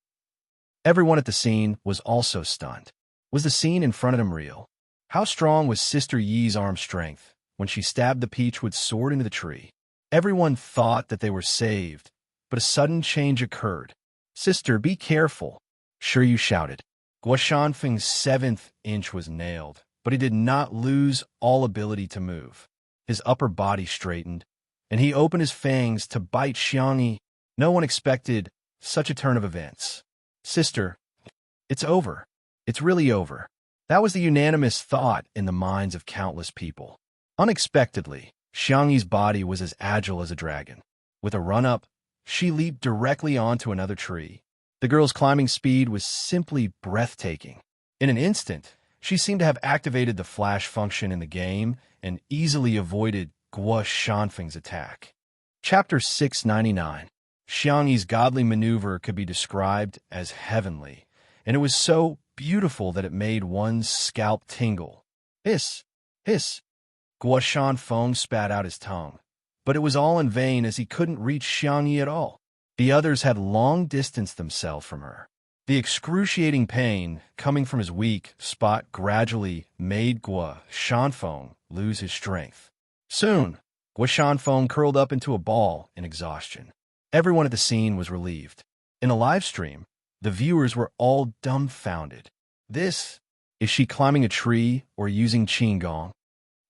Everyone at the scene was also stunned. Was the scene in front of them real? How strong was Sister Yi's arm strength when she stabbed the peachwood sword into the tree? Everyone thought that they were saved, but a sudden change occurred. Sister, be careful. Sure, you shouted. Guo Shanfeng's 7th inch was nailed, but he did not lose all ability to move. His upper body straightened, and he opened his fangs to bite Xiang Yi. No one expected such a turn of events. Sister, it's over. It's really over. That was the unanimous thought in the minds of countless people. Unexpectedly, Xiang Yi's body was as agile as a dragon. With a run-up, she leaped directly onto another tree. The girl's climbing speed was simply breathtaking. In an instant, she seemed to have activated the flash function in the game and easily avoided Guo Shanfeng's attack. Chapter 699. Xiangyi's godly maneuver could be described as heavenly, and it was so beautiful that it made one's scalp tingle. Hiss! Hiss! Guo Shanfeng spat out his tongue, but it was all in vain as he couldn't reach Xiangyi at all. The others had long distanced themselves from her. The excruciating pain coming from his weak spot gradually made Guo Shanfeng lose his strength. Soon, Guo Shanfeng curled up into a ball in exhaustion. Everyone at the scene was relieved. In a live stream, the viewers were all dumbfounded. Is she climbing a tree or using Qigong?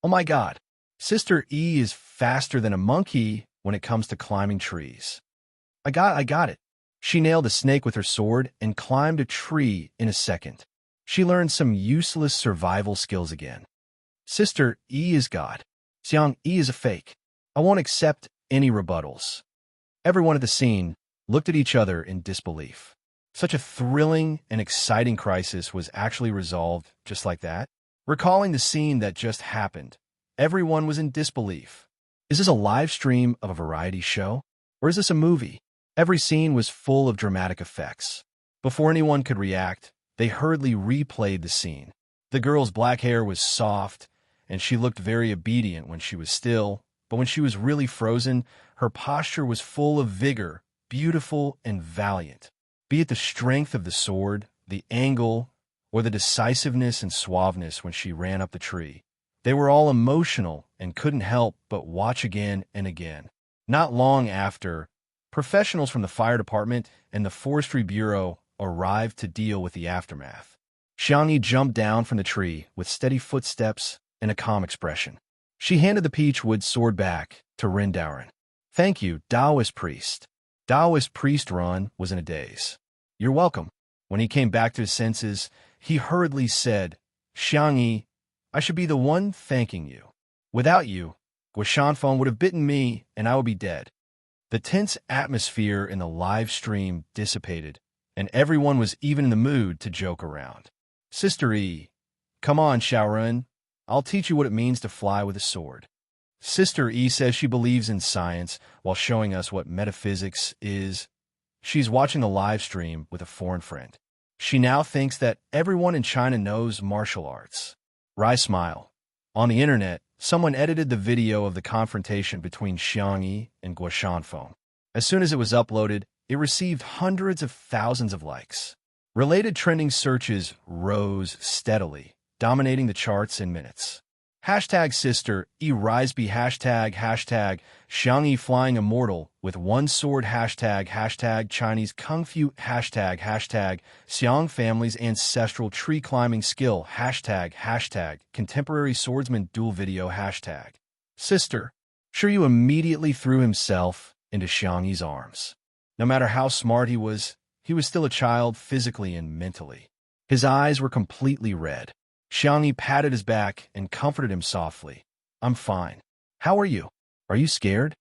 Oh my god, Sister E is faster than a monkey when it comes to climbing trees. I got it. She nailed a snake with her sword and climbed a tree in a second. She learned some useless survival skills again. Sister E is God. Xiang E is a fake. I won't accept any rebuttals. Everyone at the scene looked at each other in disbelief. Such a thrilling and exciting crisis was actually resolved just like that. Recalling the scene that just happened, everyone was in disbelief. Is this a live stream of a variety show? Or is this a movie? Every scene was full of dramatic effects. Before anyone could react, they hurriedly replayed the scene. The girl's black hair was soft, and she looked very obedient when she was still, but when she was really frozen, her posture was full of vigor, beautiful and valiant. Be it the strength of the sword, the angle, or the decisiveness and suaveness when she ran up the tree. They were all emotional and couldn't help but watch again and again. Not long after, professionals from the fire department and the forestry bureau arrived to deal with the aftermath. Xiangyi jumped down from the tree with steady footsteps and a calm expression. She handed the peach-wood sword back to Rendezvous. Thank you, Taoist priest. Taoist priest Ron was in a daze. You're welcome. When he came back to his senses, he hurriedly said, Xiangyi, I should be the one thanking you. Without you, Guo Shanfeng would have bitten me and I would be dead. The tense atmosphere in the live stream dissipated, and everyone was even in the mood to joke around. Sister E, come on, Xiaorun. I'll teach you what it means to fly with a sword. Sister E says she believes in science while showing us what metaphysics is. She's watching the live stream with a foreign friend. She now thinks that everyone in China knows martial arts. Rai smile. On the internet, someone edited the video of the confrontation between Xiangyi and Guo Shanfeng. As soon as it was uploaded, it received hundreds of thousands of likes. Related trending searches rose steadily, dominating the charts in minutes. Hashtag sister E-Riseby hashtag Xiangyi flying immortal with one sword hashtag Chinese Kung Fu hashtag Xiang family's ancestral tree climbing skill hashtag contemporary swordsman duel video hashtag. Sister, Shiryu immediately threw himself into Xiangyi's arms. No matter how smart he was still a child physically and mentally. His eyes were completely red. Xiangyi patted his back and comforted him softly. I'm fine. How are you? Are you scared?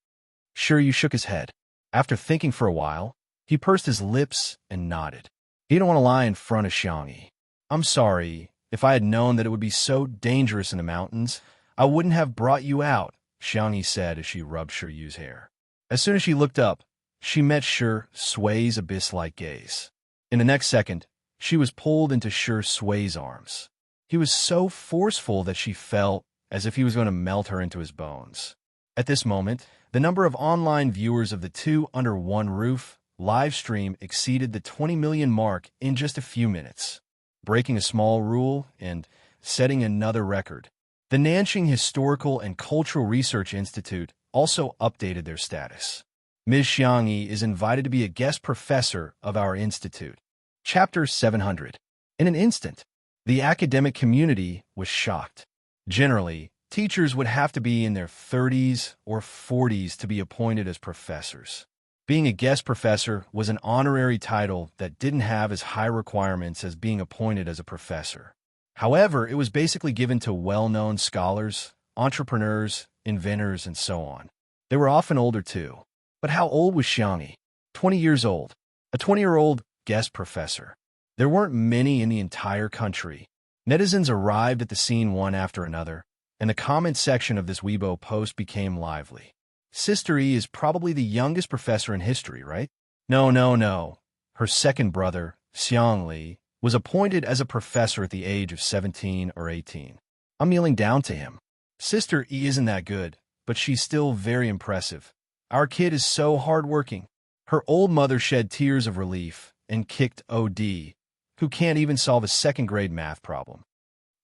Shiryu shook his head. After thinking for a while, he pursed his lips and nodded. He didn't want to lie in front of Xiangyi. I'm sorry. If I had known that it would be so dangerous in the mountains, I wouldn't have brought you out, Xiangyi said as she rubbed Shiryu's hair. As soon as she looked up, she met Sui's abyss-like gaze. In the next second, she was pulled into Sui's arms. He was so forceful that she felt as if he was going to melt her into his bones. At this moment, the number of online viewers of the Two Under One Roof live stream exceeded the 20 million mark in just a few minutes, breaking a small rule and setting another record. The Nanjing Historical and Cultural Research Institute also updated their status. Ms. Xiangyi is invited to be a guest professor of our institute. Chapter 700. In an instant, the academic community was shocked. Generally, teachers would have to be in their 30s or 40s to be appointed as professors. Being a guest professor was an honorary title that didn't have as high requirements as being appointed as a professor. However, it was basically given to well-known scholars, entrepreneurs, inventors, and so on. They were often older too. But how old was Xiangyi? 20 years old. A 20-year-old guest professor. There weren't many in the entire country. Netizens arrived at the scene one after another, and the comment section of this Weibo post became lively. Sister E is probably the youngest professor in history, right? No, no, no. Her second brother, Xiang Li, was appointed as a professor at the age of 17 or 18. I'm kneeling down to him. Sister E isn't that good, but she's still very impressive. Our kid is so hardworking. Her old mother shed tears of relief and kicked OD, who can't even solve a second-grade math problem.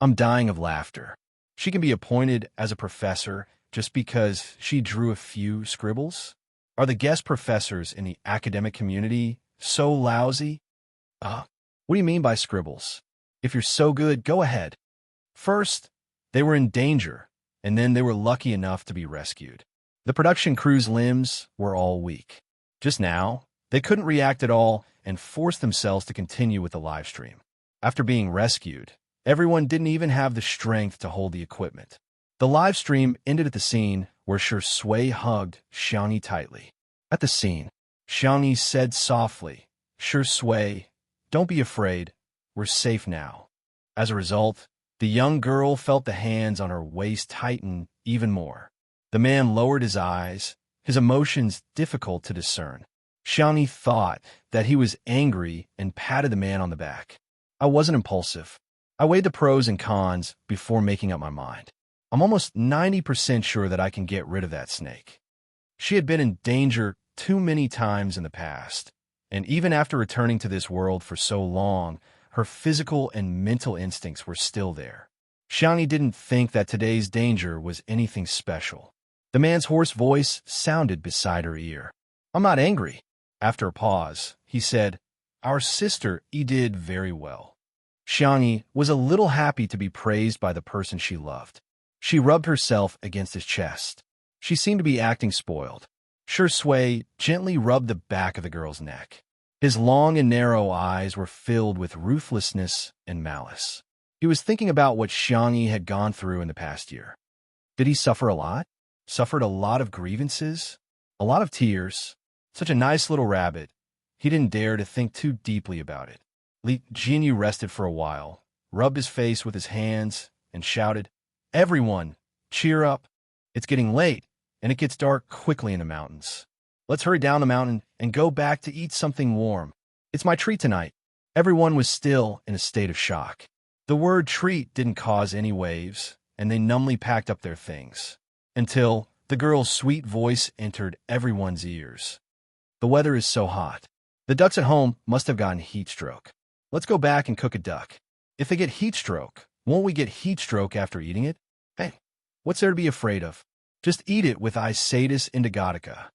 I'm dying of laughter. She can be appointed as a professor just because she drew a few scribbles? Are the guest professors in the academic community so lousy? What do you mean by scribbles? If you're so good, go ahead. First, they were in danger, and then they were lucky enough to be rescued. The production crew's limbs were all weak. Just now, they couldn't react at all and forced themselves to continue with the live stream. After being rescued, everyone didn't even have the strength to hold the equipment. The live stream ended at the scene where Shui hugged Xiangyi tightly. At the scene, Xiangyi said softly, Shui, don't be afraid, we're safe now. As a result, the young girl felt the hands on her waist tighten even more. The man lowered his eyes, his emotions difficult to discern. Xiangyi thought that he was angry and patted the man on the back. I wasn't impulsive. I weighed the pros and cons before making up my mind. I'm almost 90% sure that I can get rid of that snake. She had been in danger too many times in the past, and even after returning to this world for so long, her physical and mental instincts were still there. Xiangyi didn't think that today's danger was anything special. The man's hoarse voice sounded beside her ear. I'm not angry. After a pause, he said, Our sister did very well. Xiangyi was a little happy to be praised by the person she loved. She rubbed herself against his chest. She seemed to be acting spoiled. Shui gently rubbed the back of the girl's neck. His long and narrow eyes were filled with ruthlessness and malice. He was thinking about what Xiangyi had gone through in the past year. Did he suffer a lot? Suffered a lot of grievances? A lot of tears? Such a nice little rabbit. He didn't dare to think too deeply about it. Li Jinyu rested for a while, rubbed his face with his hands, and shouted, Everyone, cheer up. It's getting late, and it gets dark quickly in the mountains. Let's hurry down the mountain and go back to eat something warm. It's my treat tonight. Everyone was still in a state of shock. The word treat didn't cause any waves, and they numbly packed up their things. Until the girl's sweet voice entered everyone's ears. The weather is so hot. The ducks at home must have gotten heat stroke. Let's go back and cook a duck. If they get heat stroke, won't we get heat stroke after eating it? Hey, what's there to be afraid of? Just eat it with Isatis indigotica.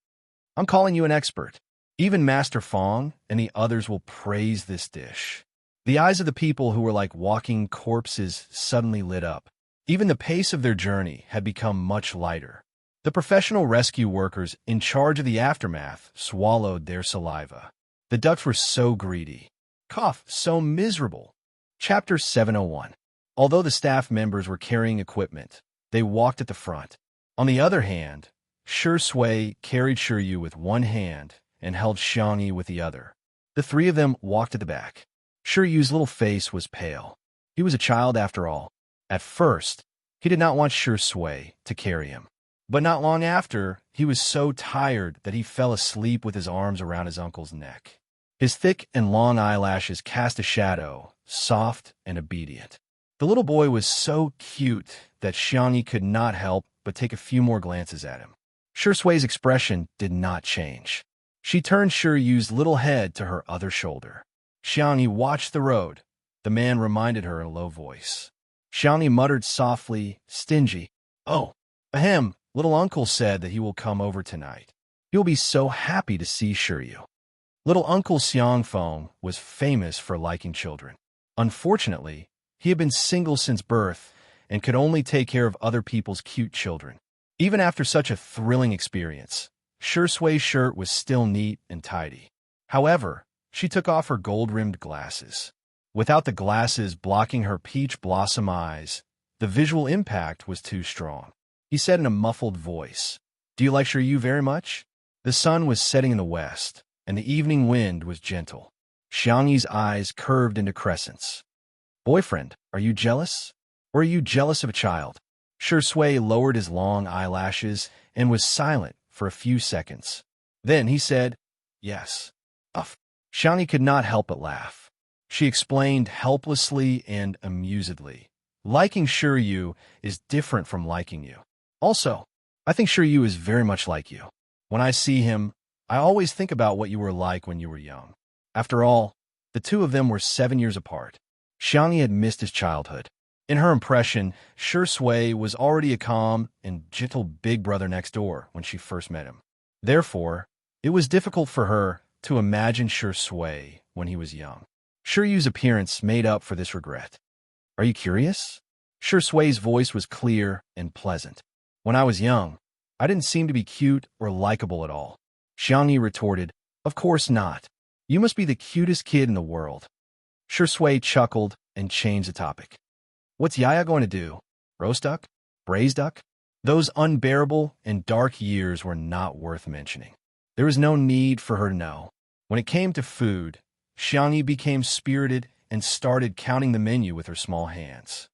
I'm calling you an expert. Even Master Fong and the others will praise this dish. The eyes of the people who were like walking corpses suddenly lit up. Even the pace of their journey had become much lighter. The professional rescue workers in charge of the aftermath swallowed their saliva. The ducks were so greedy. Cough, so miserable. Chapter 701. Although the staff members were carrying equipment, they walked at the front. On the other hand, Shui carried Shiryu with one hand and held Xiangyi with the other. The three of them walked at the back. Shiryu's little face was pale. He was a child after all. At first, he did not want Shui to carry him. But not long after, he was so tired that he fell asleep with his arms around his uncle's neck. His thick and long eyelashes cast a shadow, soft and obedient. The little boy was so cute that Xiangyi could not help but take a few more glances at him. Shui's expression did not change. She turned Shiryu's little head to her other shoulder. Xiangyi watched the road. The man reminded her in a low voice. Xiangyi muttered softly, stingy. Oh, ahem, little uncle said that he will come over tonight. He will be so happy to see Shiryu. Little Uncle Xiangfeng was famous for liking children. Unfortunately, he had been single since birth and could only take care of other people's cute children. Even after such a thrilling experience, Shui's shirt was still neat and tidy. However, she took off her gold-rimmed glasses. Without the glasses blocking her peach blossom eyes, the visual impact was too strong. He said in a muffled voice, Do you like Shiryu very much? The sun was setting in the west, and the evening wind was gentle. Xiangyi's eyes curved into crescents. Boyfriend, are you jealous? Or are you jealous of a child? Shui lowered his long eyelashes and was silent for a few seconds. Then he said, yes. Uff. Xiangyi could not help but laugh. She explained helplessly and amusedly. Liking Shiryu is different from liking you. Also, I think Shiryu is very much like you. When I see him, I always think about what you were like when you were young. After all, the two of them were 7 years apart. Xiangyi had missed his childhood. In her impression, Shui was already a calm and gentle big brother next door when she first met him. Therefore, it was difficult for her to imagine Shui when he was young. Shiryu's appearance made up for this regret. Are you curious? Shui's voice was clear and pleasant. When I was young, I didn't seem to be cute or likable at all. Xiangyi retorted, of course not. You must be the cutest kid in the world. Shui chuckled and changed the topic. What's Yaya going to do? Roast duck? Braised duck? Those unbearable and dark years were not worth mentioning. There was no need for her to know. When it came to food, Xiangyi became spirited and started counting the menu with her small hands.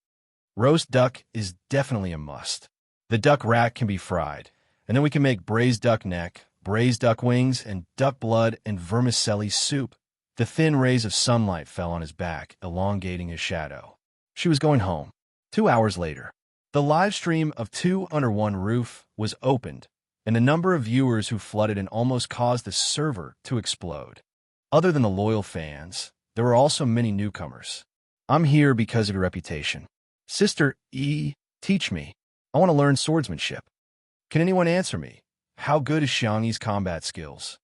Roast duck is definitely a must. The duck rack can be fried, and then we can make braised duck neck, braised duck wings, and duck blood and vermicelli soup. The thin rays of sunlight fell on his back, elongating his shadow. She was going home. 2 hours later, the live stream of Two Under One Roof was opened, and the number of viewers who flooded and almost caused the server to explode. Other than the loyal fans, there were also many newcomers. I'm here because of your reputation. Sister E, teach me. I want to learn swordsmanship. Can anyone answer me? How good is Xiangyi's combat skills?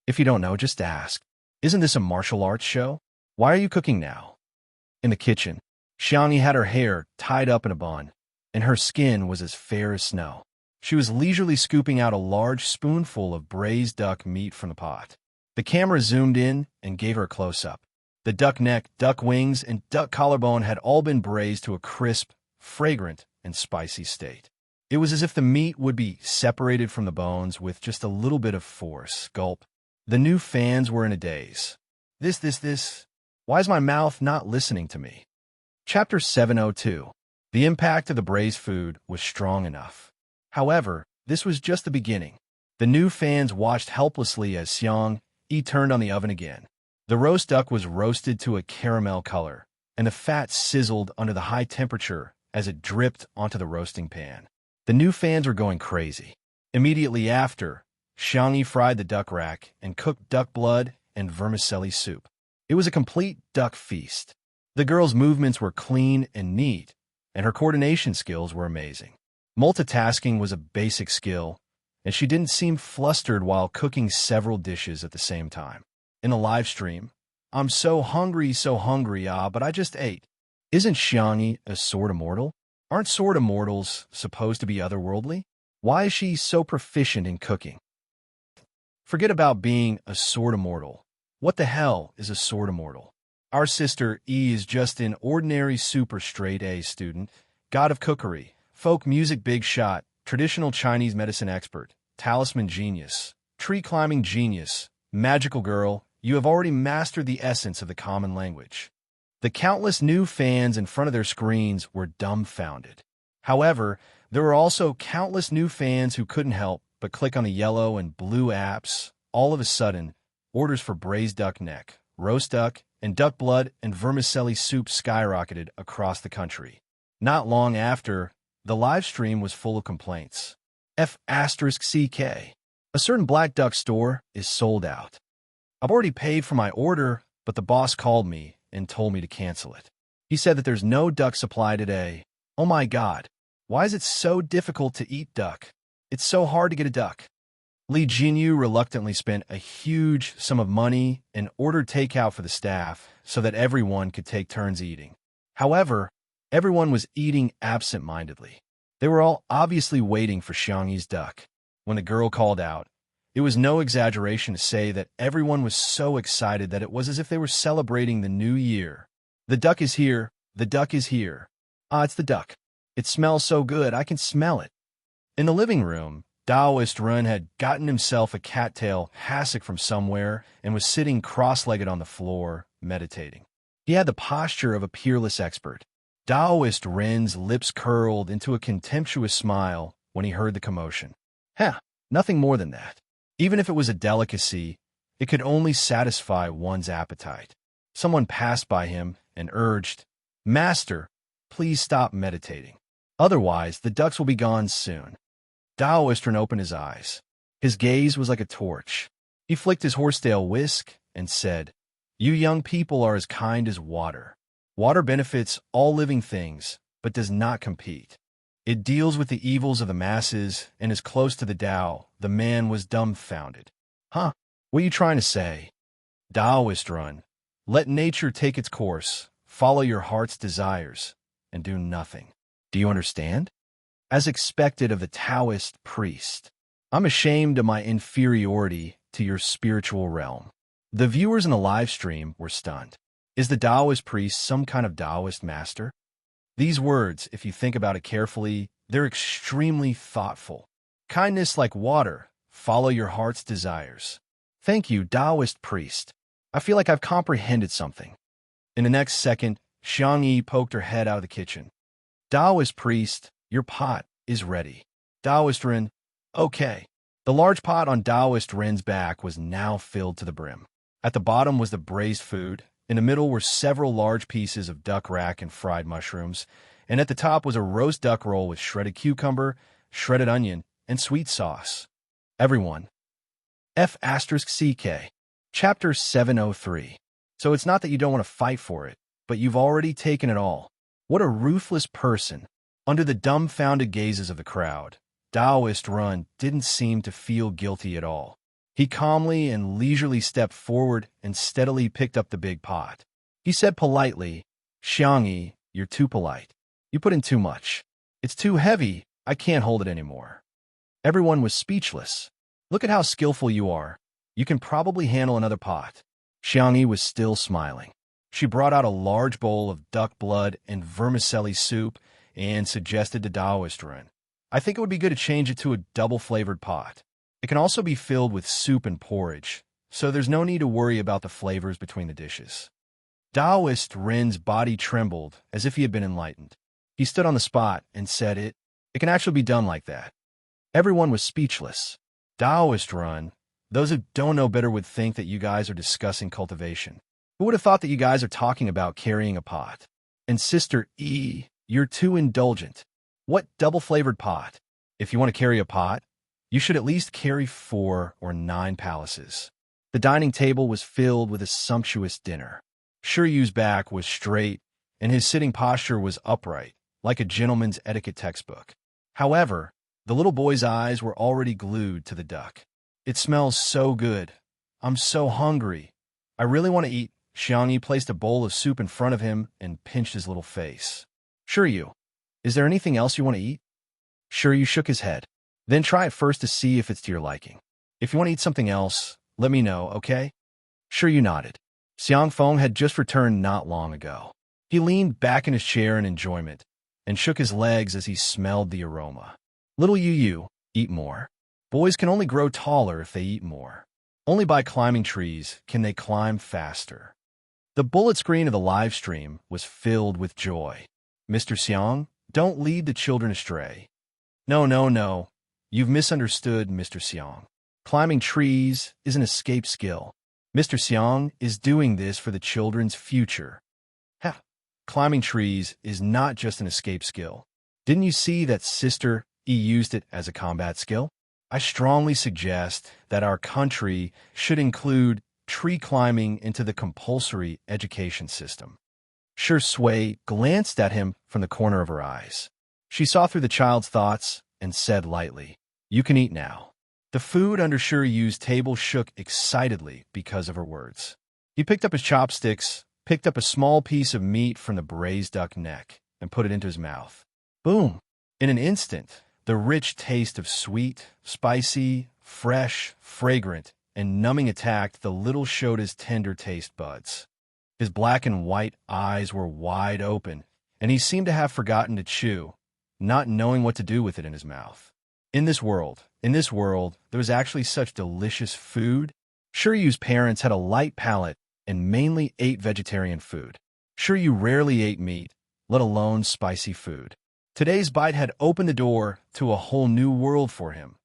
If you don't know, just ask. Isn't this a martial arts show? Why are you cooking now? In the kitchen, Xiangyi had her hair tied up in a bun, and her skin was as fair as snow. She was leisurely scooping out a large spoonful of braised duck meat from the pot. The camera zoomed in and gave her a close-up. The duck neck, duck wings, and duck collarbone had all been braised to a crisp, fragrant, and spicy state. It was as if the meat would be separated from the bones with just a little bit of force. Gulp. The new fans were in a daze. This. Why is my mouth not listening to me? Chapter 702. The impact of the braised food was strong enough. However, this was just the beginning. The new fans watched helplessly as Xiangyi turned on the oven again. The roast duck was roasted to a caramel color, and the fat sizzled under the high temperature as it dripped onto the roasting pan. The new fans were going crazy. Immediately after, Xiangyi fried the duck rack and cooked duck blood and vermicelli soup. It was a complete duck feast. The girl's movements were clean and neat, and her coordination skills were amazing. Multitasking was a basic skill, and she didn't seem flustered while cooking several dishes at the same time. In the live stream, I'm so hungry, but I just ate. Isn't Xiangyi a sword immortal? Aren't sword immortals supposed to be otherworldly? Why is she so proficient in cooking? Forget about being a sword immortal. What the hell is a sword immortal? Our sister E is just an ordinary super straight A student, god of cookery, folk music big shot, traditional Chinese medicine expert, talisman genius, tree climbing genius, magical girl. You have already mastered the essence of the common language. The countless new fans in front of their screens were dumbfounded. However, there were also countless new fans who couldn't help but click on the yellow and blue apps. All of a sudden, orders for braised duck neck, roast duck, and duck blood and vermicelli soup skyrocketed across the country. Not long after, the live stream was full of complaints. F***CK. A certain black duck store is sold out. I've already paid for my order, but the boss called me and told me to cancel it. He said that there's no duck supply today. Oh my god, why is it so difficult to eat duck? It's so hard to get a duck. Li Jinyu reluctantly spent a huge sum of money and ordered takeout for the staff so that everyone could take turns eating. However, everyone was eating absent-mindedly. They were all obviously waiting for Xiangyi's duck. When the girl called out, it was no exaggeration to say that everyone was so excited that it was as if they were celebrating the new year. The duck is here. The duck is here. Ah, it's the duck. It smells so good, I can smell it. In the living room, Taoist Run had gotten himself a cattail hassock from somewhere and was sitting cross-legged on the floor, meditating. He had the posture of a peerless expert. Taoist Ren's lips curled into a contemptuous smile when he heard the commotion. Nothing more than that. Even if it was a delicacy, it could only satisfy one's appetite. Someone passed by him and urged, "Master, please stop meditating. Otherwise, the ducks will be gone soon." Taoist Ren opened his eyes. His gaze was like a torch. He flicked his horsetail whisk and said, "You young people are as kind as water. Water benefits all living things, but does not compete. It deals with the evils of the masses and is close to the Tao." The man was dumbfounded. What are you trying to say? Taoist Run, let nature take its course, follow your heart's desires, and do nothing. Do you understand? As expected of the Taoist priest, I'm ashamed of my inferiority to your spiritual realm. The viewers in the live stream were stunned. Is the Taoist priest some kind of Taoist master? These words, if you think about it carefully, they're extremely thoughtful. Kindness like water, follow your heart's desires. Thank you, Taoist priest. I feel like I've comprehended something. In the next second, Xiang Yi poked her head out of the kitchen. Taoist priest, your pot is ready. Taoist Ren, okay. The large pot on Taoist Ren's back was now filled to the brim. At the bottom was the braised food. In the middle were several large pieces of duck rack and fried mushrooms, and at the top was a roast duck roll with shredded cucumber, shredded onion, and sweet sauce. Everyone. F*CK. Chapter 703. So it's not that you don't want to fight for it, but you've already taken it all. What a ruthless person. Under the dumbfounded gazes of the crowd, Taoist Run didn't seem to feel guilty at all. He calmly and leisurely stepped forward and steadily picked up the big pot. He said politely, "Xiang Yi, you're too polite. You put in too much. It's too heavy. I can't hold it anymore." Everyone was speechless. "Look at how skillful you are. You can probably handle another pot." Xiang Yi was still smiling. She brought out a large bowl of duck blood and vermicelli soup and suggested to Taoist Run, "I think it would be good to change it to a double-flavored pot. It can also be filled with soup and porridge, so there's no need to worry about the flavors between the dishes." Taoist Ren's body trembled as if he had been enlightened. He stood on the spot and said, It can actually be done like that." Everyone was speechless. Taoist Run, those who don't know better would think that you guys are discussing cultivation. Who would have thought that you guys are talking about carrying a pot? And Sister E, you're too indulgent. What double-flavored pot? If you want to carry a pot, you should at least carry 4 or 9 palaces. The dining table was filled with a sumptuous dinner. Shiryu's back was straight, and his sitting posture was upright, like a gentleman's etiquette textbook. However, the little boy's eyes were already glued to the duck. "It smells so good. I'm so hungry. I really want to eat." Xiang Yi placed a bowl of soup in front of him and pinched his little face. "Shiryu, is there anything else you want to eat?" Shiryu shook his head. "Then try it first to see if it's to your liking. If you want to eat something else, let me know, okay?" Shiryu nodded. Xiang Feng had just returned not long ago. He leaned back in his chair in enjoyment and shook his legs as he smelled the aroma. "Little Yu, eat more. Boys can only grow taller if they eat more. Only by climbing trees can they climb faster." The bullet screen of the live stream was filled with joy. "Mr. Xiang, don't lead the children astray." No. You've misunderstood, Mr. Xiang. Climbing trees is an escape skill. Mr. Xiang is doing this for the children's future. Climbing trees is not just an escape skill. Didn't you see that Sister E used it as a combat skill? I strongly suggest that our country should include tree climbing into the compulsory education system. Shui glanced at him from the corner of her eyes. She saw through the child's thoughts and said lightly, "You can eat now." The food under Shiryu's table shook excitedly because of her words. He picked up his chopsticks, picked up a small piece of meat from the braised duck neck, and put it into his mouth. Boom! In an instant, the rich taste of sweet, spicy, fresh, fragrant, and numbing attacked the little Shota's tender taste buds. His black and white eyes were wide open, and he seemed to have forgotten to chew, not knowing what to do with it in his mouth. In this world, there was actually such delicious food. Shiryu's parents had a light palate and mainly ate vegetarian food. Shiryu rarely ate meat, let alone spicy food. Today's bite had opened the door to a whole new world for him.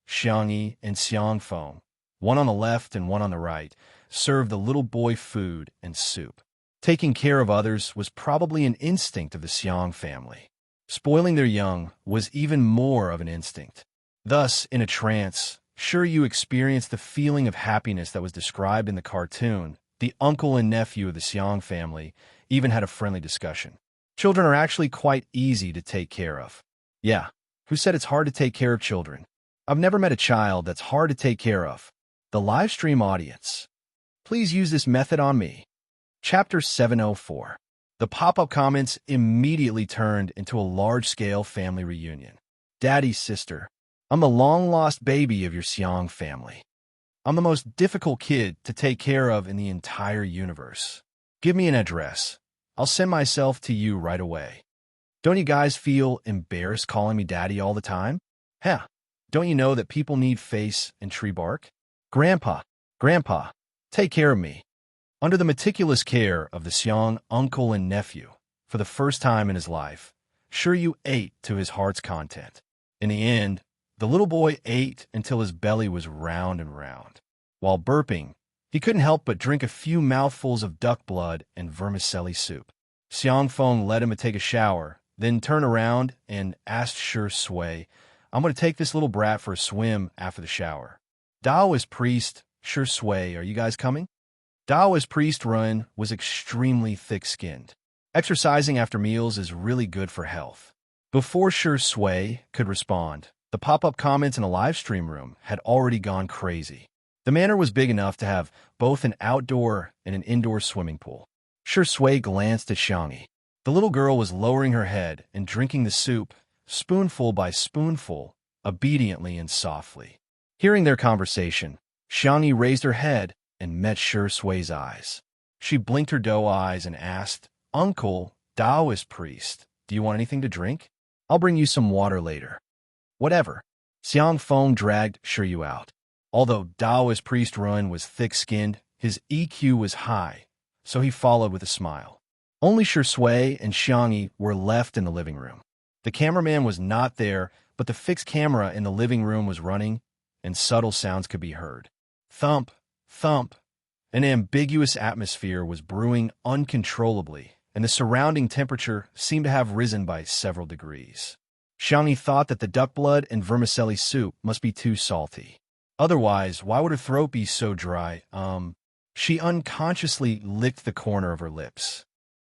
Xiangyi and Xiangfeng, one on the left and one on the right, served the little boy food and soup. Taking care of others was probably an instinct of the Xiang family. Spoiling their young was even more of an instinct. Thus, in a trance, Shiryu experienced the feeling of happiness that was described in the cartoon. The uncle and nephew of the Xiang family even had a friendly discussion. Children are actually quite easy to take care of. Yeah, who said it's hard to take care of children? I've never met a child that's hard to take care of. The live stream audience. Please use this method on me. Chapter 704. The pop-up comments immediately turned into a large-scale family reunion. Daddy's sister. I'm the long-lost baby of your Xiang family. I'm the most difficult kid to take care of in the entire universe. Give me an address. I'll send myself to you right away. Don't you guys feel embarrassed calling me daddy all the time? Heh, don't you know that people need face and tree bark? Grandpa, take care of me. Under the meticulous care of the Xiang uncle and nephew, for the first time in his life, Shiryu ate to his heart's content. In the end, the little boy ate until his belly was round and round. While burping, he couldn't help but drink a few mouthfuls of duck blood and vermicelli soup. Xiangfeng let him take a shower, then turned around and asked Shi Sui, I'm going to take this little brat for a swim after the shower. Taoist priest Shi Sui, are you guys coming? Taoist priest Run was extremely thick-skinned. Exercising after meals is really good for health. Before Shi Sui could respond, the pop-up comments in a live stream room had already gone crazy. The manor was big enough to have both an outdoor and an indoor swimming pool. Shi Sui glanced at Xiangyi. The little girl was lowering her head and drinking the soup, spoonful by spoonful, obediently and softly. Hearing their conversation, Xiangyi raised her head and met Shi Sui's eyes. She blinked her doe eyes and asked, Uncle, Taoist priest, do you want anything to drink? I'll bring you some water later. Whatever. Xiangfeng dragged Shiryu out. Although Taoist priest Run was thick-skinned, his EQ was high, so he followed with a smile. Only Shi Sui and Xiangyi were left in the living room. The cameraman was not there, but the fixed camera in the living room was running, and subtle sounds could be heard. Thump, thump. An ambiguous atmosphere was brewing uncontrollably, and the surrounding temperature seemed to have risen by several degrees. Xiangyi thought that the duck blood and vermicelli soup must be too salty. Otherwise, why would her throat be so dry? She unconsciously licked the corner of her lips.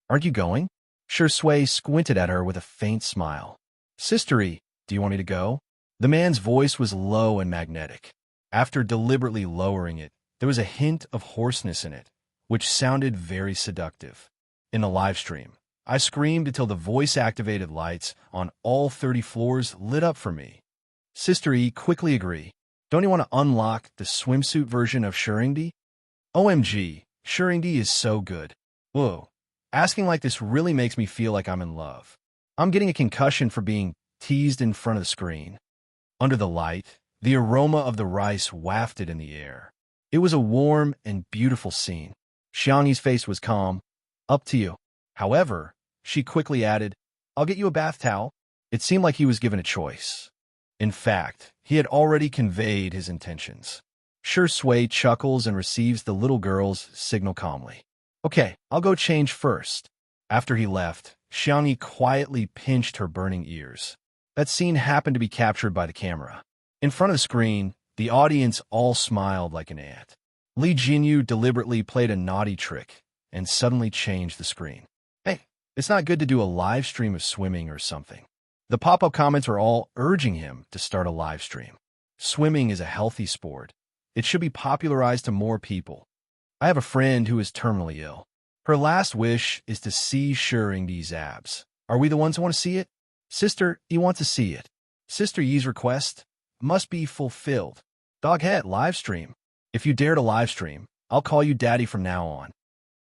Aren't you going? Shi Sui squinted at her with a faint smile. Sistery, do you want me to go? The man's voice was low and magnetic. After deliberately lowering it, there was a hint of hoarseness in it, which sounded very seductive. In the live stream, I screamed until the voice-activated lights on all 30 floors lit up for me. Sister E quickly agreed. Don't you want to unlock the swimsuit version of Shirindi? OMG, Shirindi is so good. Whoa, asking like this really makes me feel like I'm in love. I'm getting a concussion for being teased in front of the screen. Under the light, the aroma of the rice wafted in the air. It was a warm and beautiful scene. Xiangyi's face was calm. Up to you. However, she quickly added, I'll get you a bath towel. It seemed like he was given a choice. In fact, he had already conveyed his intentions. Shi Sui chuckles and receives the little girl's signal calmly. Okay, I'll go change first. After he left, Xiangyi quietly pinched her burning ears. That scene happened to be captured by the camera. In front of the screen, the audience all smiled like an ant. Li Jinyu deliberately played a naughty trick and suddenly changed the screen. Hey, it's not good to do a live stream of swimming or something. The pop-up comments are all urging him to start a live stream. Swimming is a healthy sport. It should be popularized to more people. I have a friend who is terminally ill. Her last wish is to see Shirindi's abs. Are we the ones who want to see it? Sister, you want to see it. Sister Yi's request must be fulfilled. Doghead, live stream. If you dare to live stream, I'll call you daddy from now on.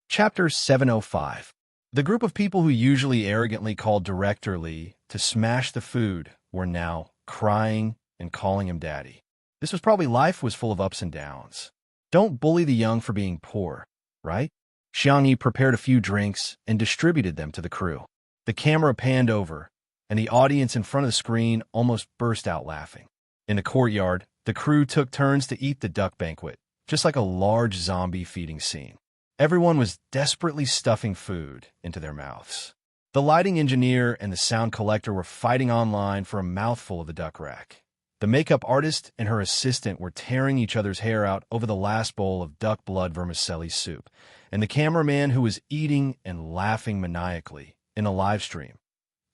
Chapter 705. The group of people who usually arrogantly called Director Li to smash the food were now crying and calling him daddy. This was probably life was full of ups and downs. Don't bully the young for being poor, right? Xiangyi prepared a few drinks and distributed them to the crew. The camera panned over, and the audience in front of the screen almost burst out laughing. In the courtyard, the crew took turns to eat the duck banquet, just like a large zombie feeding scene. Everyone was desperately stuffing food into their mouths. The lighting engineer and the sound collector were fighting online for a mouthful of the duck rack. The makeup artist and her assistant were tearing each other's hair out over the last bowl of duck blood vermicelli soup, and the cameraman who was eating and laughing maniacally in the live stream.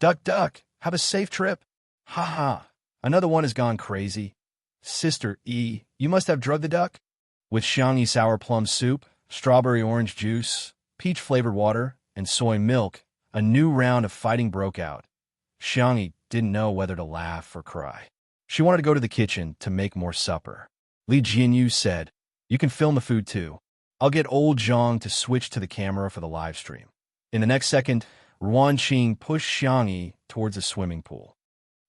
Duck, duck, have a safe trip. Ha ha, another one has gone crazy. Sister E, you must have drugged the duck? With Xiangyi sour plum soup, strawberry orange juice, peach-flavored water, and soy milk, a new round of fighting broke out. Xiangyi didn't know whether to laugh or cry. She wanted to go to the kitchen to make more supper. Li Jianyu said, "You can film the food too. I'll get old Zhang to switch to the camera for the live stream." In the next second, Ruan Qing pushed Xiangyi towards a swimming pool.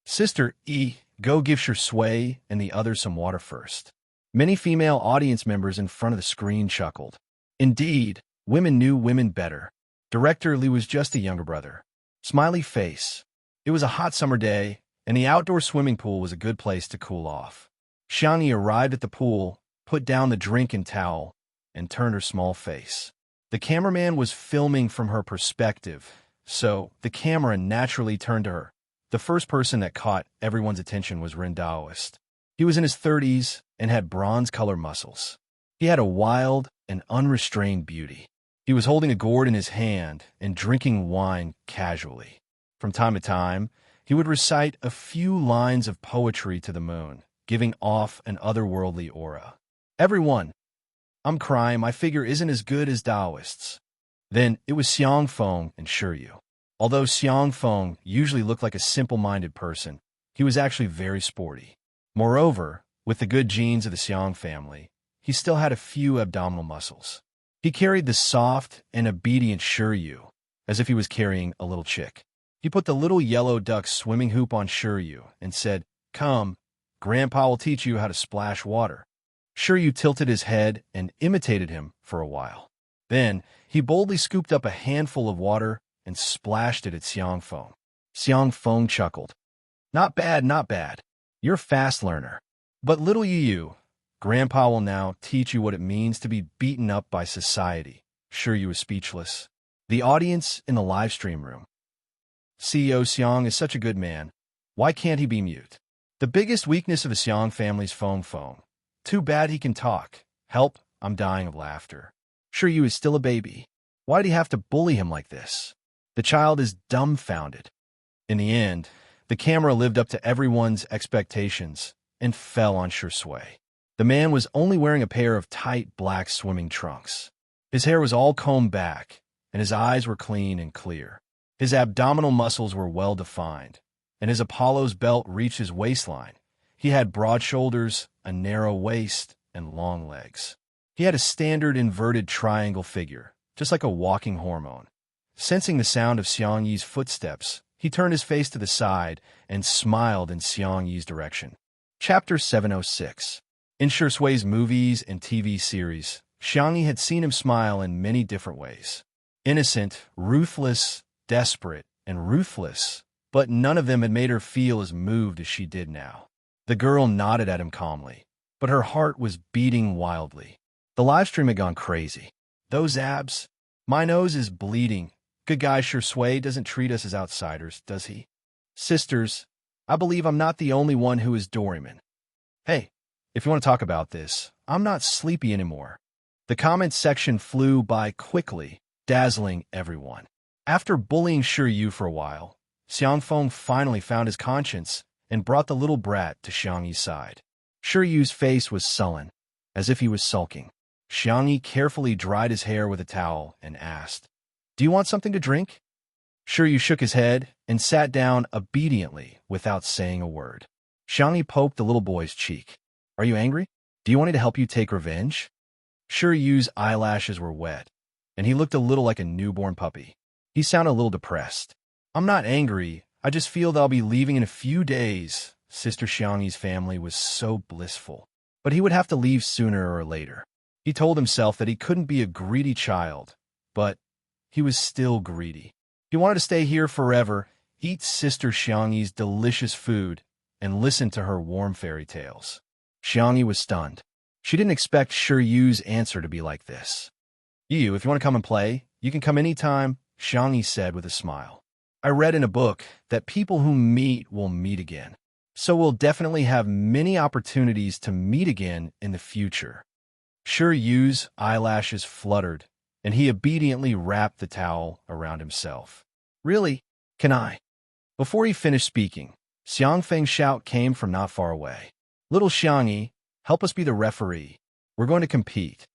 Sister E, go give Shui and the others some water first. Many female audience members in front of the screen chuckled. Indeed, women knew women better. Director Li was just a younger brother. Smiley face. It was a hot summer day, and the outdoor swimming pool was a good place to cool off. Xiangyi arrived at the pool, put down the drink and towel, and turned her small face. The cameraman was filming from her perspective, so the camera naturally turned to her. The first person that caught everyone's attention was Rendaoist. He was in his 30s and had bronze-colored muscles. He had a wild and unrestrained beauty. He was holding a gourd in his hand and drinking wine casually. From time to time, he would recite a few lines of poetry to the moon, giving off an otherworldly aura. Everyone, I'm crying, my figure isn't as good as Taoists. Then it was Xiang Feng and Shiryu. Although Xiang Feng usually looked like a simple-minded person, he was actually very sporty. Moreover, with the good genes of the Xiang family, he still had a few abdominal muscles. He carried the soft and obedient Shiryu, as if he was carrying a little chick. He put the little yellow duck swimming hoop on Shiryu and said, "Come, Grandpa will teach you how to splash water." Shiryu tilted his head and imitated him for a while. Then, he boldly scooped up a handful of water and splashed it at Xiang Feng. Xiang Feng chuckled. Not bad, not bad. You're a fast learner. But little you, Grandpa will now teach you what it means to be beaten up by society. Shiryu was speechless. The audience in the live stream room. CEO Xiang is such a good man. Why can't he be mute? The biggest weakness of the Xiang family's Feng. Too bad he can talk. Help, I'm dying of laughter. Shiryu is still a baby. Why did he have to bully him like this? The child is dumbfounded. In the end, the camera lived up to everyone's expectations and fell on Shui. The man was only wearing a pair of tight black swimming trunks. His hair was all combed back, and his eyes were clean and clear. His abdominal muscles were well defined, and his Apollo's belt reached his waistline. He had broad shoulders, a narrow waist, and long legs. He had a standard inverted triangle figure, just like a walking hormone. Sensing the sound of Xiangyi's footsteps, he turned his face to the side and smiled in Xiangyi's direction. Chapter 706. In Shui's movies and TV series, Xiangyi had seen him smile in many different ways. Innocent, ruthless, desperate, and ruthless, but none of them had made her feel as moved as she did now. The girl nodded at him calmly, but her heart was beating wildly. The live stream had gone crazy. Those abs. My nose is bleeding. Good guy Shui doesn't treat us as outsiders, does he? Sisters, I believe I'm not the only one who is Doryman. Hey, if you want to talk about this, I'm not sleepy anymore. The comments section flew by quickly, dazzling everyone. After bullying Shiryu for a while, Xiangfeng finally found his conscience and brought the little brat to Xiangyi's side. Shiryu's face was sullen, as if he was sulking. Xiangyi carefully dried his hair with a towel and asked, "Do you want something to drink?" Shiryu shook his head and sat down obediently without saying a word. Xiangyi poked the little boy's cheek. "Are you angry? Do you want me to help you take revenge?" Shiryu's eyelashes were wet, and he looked a little like a newborn puppy. He sounded a little depressed. "I'm not angry. I just feel that I'll be leaving in a few days, Sister Xiangyi's family was so blissful. But he would have to leave sooner or later. He told himself that he couldn't be a greedy child, but he was still greedy. He wanted to stay here forever, eat Sister Xiangyi's delicious food, and listen to her warm fairy tales. Xiangyi was stunned. She didn't expect Shi Yu's answer to be like this. "Yu, if you want to come and play, you can come anytime," Xiangyi said with a smile. "I read in a book that people who meet will meet again. So we'll definitely have many opportunities to meet again in the future." Shi Yu's eyelashes fluttered, and he obediently wrapped the towel around himself. "Really? Can I?" Before he finished speaking, Xiangfeng's shout came from not far away. "Little Xiangyi, help us be the referee. We're going to compete."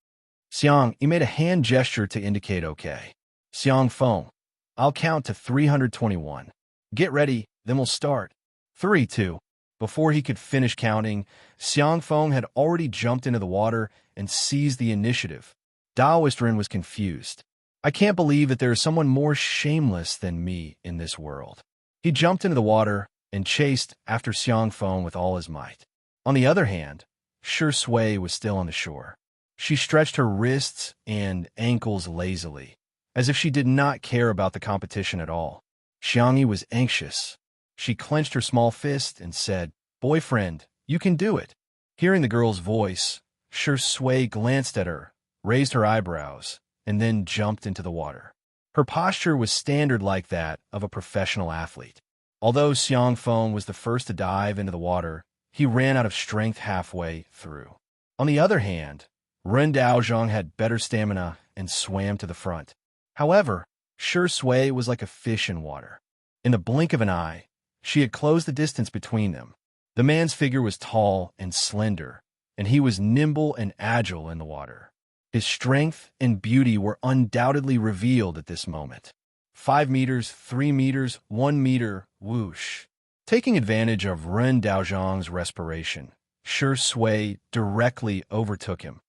Xiang, he made a hand gesture to indicate okay. Xiangfeng, "I'll count to 321. Get ready, then we'll start. 3, 2. Before he could finish counting, Xiangfeng had already jumped into the water and seized the initiative. Daoist Ren was confused. "I can't believe that there is someone more shameless than me in this world." He jumped into the water and chased after Xiangfeng with all his might. On the other hand, Shi Sui was still on the shore. She stretched her wrists and ankles lazily, as if she did not care about the competition at all. Xiangyi was anxious. She clenched her small fist and said, "Boyfriend, you can do it." Hearing the girl's voice, Shi Sui glanced at her, raised her eyebrows, and then jumped into the water. Her posture was standard like that of a professional athlete. Although Xiangfeng was the first to dive into the water, he ran out of strength halfway through. On the other hand, Ren Daozhong had better stamina and swam to the front. However, Shi Sui was like a fish in water. In the blink of an eye, she had closed the distance between them. The man's figure was tall and slender, and he was nimble and agile in the water. His strength and beauty were undoubtedly revealed at this moment. 5 meters, 3 meters, 1 meter, whoosh. Taking advantage of Ren Daozhong's respiration, Shi Sui directly overtook him,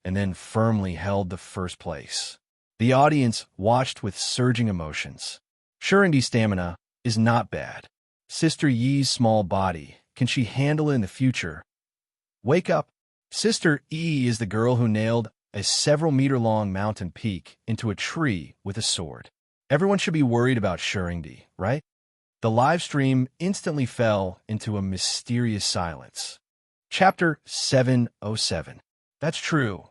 and then firmly held the first place. The audience watched with surging emotions. Shirindi's stamina is not bad. Sister Yi's small body, can she handle it in the future? Wake up! Sister Yi is the girl who nailed a several-meter-long mountain peak into a tree with a sword. Everyone should be worried about Shirindi, right? The live stream instantly fell into a mysterious silence. Chapter 707. That's true.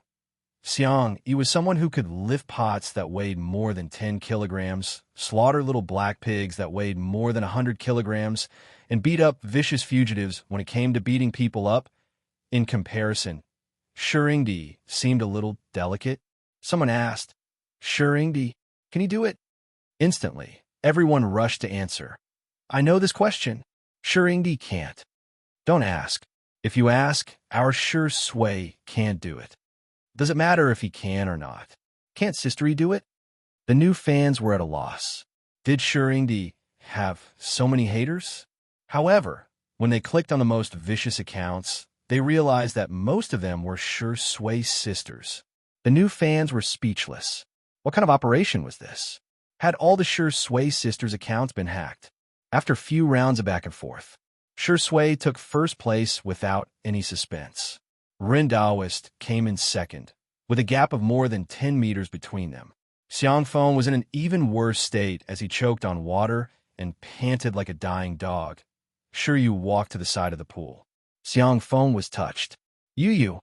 Xiang, he was someone who could lift pots that weighed more than 10 kilograms, slaughter little black pigs that weighed more than 100 kilograms, and beat up vicious fugitives when it came to beating people up. In comparison, Shirindi seemed a little delicate. Someone asked, "Shirindi, can you do it?" Instantly, everyone rushed to answer. "I know this question. Shirindi can't." Don't ask. If you ask, our Shi Sui can't do it. Does it matter if he can or not? Can't Sister Yi do it? The new fans were at a loss. Did Shirindi have so many haters? However, when they clicked on the most vicious accounts, they realized that most of them were Shi Sui's sisters. The new fans were speechless. What kind of operation was this? Had all the Shi Sui sisters' accounts been hacked? After a few rounds of back and forth, Shi Sui took first place without any suspense. Ren Daoist came in second, with a gap of more than 10 meters between them. Xiangfeng was in an even worse state as he choked on water and panted like a dying dog. Shi Yu walked to the side of the pool. Xiangfeng was touched. "Yu,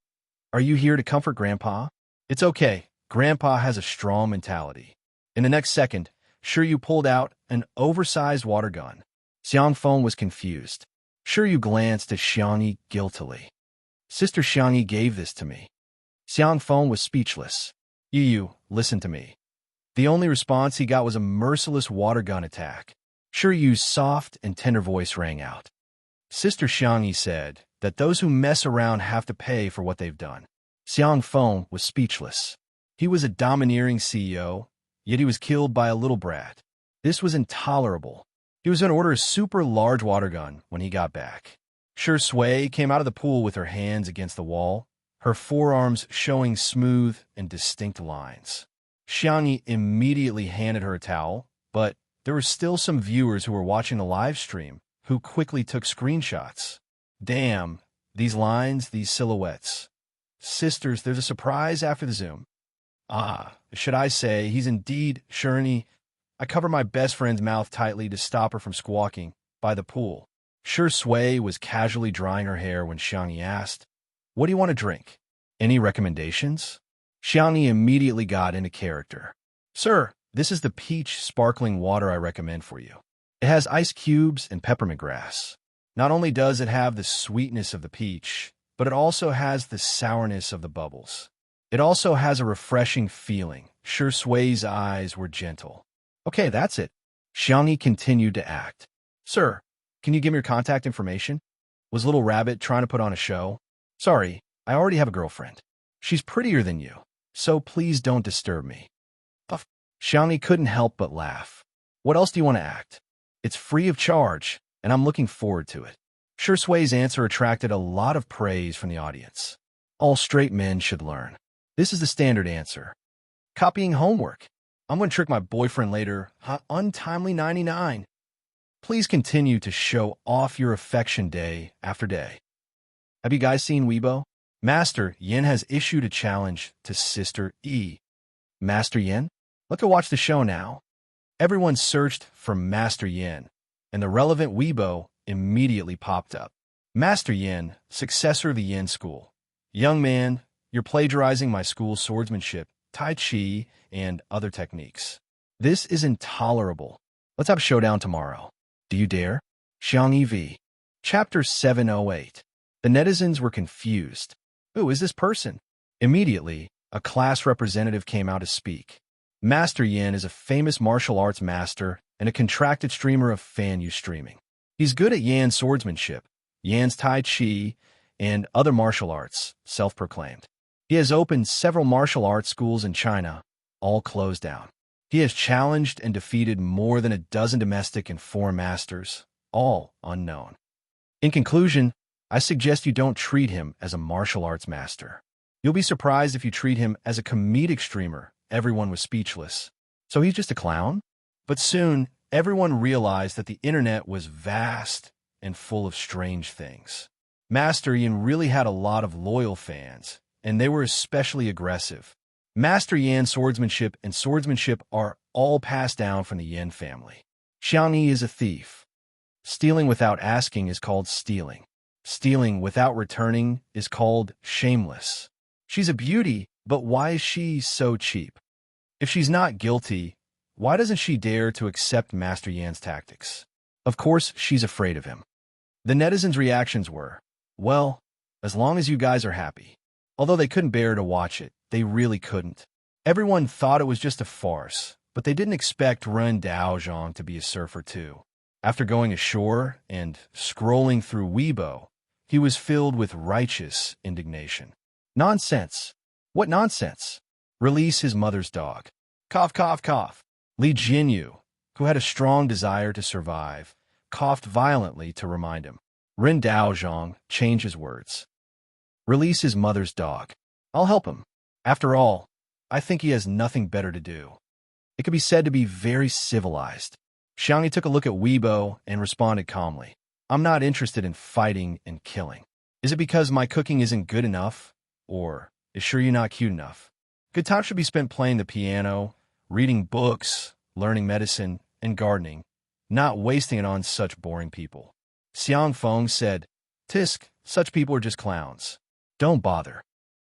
are you here to comfort Grandpa?" "It's okay. Grandpa has a strong mentality." In the next second, Shi Yu pulled out an oversized water gun. Xiangfeng was confused. Shi Yu glanced at Xiangyi guiltily. "Sister Xiangyi gave this to me." Xiangfeng was speechless. "Yu, listen to me." The only response he got was a merciless water gun attack. Shi Yu's soft and tender voice rang out. "Sister Xiangyi said that those who mess around have to pay for what they've done." Xiangfeng was speechless. He was a domineering CEO, yet he was killed by a little brat. This was intolerable. He was going to order a super large water gun when he got back. Shi Sui came out of the pool with her hands against the wall, her forearms showing smooth and distinct lines. Xiangyi immediately handed her a towel, but there were still some viewers who were watching the live stream who quickly took screenshots. Damn, these lines, these silhouettes. Sisters, there's a surprise after the Zoom. Ah, should I say, he's indeed Shirney. I cover my best friend's mouth tightly to stop her from squawking by the pool. Sure Sui was casually drying her hair when Xiangyi asked, "What do you want to drink? Any recommendations?" Xiangyi immediately got into character. "Sir, this is the peach sparkling water I recommend for you. It has ice cubes and peppermint grass. Not only does it have the sweetness of the peach, but it also has the sourness of the bubbles. It also has a refreshing feeling." Sure Sui's eyes were gentle. "Okay, that's it." Xiangyi continued to act. "Sir, can you give me your contact information?" Was Little Rabbit trying to put on a show? "Sorry, I already have a girlfriend. She's prettier than you, so please don't disturb me." Puff. Xiangyi couldn't help but laugh. "What else do you want to act? It's free of charge, and I'm looking forward to it." Sure Sui's answer attracted a lot of praise from the audience. All straight men should learn. This is the standard answer. Copying homework. I'm going to trick my boyfriend later. Untimely 99. Please continue to show off your affection day after day. Have you guys seen Weibo? Master Yin has issued a challenge to Sister E. Master Yin? Let's go watch the show now. Everyone searched for Master Yin, and the relevant Weibo immediately popped up. Master Yin, successor of the Yin school. Young man, you're plagiarizing my school's swordsmanship, Tai Chi, and other techniques. This is intolerable. Let's have a showdown tomorrow. Do you dare? Xiangyi v. Chapter 708. The netizens were confused. Who is this person? Immediately, a class representative came out to speak. Master Yin is a famous martial arts master and a contracted streamer of fan use streaming. He's good at Yan's swordsmanship, Yan's Tai Chi, and other martial arts, self-proclaimed. He has opened several martial arts schools in China, all closed down. He has challenged and defeated more than a dozen domestic and foreign masters, all unknown. In conclusion, I suggest you don't treat him as a martial arts master. You'll be surprised if you treat him as a comedic streamer. Everyone was speechless. So he's just a clown? But soon, everyone realized that the internet was vast and full of strange things. Master Yin really had a lot of loyal fans, and they were especially aggressive. Master Yan's swordsmanship and swordsmanship are all passed down from the Yin family. Xiangyi is a thief. Stealing without asking is called stealing. Stealing without returning is called shameless. She's a beauty, but why is she so cheap? If she's not guilty, why doesn't she dare to accept Master Yan's tactics? Of course, she's afraid of him. The netizens' reactions were, well, as long as you guys are happy. Although they couldn't bear to watch it, they really couldn't. Everyone thought it was just a farce, but they didn't expect Ren Daozhong to be a surfer too. After going ashore and scrolling through Weibo, he was filled with righteous indignation. Nonsense. What nonsense? Release his mother's dog. Cough, cough, cough. Li Jinyu, who had a strong desire to survive, coughed violently to remind him. Ren Daozhong changed his words. Release his mother's dog. I'll help him. After all, I think he has nothing better to do. It could be said to be very civilized. Xiangyi took a look at Weibo and responded calmly. I'm not interested in fighting and killing. Is it because my cooking isn't good enough? Or is sure you're not cute enough? Good time should be spent playing the piano, reading books, learning medicine, and gardening, not wasting it on such boring people. Xiang Feng said, Tisk, such people are just clowns. Don't bother.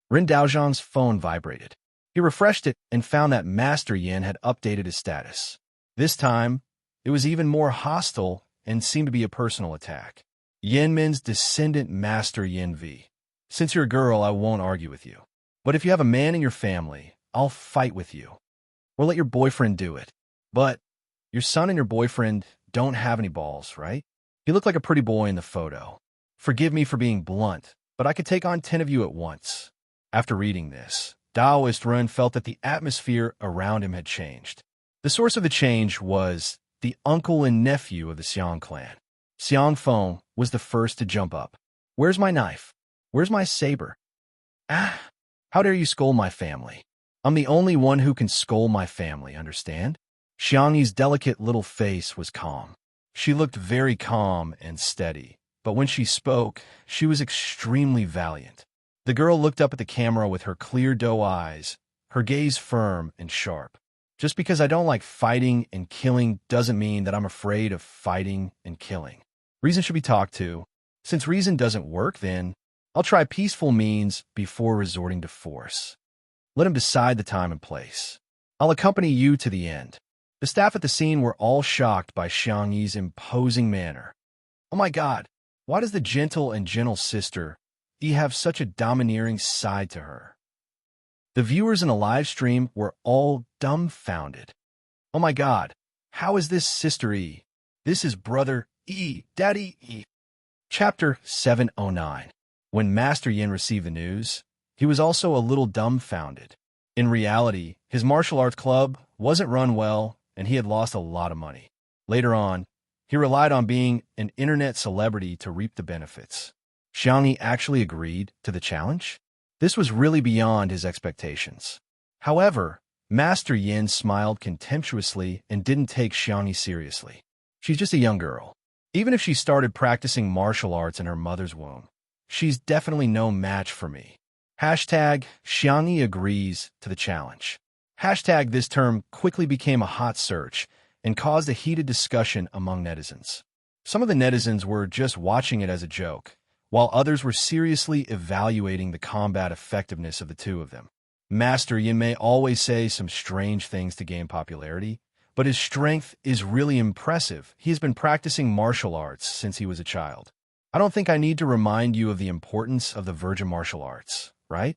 Ren Daozhong's phone vibrated. He refreshed it and found that Master Yin had updated his status. This time, it was even more hostile and seemed to be a personal attack. Yinmin's descendant Master Yin V. Since you're a girl, I won't argue with you. But if you have a man in your family, I'll fight with you. Or let your boyfriend do it. But your son and your boyfriend don't have any balls, right? He looked like a pretty boy in the photo. Forgive me for being blunt, but I could take on 10 of you at once. After reading this, Daoist Ren felt that the atmosphere around him had changed. The source of the change was the uncle and nephew of the Xiang clan. Xiang Feng was the first to jump up. Where's my knife? Where's my saber? Ah, how dare you scold my family? I'm the only one who can scold my family, understand? Xiangyi's delicate little face was calm. She looked very calm and steady, but when she spoke, she was extremely valiant. The girl looked up at the camera with her clear doe eyes, her gaze firm and sharp. Just because I don't like fighting and killing doesn't mean that I'm afraid of fighting and killing. Reason should be talked to. Since reason doesn't work, then I'll try peaceful means before resorting to force. Let him decide the time and place. I'll accompany you to the end. The staff at the scene were all shocked by Xiang Yi's imposing manner. Oh my God, why does the gentle and gentle sister Yi have such a domineering side to her? The viewers in the live stream were all dumbfounded. Oh my God, how is this Sister Yi? This is Brother Yi, Daddy Yi. Chapter 709. When Master Yin received the news, he was also a little dumbfounded. In reality, his martial arts club wasn't run well, and he had lost a lot of money. Later on, he relied on being an internet celebrity to reap the benefits. Xiang Yi actually agreed to the challenge? This was really beyond his expectations. However, Master Yin smiled contemptuously and didn't take Xiang Yi seriously. She's just a young girl. Even if she started practicing martial arts in her mother's womb, she's definitely no match for me. Hashtag Xiang Yi agrees to the challenge. Hashtag this term quickly became a hot search and caused a heated discussion among netizens. Some of the netizens were just watching it as a joke, while others were seriously evaluating the combat effectiveness of the two of them. Master Yin may always say some strange things to gain popularity, but his strength is really impressive. He has been practicing martial arts since he was a child. I don't think I need to remind you of the importance of the virgin martial arts, right?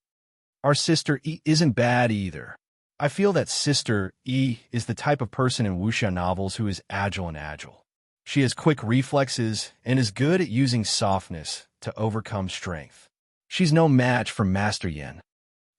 Our Sister Yi isn't bad either. I feel that Sister Yi is the type of person in wuxia novels who is agile. She has quick reflexes and is good at using softness to overcome strength. She's no match for Master Yin.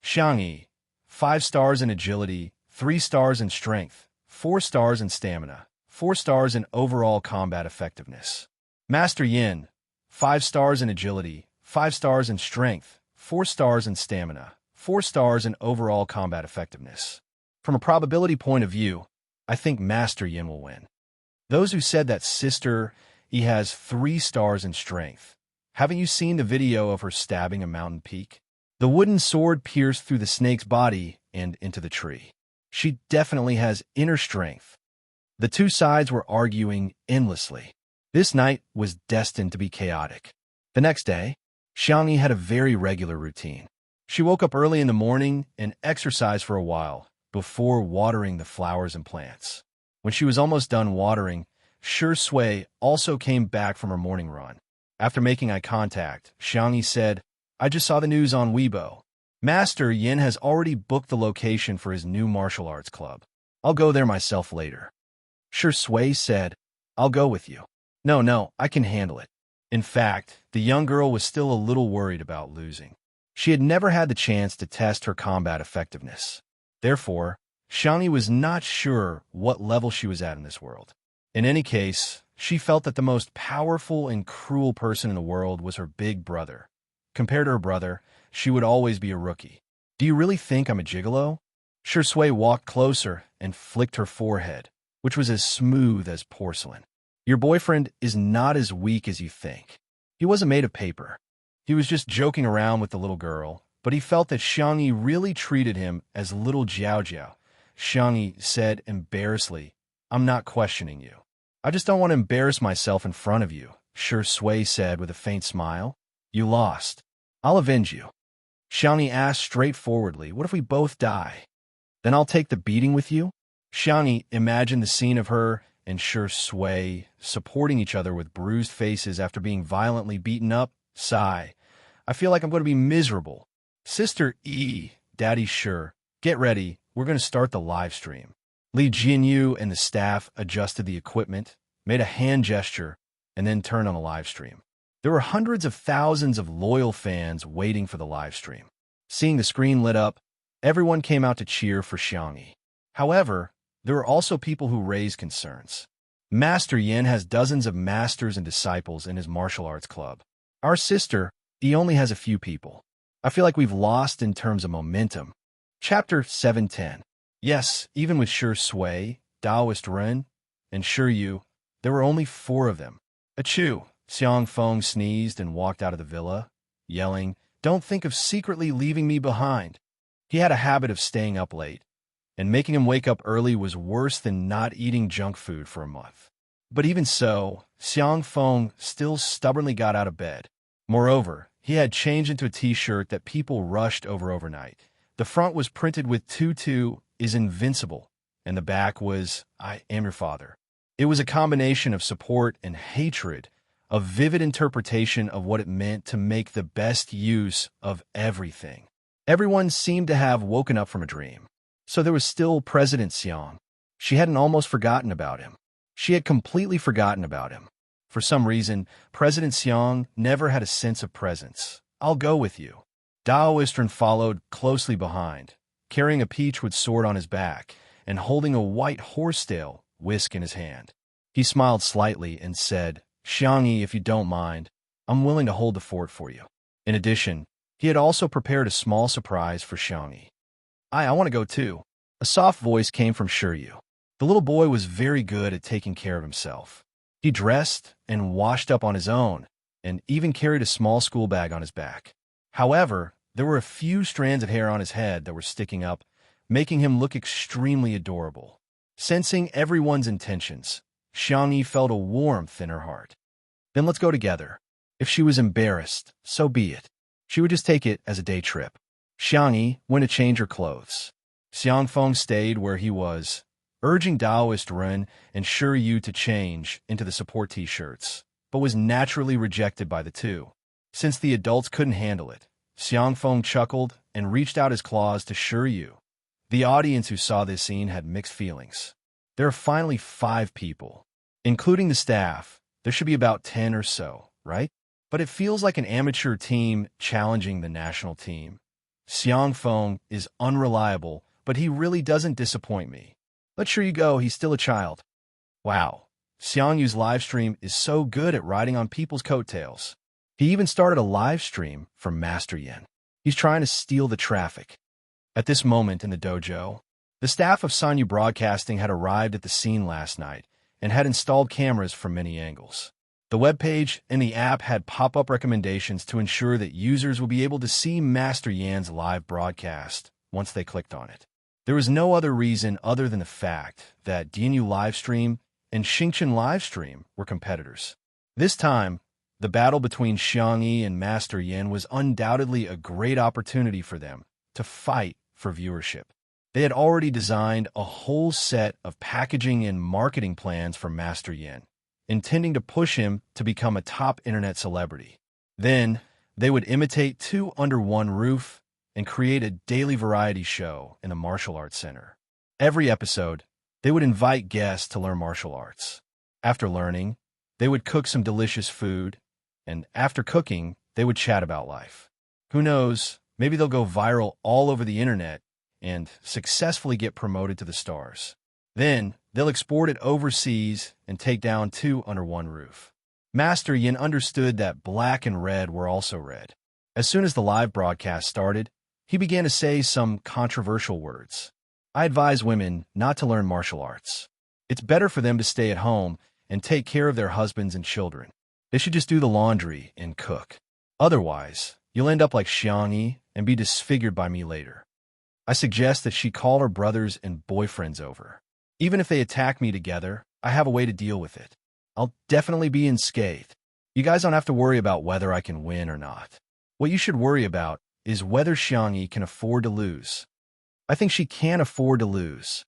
Xiang Yi, 5 stars in agility, 3 stars in strength, 4 stars in stamina, 4 stars in overall combat effectiveness. Master Yin, 5 stars in agility, 5 stars in strength, 4 stars in stamina, 4 stars in overall combat effectiveness. From a probability point of view, I think Master Yin will win. Those who said that Sister Yi has 3 stars in strength, haven't you seen the video of her stabbing a mountain peak? The wooden sword pierced through the snake's body and into the tree. She definitely has inner strength. The two sides were arguing endlessly. This night was destined to be chaotic. The next day, Xiang Yi had a very regular routine. She woke up early in the morning and exercised for a while before watering the flowers and plants. When she was almost done watering, Shi Sui also came back from her morning run. After making eye contact, Xiang Yi said, "I just saw the news on Weibo. Master Yin has already booked the location for his new martial arts club. I'll go there myself later." Shi Sui said, "I'll go with you." No, I can handle it." In fact, the young girl was still a little worried about losing. She had never had the chance to test her combat effectiveness. Therefore, Xiang Yi was not sure what level she was at in this world. In any case, she felt that the most powerful and cruel person in the world was her big brother. Compared to her brother, she would always be a rookie. "Do you really think I'm a gigolo?" Shi Sui walked closer and flicked her forehead, which was as smooth as porcelain. "Your boyfriend is not as weak as you think. He wasn't made of paper. He was just joking around with the little girl, but he felt that Xiang Yi really treated him as little Jiao Jiao." Xiang Yi said embarrassedly, "I'm not questioning you. I just don't want to embarrass myself in front of you," Shi Sui said with a faint smile. "You lost. I'll avenge you." Xiang Yi asked straightforwardly, "What if we both die? Then I'll take the beating with you?" Xiang Yi imagined the scene of her and Shi Sui supporting each other with bruised faces after being violently beaten up. Sigh. "I feel like I'm going to be miserable." "Sister Yi, Daddy Shi, get ready. We're going to start the live stream." Li Jinyu and the staff adjusted the equipment, made a hand gesture, and then turned on the live stream. There were hundreds of thousands of loyal fans waiting for the live stream. Seeing the screen lit up, everyone came out to cheer for Xiang Yi. However, there were also people who raised concerns. Master Yin has dozens of masters and disciples in his martial arts club. Our sister, he only has a few people. I feel like we've lost in terms of momentum. Chapter 710. Yes, even with Shi Sui, Taoist Ren, and Shi Yu, there were only 4 of them. Achoo, Xiang Feng sneezed and walked out of the villa, yelling, "Don't think of secretly leaving me behind." He had a habit of staying up late, and making him wake up early was worse than not eating junk food for a month. But even so, Xiang Feng still stubbornly got out of bed. Moreover, he had changed into a t-shirt that people rushed over overnight. The front was printed with "Tutu is invincible," and the back was "I am your father." It was a combination of support and hatred, a vivid interpretation of what it meant to make the best use of everything. Everyone seemed to have woken up from a dream. So there was still President Xiang. She hadn't almost forgotten about him. She had completely forgotten about him. For some reason, President Xiang never had a sense of presence. "I'll go with you." Daoistron followed closely behind, carrying a peachwood sword on his back and holding a white horsetail whisk in his hand. He smiled slightly and said, "Xiangyi, if you don't mind, I'm willing to hold the fort for you." In addition, he had also prepared a small surprise for Xiangyi. I want to go too." A soft voice came from Shiryu. The little boy was very good at taking care of himself. He dressed and washed up on his own, and even carried a small school bag on his back. However, there were a few strands of hair on his head that were sticking up, making him look extremely adorable. Sensing everyone's intentions, Xiangyi felt a warmth in her heart. "Then let's go together." If she was embarrassed, so be it. She would just take it as a day trip. Xiangyi went to change her clothes. Xiang Feng stayed where he was, urging Daoist Ren and Shiryu to change into the support t-shirts, but was naturally rejected by the two. Since the adults couldn't handle it, Xiang Feng chuckled and reached out his claws to Shiryu. The audience who saw this scene had mixed feelings. There are finally 5 people. Including the staff, there should be about 10 or so, right? But it feels like an amateur team challenging the national team. Xiang Feng is unreliable, but he really doesn't disappoint me. Let Shiryu go, he's still a child. Wow, Xiangyu's livestream is so good at riding on people's coattails. He even started a live stream from Master Yin. He's trying to steal the traffic. At this moment in the dojo, the staff of Sanyu Broadcasting had arrived at the scene last night and had installed cameras from many angles. The webpage and the app had pop-up recommendations to ensure that users will be able to see Master Yan's live broadcast once they clicked on it. There was no other reason other than the fact that DNU Livestream and Xingchen Livestream were competitors. This time, the battle between Xiangyi and Master Yin was undoubtedly a great opportunity for them to fight for viewership. They had already designed a whole set of packaging and marketing plans for Master Yin, intending to push him to become a top internet celebrity. Then, they would imitate 2 under one roof and create a daily variety show in the Martial Arts Center. Every episode, they would invite guests to learn martial arts. After learning, they would cook some delicious food, and after cooking, they would chat about life. Who knows, maybe they'll go viral all over the internet and successfully get promoted to the stars. Then, they'll export it overseas and take down 2 under one roof. Master Yin understood that black and red were also red. As soon as the live broadcast started, he began to say some controversial words. "I advise women not to learn martial arts. It's better for them to stay at home and take care of their husbands and children. They should just do the laundry and cook. Otherwise, you'll end up like Xiangyi and be disfigured by me later. I suggest that she call her brothers and boyfriends over. Even if they attack me together, I have a way to deal with it. I'll definitely be unscathed. You guys don't have to worry about whether I can win or not. What you should worry about is whether Xiangyi can afford to lose. I think she can afford to lose."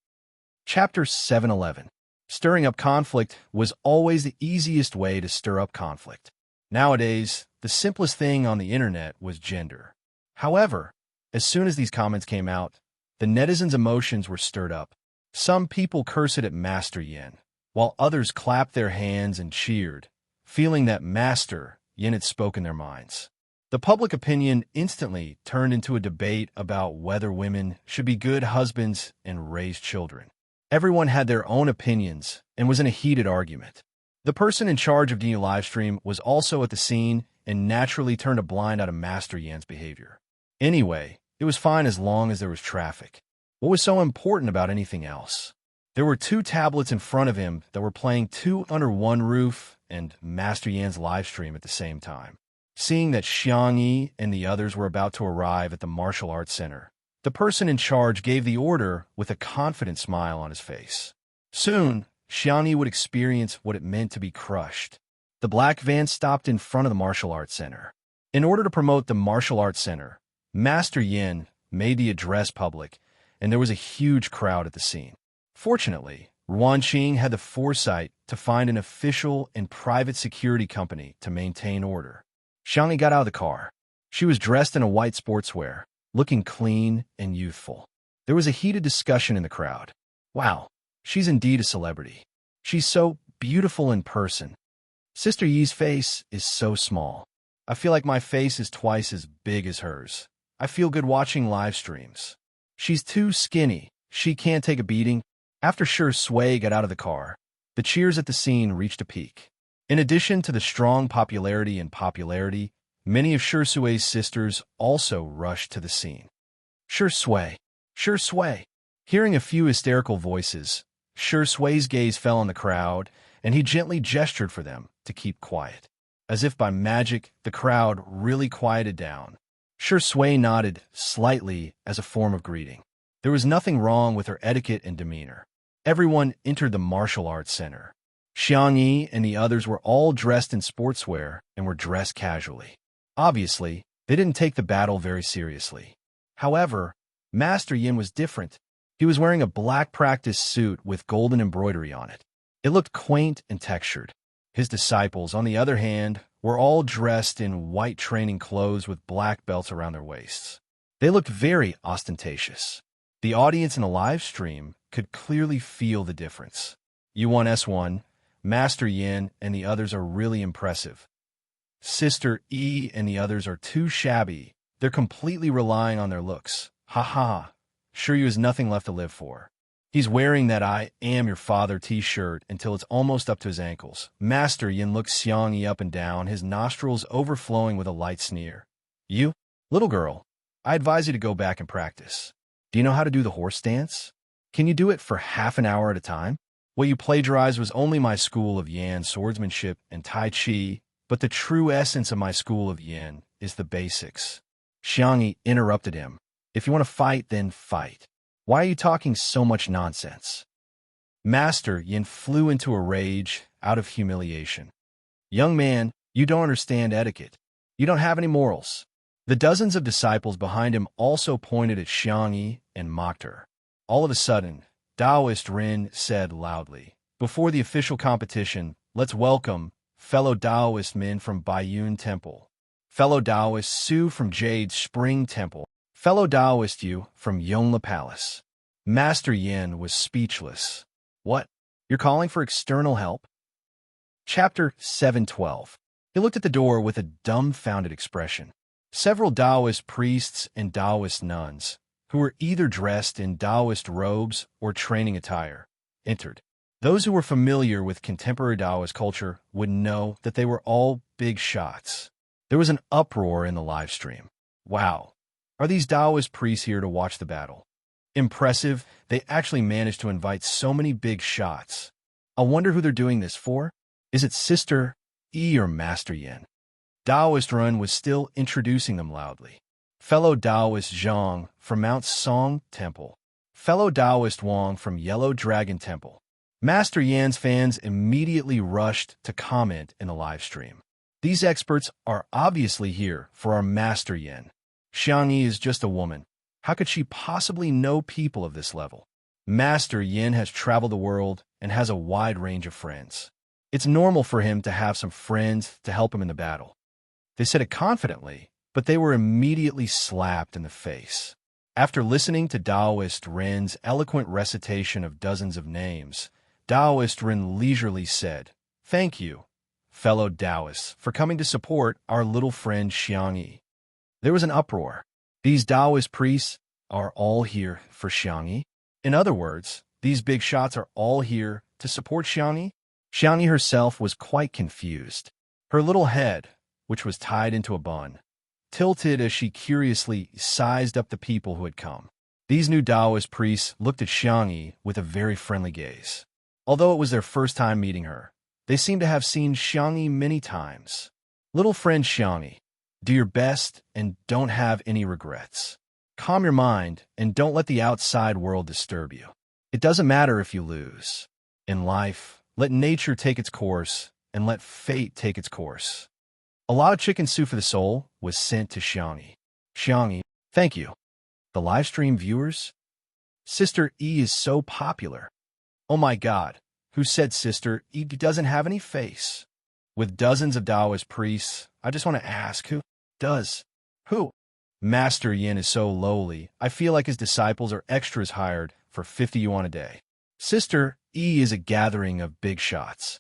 Chapter 711. Stirring up conflict was always the easiest way to stir up conflict. Nowadays, the simplest thing on the internet was gender. However, as soon as these comments came out, the netizens' emotions were stirred up. Some people cursed at Master Yin, while others clapped their hands and cheered, feeling that Master Yin had spoken their minds. The public opinion instantly turned into a debate about whether women should be good husbands and raise children. Everyone had their own opinions and was in a heated argument. The person in charge of DNU Livestream was also at the scene and naturally turned a blind eye to Master Yan's behavior. Anyway, it was fine as long as there was traffic. What was so important about anything else? There were two tablets in front of him that were playing two under one roof and Master Yan's live stream at the same time. Seeing that Xiang Yi and the others were about to arrive at the martial arts center, the person in charge gave the order with a confident smile on his face. Soon, Xiang Yi would experience what it meant to be crushed. The black van stopped in front of the martial arts center. In order to promote the martial arts center, Master Yin made the address public, and there was a huge crowd at the scene. Fortunately, Ruanqing had the foresight to find an official and private security company to maintain order. Xiang Yi got out of the car. She was dressed in a white sportswear, looking clean and youthful. There was a heated discussion in the crowd. Wow, she's indeed a celebrity. She's so beautiful in person. Sister Yi's face is so small. I feel like my face is twice as big as hers. I feel good watching live streams. She's too skinny. She can't take a beating. After Shi Sui got out of the car, the cheers at the scene reached a peak. In addition to the strong popularity, many of Shi Sui's sisters also rushed to the scene. Shi Sui, Shi Sui. Hearing a few hysterical voices, Shi Sui's gaze fell on the crowd, and he gently gestured for them to keep quiet. As if by magic, the crowd really quieted down. Shi Sui nodded slightly as a form of greeting. There was nothing wrong with her etiquette and demeanor. Everyone entered the martial arts center. Xiang Yi and the others were all dressed in sportswear and were dressed casually. Obviously, they didn't take the battle very seriously. However, Master Yin was different. He was wearing a black practice suit with golden embroidery on it. It looked quaint and textured. His disciples, on the other hand, were all dressed in white training clothes with black belts around their waists. They looked very ostentatious. The audience in the live stream could clearly feel the difference. U1S1, Master Yin, and the others are really impressive. Sister E and the others are too shabby. They're completely relying on their looks. Ha ha. Shiryu has nothing left to live for. He's wearing that I am your father t-shirt until it's almost up to his ankles. Master Yin looks Xiang Yi up and down, his nostrils overflowing with a light sneer. You, little girl, I advise you to go back and practice. Do you know how to do the horse dance? Can you do it for half an hour at a time? What you plagiarized was only my school of Yan swordsmanship and Tai Chi, but the true essence of my school of Yin is the basics. Xiang Yi interrupted him. If you want to fight, then fight. Why are you talking so much nonsense? Master Yin flew into a rage out of humiliation. Young man, you don't understand etiquette. You don't have any morals. The dozens of disciples behind him also pointed at Xiang Yi and mocked her. All of a sudden, Taoist Rin said loudly, "Before the official competition, let's welcome fellow Taoist men from Baiyun Temple, fellow Taoist Su from Jade Spring Temple, fellow Taoist Yu from Yongla Palace." Master Yin was speechless. What? You're calling for external help? Chapter 712. He looked at the door with a dumbfounded expression. Several Taoist priests and Taoist nuns, who were either dressed in Taoist robes or training attire, entered. Those who were familiar with contemporary Taoist culture would know that they were all big shots. There was an uproar in the live stream. Wow, are these Taoist priests here to watch the battle? Impressive, they actually managed to invite so many big shots. I wonder who they're doing this for? Is it Sister E or Master Yin? Taoist Run was still introducing them loudly. Fellow Taoist Zhang from Mount Song Temple. Fellow Taoist Wang from Yellow Dragon Temple. Master Yan's fans immediately rushed to comment in the live stream. These experts are obviously here for our Master Yin. Xiang Yi is just a woman. How could she possibly know people of this level? Master Yin has traveled the world and has a wide range of friends. It's normal for him to have some friends to help him in the battle. They said it confidently, but they were immediately slapped in the face. After listening to Taoist Ren's eloquent recitation of dozens of names, Taoist Ren leisurely said, "Thank you, fellow Taoists, for coming to support our little friend Xiang Yi." There was an uproar. These Taoist priests are all here for Xiang Yi? In other words, these big shots are all here to support Xiang Yi? Xiang Yi herself was quite confused. Her little head, which was tied into a bun, tilted as she curiously sized up the people who had come. These new Taoist priests looked at Xiangyi with a very friendly gaze. Although it was their first time meeting her, they seemed to have seen Xiangyi many times. Little friend Xiangyi, do your best and don't have any regrets. Calm your mind and don't let the outside world disturb you. It doesn't matter if you lose. In life, let nature take its course and let fate take its course. A lot of chicken soup for the soul was sent to Xiangyi. Xiangyi, thank you. The livestream viewers? Sister E is so popular. Oh my God, who said Sister E doesn't have any face? With dozens of Taoist priests, I just want to ask, who does? Who? Master Yin is so lowly, I feel like his disciples are extras hired for 50 yuan a day. Sister E is a gathering of big shots.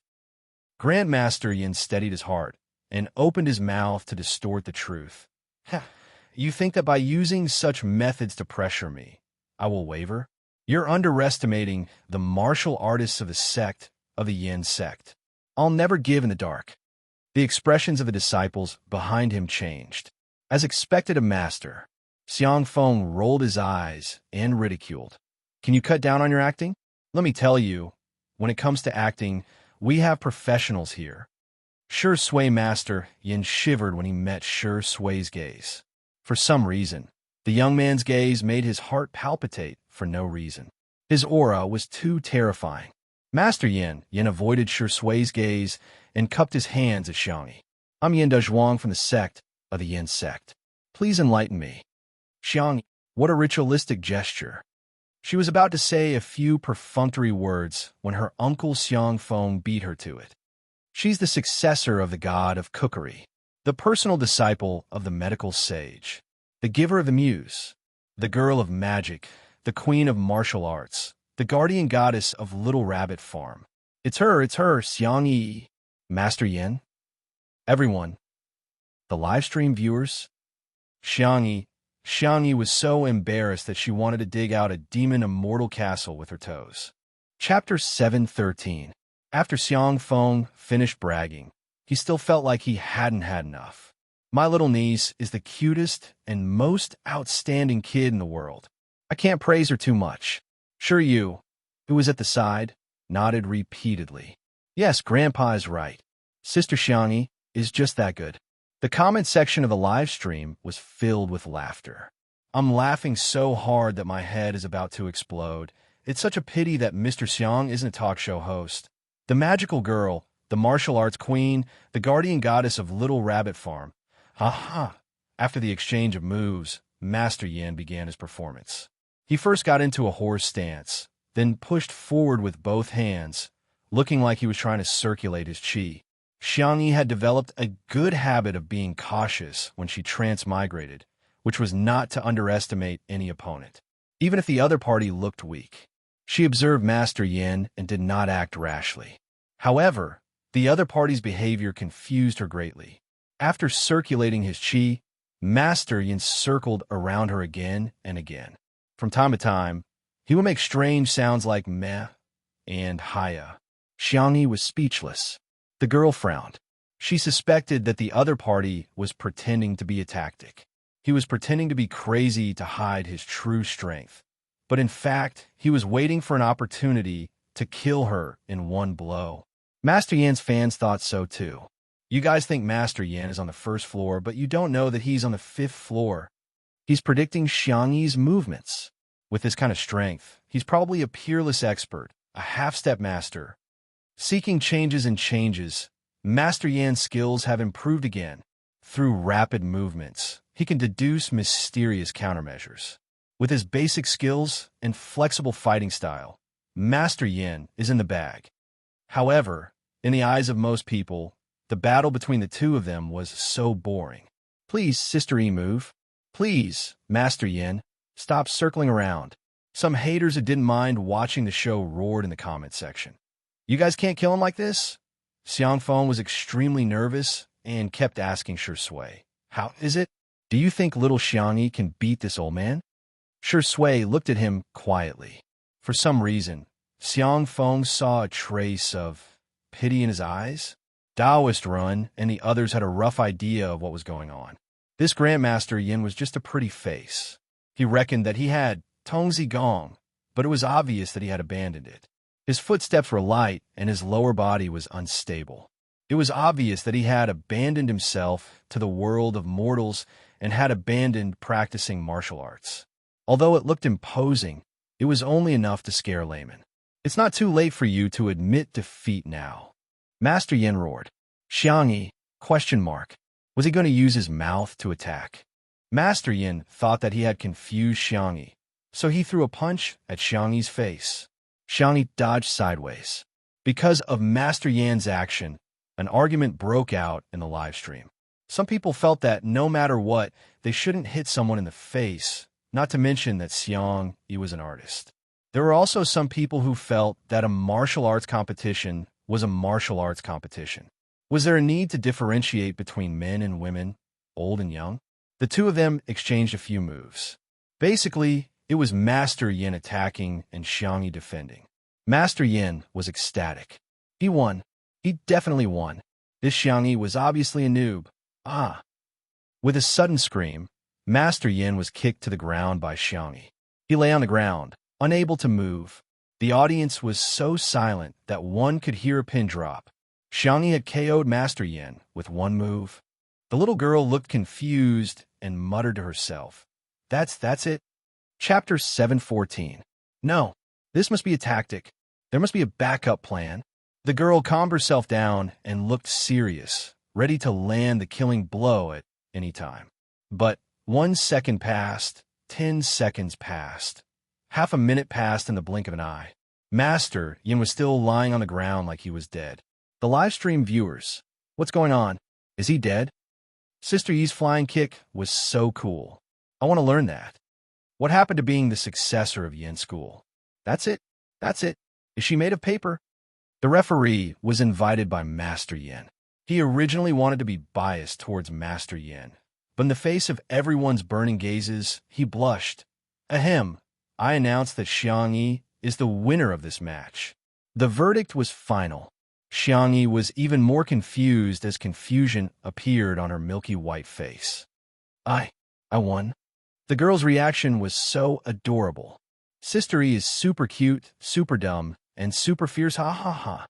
Grandmaster Yin steadied his heart and opened his mouth to distort the truth. You think that by using such methods to pressure me, I will waver? You're underestimating the martial artists of the Yin sect. I'll never give in the dark. The expressions of the disciples behind him changed. As expected of Master, Xiang Feng rolled his eyes and ridiculed. Can you cut down on your acting? Let me tell you, when it comes to acting, we have professionals here. Shi Sui Master Yin shivered when he met Shi Sui's gaze. For some reason, the young man's gaze made his heart palpitate for no reason. His aura was too terrifying. Master Yin avoided Shi Sui's gaze and cupped his hands at Xiangyi. I'm Yin Dezhuang from the sect of the Yin sect. Please enlighten me. Xiangyi, what a ritualistic gesture. She was about to say a few perfunctory words when her uncle Xiang Feng beat her to it. She's the successor of the god of cookery, the personal disciple of the medical sage, the giver of the muse, the girl of magic, the queen of martial arts, the guardian goddess of Little Rabbit Farm. It's her, Xiangyi. Master Yin? Everyone. The livestream viewers? Xiangyi was so embarrassed that she wanted to dig out a demon immortal castle with her toes. Chapter 7:13. After Xiang Feng finished bragging, he still felt like he hadn't had enough. My little niece is the cutest and most outstanding kid in the world. I can't praise her too much. Sure you, who was at the side, nodded repeatedly. Yes, Grandpa is right. Sister Xiangyi is just that good. The comment section of the live stream was filled with laughter. I'm laughing so hard that my head is about to explode. It's such a pity that Mr. Xiang isn't a talk show host. The magical girl, the martial arts queen, the guardian goddess of Little Rabbit Farm. After the exchange of moves, Master Yin began his performance. He first got into a horse stance, then pushed forward with both hands, looking like he was trying to circulate his qi. Xiangyi had developed a good habit of being cautious when she transmigrated, which was not to underestimate any opponent, even if the other party looked weak. She observed Master Yin and did not act rashly. However, the other party's behavior confused her greatly. After circulating his qi, Master Yin circled around her again and again. From time to time, he would make strange sounds like meh and haya. Xiangyi was speechless. The girl frowned. She suspected that the other party was pretending to be a tactic. He was pretending to be crazy to hide his true strength. But in fact, he was waiting for an opportunity to kill her in one blow. Master Yin's fans thought so too. You guys think Master Yin is on the first floor, but you don't know that he's on the 5th floor. He's predicting Xiangyi's movements. With this kind of strength, he's probably a peerless expert, a half-step master. Seeking changes and changes, Master Yan's skills have improved again. Through rapid movements, he can deduce mysterious countermeasures. With his basic skills and flexible fighting style, Master Yin is in the bag. However, in the eyes of most people, the battle between the two of them was so boring. Please, Sister E, move. Please, Master Yin, stop circling around. Some haters who didn't mind watching the show roared in the comment section. You guys can't kill him like this? Xiang Feng was extremely nervous and kept asking Shi Sui, how is it? Do you think little Xiangyi can beat this old man? Shi Sui looked at him quietly. For some reason, Xiang Feng saw a trace of pity in his eyes. Taoist Run and the others had a rough idea of what was going on. This Grandmaster Yin was just a pretty face. He reckoned that he had Tongzi Gong, but it was obvious that he had abandoned it. His footsteps were light and his lower body was unstable. It was obvious that he had abandoned himself to the world of mortals and had abandoned practicing martial arts. Although it looked imposing, it was only enough to scare laymen. It's not too late for you to admit defeat now. Master Yin roared. Xiangyi, ? Was he going to use his mouth to attack? Master Yin thought that he had confused Xiangyi, so he threw a punch at Xiangyi's face. Xiangyi dodged sideways. Because of Master Yan's action, an argument broke out in the livestream. Some people felt that no matter what, they shouldn't hit someone in the face, not to mention that Xiangyi was an artist. There were also some people who felt that a martial arts competition was a martial arts competition. Was there a need to differentiate between men and women, old and young? The two of them exchanged a few moves. Basically, it was Master Yin attacking and Xiangyi defending. Master Yin was ecstatic. He won. He definitely won. This Xiangyi was obviously a noob. Ah! With a sudden scream, Master Yin was kicked to the ground by Xiangyi. He lay on the ground, unable to move. The audience was so silent that one could hear a pin drop. Xiangyi had KO'd Master Yin with one move. The little girl looked confused and muttered to herself, That's it? Chapter 714. No, this must be a tactic. There must be a backup plan. The girl calmed herself down and looked serious, ready to land the killing blow at any time. But 1 second passed, 10 seconds passed. Half a minute passed in the blink of an eye. Master Yin was still lying on the ground like he was dead. The livestream viewers, what's going on? Is he dead? Sister Yi's flying kick was so cool. I want to learn that. What happened to being the successor of Yin School? That's it? That's it? Is she made of paper? The referee was invited by Master Yin. He originally wanted to be biased towards Master Yin, but in the face of everyone's burning gazes, he blushed. Ahem, I announced that Xiangyi is the winner of this match. The verdict was final. Xiangyi was even more confused as confusion appeared on her milky white face. I won. The girl's reaction was so adorable. Sister Yi is super cute, super dumb, and super fierce, ha ha ha.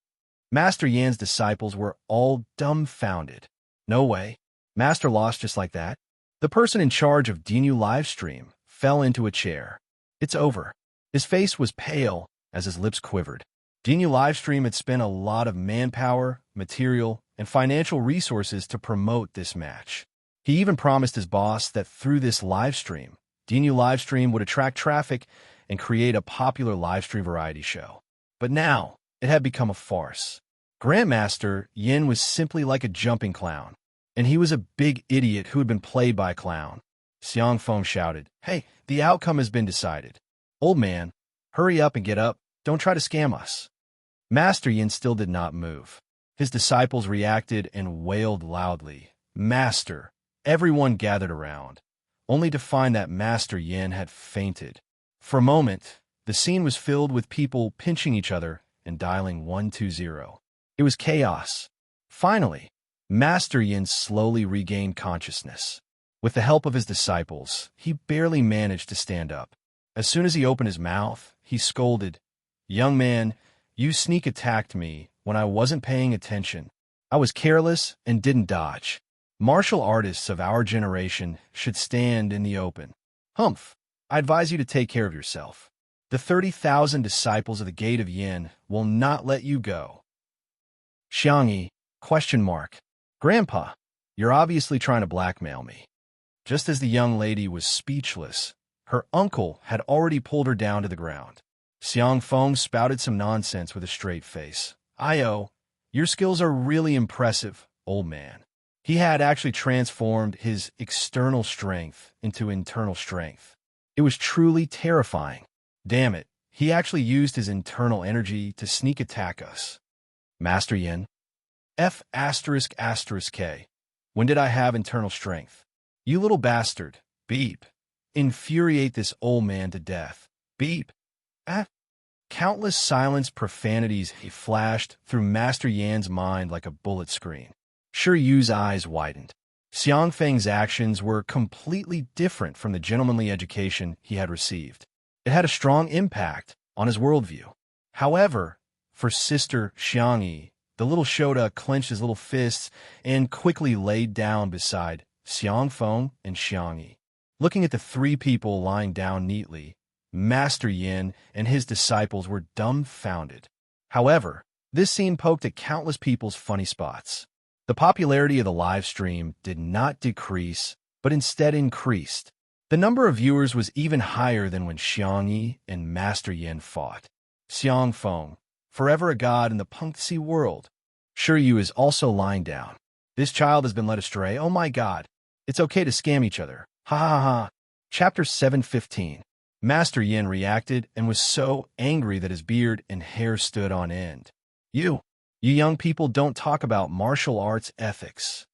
Master Yan's disciples were all dumbfounded. No way. Master lost just like that. The person in charge of Dinu livestream fell into a chair. It's over. His face was pale as his lips quivered. Dinu livestream had spent a lot of manpower, material, and financial resources to promote this match. He even promised his boss that through this livestream, Dinu livestream would attract traffic and create a popular livestream variety show. But now, it had become a farce. Grandmaster Yin was simply like a jumping clown, and he was a big idiot who had been played by a clown. Xiang Feng shouted, Hey, the outcome has been decided. Old man, hurry up and get up. Don't try to scam us. Master Yin still did not move. His disciples reacted and wailed loudly. Master! Everyone gathered around, only to find that Master Yin had fainted. For a moment, the scene was filled with people pinching each other and dialing 120. It was chaos. Finally, Master Yin slowly regained consciousness. With the help of his disciples, he barely managed to stand up. As soon as he opened his mouth, he scolded, Young man, you sneak attacked me when I wasn't paying attention. I was careless and didn't dodge. Martial artists of our generation should stand in the open. Humph, I advise you to take care of yourself. The 30,000 disciples of the Gate of Yin will not let you go. Xiangyi, ? Grandpa, you're obviously trying to blackmail me. Just as the young lady was speechless, her uncle had already pulled her down to the ground. Xiang Feng spouted some nonsense with a straight face. Your skills are really impressive, old man. He had actually transformed his external strength into internal strength. It was truly terrifying. Damn it, he actually used his internal energy to sneak attack us. Master Yin? F***K. When did I have internal strength? You little bastard. Beep. Infuriate this old man to death. Beep. Countless silenced profanities flashed through Master Yan's mind like a bullet screen. Shi Yu's eyes widened. Xiang Feng's actions were completely different from the gentlemanly education he had received. It had a strong impact on his worldview. However, for Sister Xiangyi, the little Shota clenched his little fists and quickly laid down beside Xiangfeng and Xiangyi. Looking at the three people lying down neatly, Master Yin and his disciples were dumbfounded. However, this scene poked at countless people's funny spots. The popularity of the live stream did not decrease, but instead increased. The number of viewers was even higher than when Xiangyi and Master Yin fought. Xiangfeng, forever a god in the Punxi world. Shiryu is also lying down. This child has been led astray. Oh my god. It's okay to scam each other. Ha ha ha. Chapter 715. Master Yin reacted and was so angry that his beard and hair stood on end. You young people don't talk about martial arts ethics.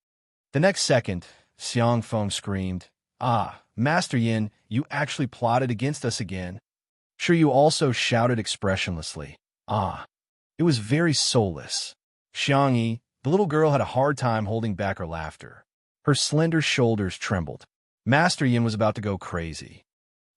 The next second, Xiangfeng screamed, Ah, Master Yin, you actually plotted against us again. Shiryu also shouted expressionlessly, Ah. It was very soulless. Xiangyi, the little girl, had a hard time holding back her laughter. Her slender shoulders trembled. Master Yin was about to go crazy.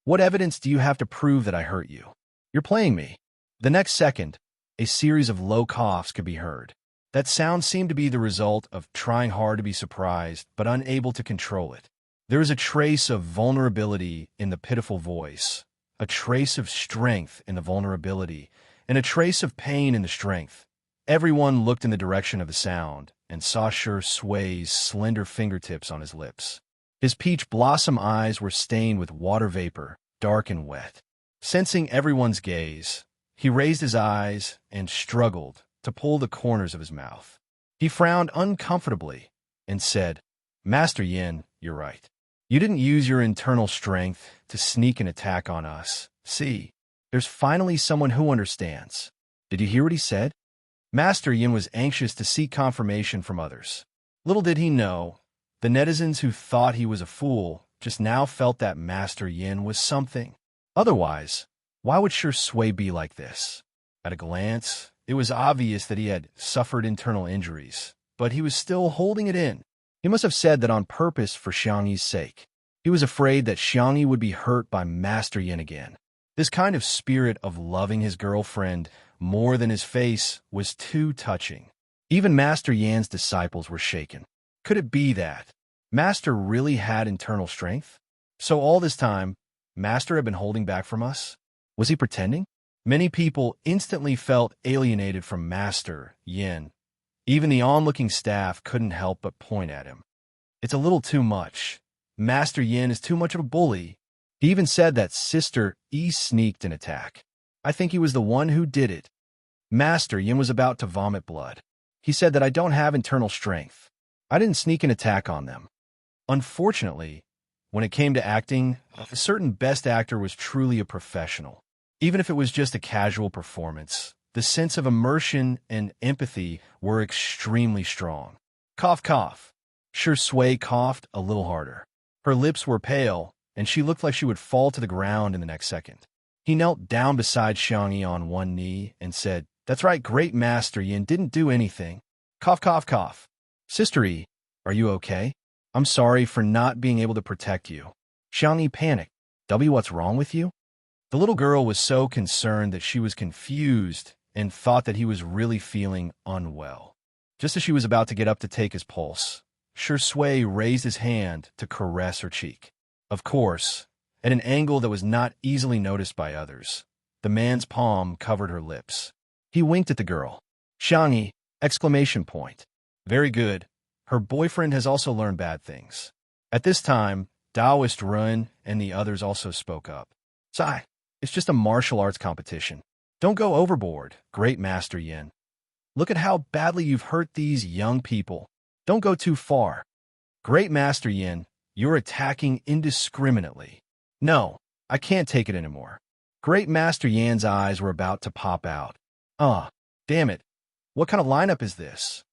What evidence do you have to prove that I hurt you? You're playing me. The next second, a series of low coughs could be heard. That sound seemed to be the result of trying hard to be surprised, but unable to control it. There was a trace of vulnerability in the pitiful voice, a trace of strength in the vulnerability, and a trace of pain in the strength. Everyone looked in the direction of the sound and saw Sure Sui's slender fingertips on his lips. His peach blossom eyes were stained with water vapor, dark and wet. Sensing everyone's gaze, he raised his eyes and struggled to pull the corners of his mouth. He frowned uncomfortably and said, Master Yin, you're right. You didn't use your internal strength to sneak an attack on us. See, there's finally someone who understands. Did you hear what he said? Master Yin was anxious to seek confirmation from others. Little did he know, the netizens who thought he was a fool just now felt that Master Yin was something. Otherwise, why would Sure Sui be like this? At a glance, it was obvious that he had suffered internal injuries, but he was still holding it in. He must have said that on purpose for Xiangyi's sake. He was afraid that Xiangyi would be hurt by Master Yin again. This kind of spirit of loving his girlfriend more than his face was too touching. Even Master Yan's disciples were shaken. Could it be that Master really had internal strength? So all this time, Master had been holding back from us? Was he pretending? Many people instantly felt alienated from Master Yin. Even the onlooking staff couldn't help but point at him. It's a little too much. Master Yin is too much of a bully. He even said that Sister E sneaked an attack. I think he was the one who did it. Master Yin was about to vomit blood. He said that I don't have internal strength. I didn't sneak an attack on them. Unfortunately, when it came to acting, a certain best actor was truly a professional. Even if it was just a casual performance, the sense of immersion and empathy were extremely strong. Cough, cough. Sure Sui coughed a little harder. Her lips were pale, and she looked like she would fall to the ground in the next second. He knelt down beside Xiangyi on one knee and said, That's right, great Master Yin didn't do anything. Cough, cough, cough. Sister E, are you okay? I'm sorry for not being able to protect you. Xiangyi panicked. W, what's wrong with you? The little girl was so concerned that she was confused and thought that he was really feeling unwell. Just as she was about to get up to take his pulse, Sure Sui raised his hand to caress her cheek. Of course, at an angle that was not easily noticed by others, the man's palm covered her lips. He winked at the girl. Xiangyi! Exclamation point. Very good. Her boyfriend has also learned bad things. At this time, Taoist Run and the others also spoke up. Sai, it's just a martial arts competition. Don't go overboard, great Master Yin. Look at how badly you've hurt these young people. Don't go too far. Great Master Yin, you're attacking indiscriminately. No, I can't take it anymore. Great Master Yan's eyes were about to pop out. Damn it. What kind of lineup is this?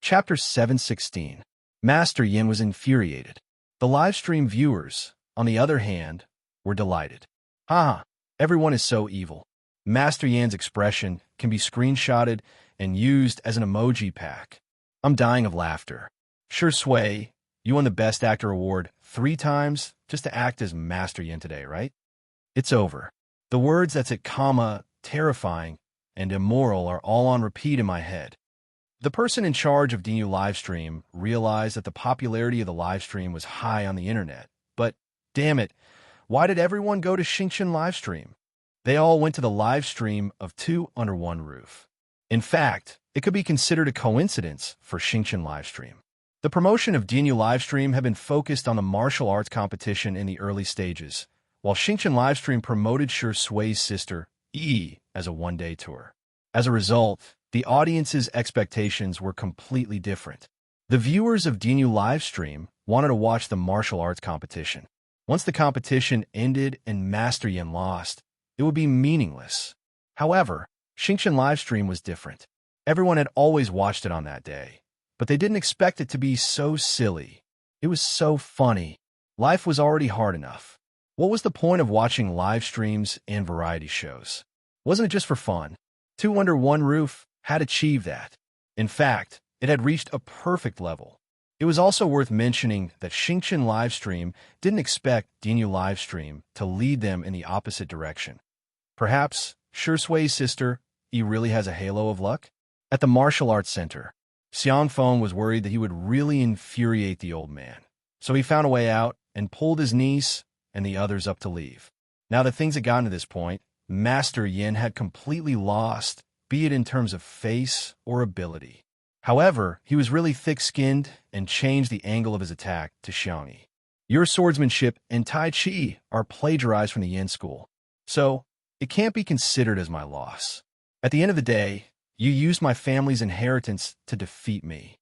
Chapter 716. Master Yin was infuriated. The livestream viewers, on the other hand, were delighted. Everyone is so evil. Master Yan's expression can be screenshotted and used as an emoji pack. I'm dying of laughter. Sure Sui, you won the Best Actor award 3 times just to act as Master Yin today, right? It's over. The words "that's it, comma, terrifying," and "immoral" are all on repeat in my head. The person in charge of DNU Livestream realized that the popularity of the livestream was high on the internet. But, damn it, why did everyone go to Xingqian Livestream? They all went to the livestream of Two Under One Roof. In fact, it could be considered a coincidence for Xingqian Livestream. The promotion of DNU Livestream had been focused on the martial arts competition in the early stages, while Xingqian Livestream promoted Shi Sui's sister, Yi, as a one-day tour. As a result, the audience's expectations were completely different. The viewers of DNU Livestream wanted to watch the martial arts competition. Once the competition ended and Master Yin lost, it would be meaningless. However, Xingqian Livestream was different. Everyone had always watched it on that day, but they didn't expect it to be so silly. It was so funny. Life was already hard enough. What was the point of watching live streams and variety shows? Wasn't it just for fun? Two Under One Roof had achieved that. In fact, it had reached a perfect level. It was also worth mentioning that Xingqian Livestream didn't expect DNU Livestream to lead them in the opposite direction. Perhaps Shi Sui's sister, Yi, really has a halo of luck? At the martial arts center, Xiang Feng was worried that he would really infuriate the old man. So he found a way out and pulled his niece and the others up to leave. Now that things had gotten to this point, Master Yin had completely lost, be it in terms of face or ability. However, he was really thick-skinned and changed the angle of his attack to Xiangyi. Your swordsmanship and Tai Chi are plagiarized from the Yin school, so it can't be considered as my loss. At the end of the day, you used my family's inheritance to defeat me.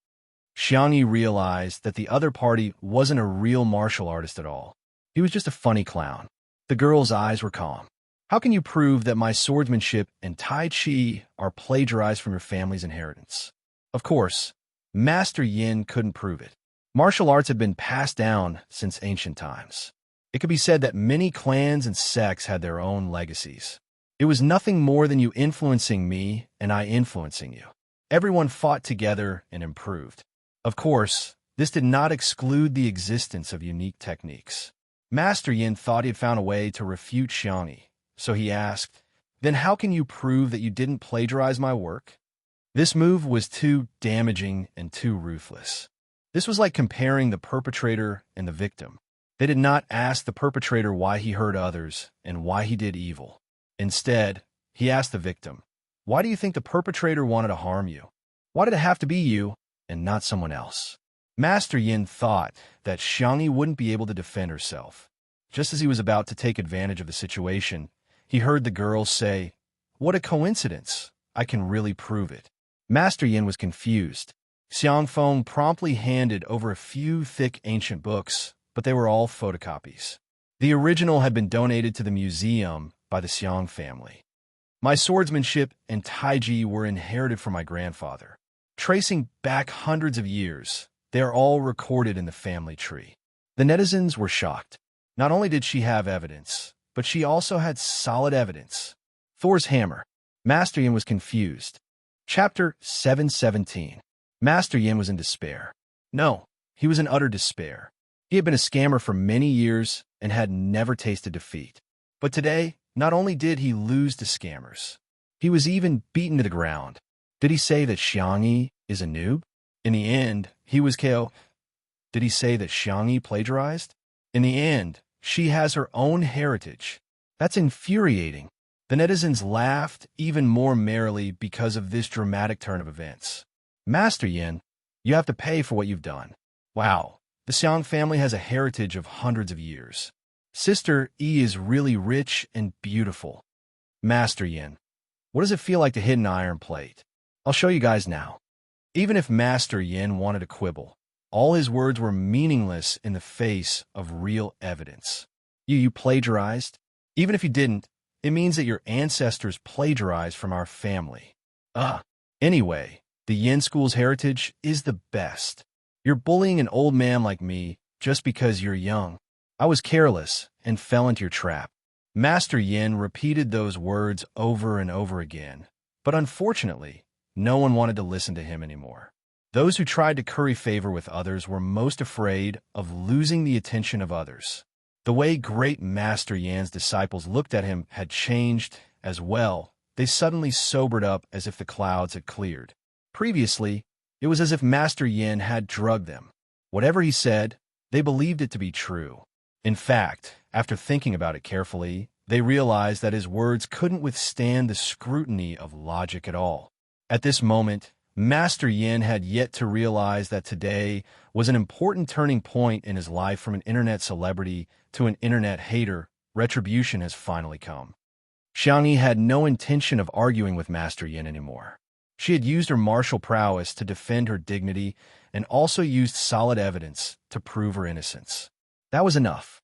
Xiangyi realized that the other party wasn't a real martial artist at all. He was just a funny clown. The girl's eyes were calm. How can you prove that my swordsmanship and Tai Chi are plagiarized from your family's inheritance? Of course, Master Yin couldn't prove it. Martial arts had been passed down since ancient times. It could be said that many clans and sects had their own legacies. It was nothing more than you influencing me and I influencing you. Everyone fought together and improved. Of course, this did not exclude the existence of unique techniques. Master Yin thought he had found a way to refute Xiangyi. So he asked, "Then how can you prove that you didn't plagiarize my work?" This move was too damaging and too ruthless. This was like comparing the perpetrator and the victim. They did not ask the perpetrator why he hurt others and why he did evil. Instead, he asked the victim, "Why do you think the perpetrator wanted to harm you? Why did it have to be you and not someone else?" Master Yin thought that Xiangyi wouldn't be able to defend herself. Just as he was about to take advantage of the situation, he heard the girl say, "What a coincidence. I can really prove it." Master Yin was confused. Xiang Feng promptly handed over a few thick ancient books, but they were all photocopies. The original had been donated to the museum by the Xiang family. My swordsmanship and taiji were inherited from my grandfather. Tracing back hundreds of years, they are all recorded in the family tree. The netizens were shocked. Not only did she have evidence, but she also had solid evidence. Thor's hammer. Master Yin was confused. Chapter 717. Master Yin was in despair. No, he was in utter despair. He had been a scammer for many years and had never tasted defeat. But today, not only did he lose to scammers, he was even beaten to the ground. Did he say that Xiangyi is a noob? In the end, he was KO. Did he say that Xiangyi plagiarized? In the end, she has her own heritage. That's infuriating. The netizens laughed even more merrily because of this dramatic turn of events. Master Yin, you have to pay for what you've done. Wow, the Xiang family has a heritage of hundreds of years. Sister Yi is really rich and beautiful. Master Yin, what does it feel like to hit an iron plate? I'll show you guys now. Even if Master Yin wanted to quibble, all his words were meaningless in the face of real evidence. You plagiarized? Even if you didn't, it means that your ancestors plagiarized from our family. Anyway, the Yin school's heritage is the best. You're bullying an old man like me just because you're young. I was careless and fell into your trap. Master Yin repeated those words over and over again, but unfortunately, no one wanted to listen to him anymore. Those who tried to curry favor with others were most afraid of losing the attention of others. The way great Master Yan's disciples looked at him had changed as well. They suddenly sobered up as if the clouds had cleared. Previously, it was as if Master Yin had drugged them. Whatever he said, they believed it to be true. In fact, after thinking about it carefully, they realized that his words couldn't withstand the scrutiny of logic at all. At this moment, Master Yin had yet to realize that today was an important turning point in his life. From an internet celebrity to an internet hater, retribution has finally come. Xiangyi had no intention of arguing with Master Yin anymore. She had used her martial prowess to defend her dignity and also used solid evidence to prove her innocence. That was enough.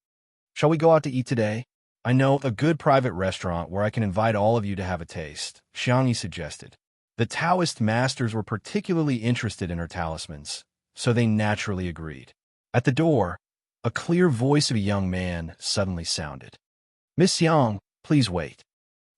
Shall we go out to eat today? I know a good private restaurant where I can invite all of you to have a taste, Xiangyi suggested. The Taoist masters were particularly interested in her talismans, so they naturally agreed. At the door, a clear voice of a young man suddenly sounded. "Miss Yang, please wait."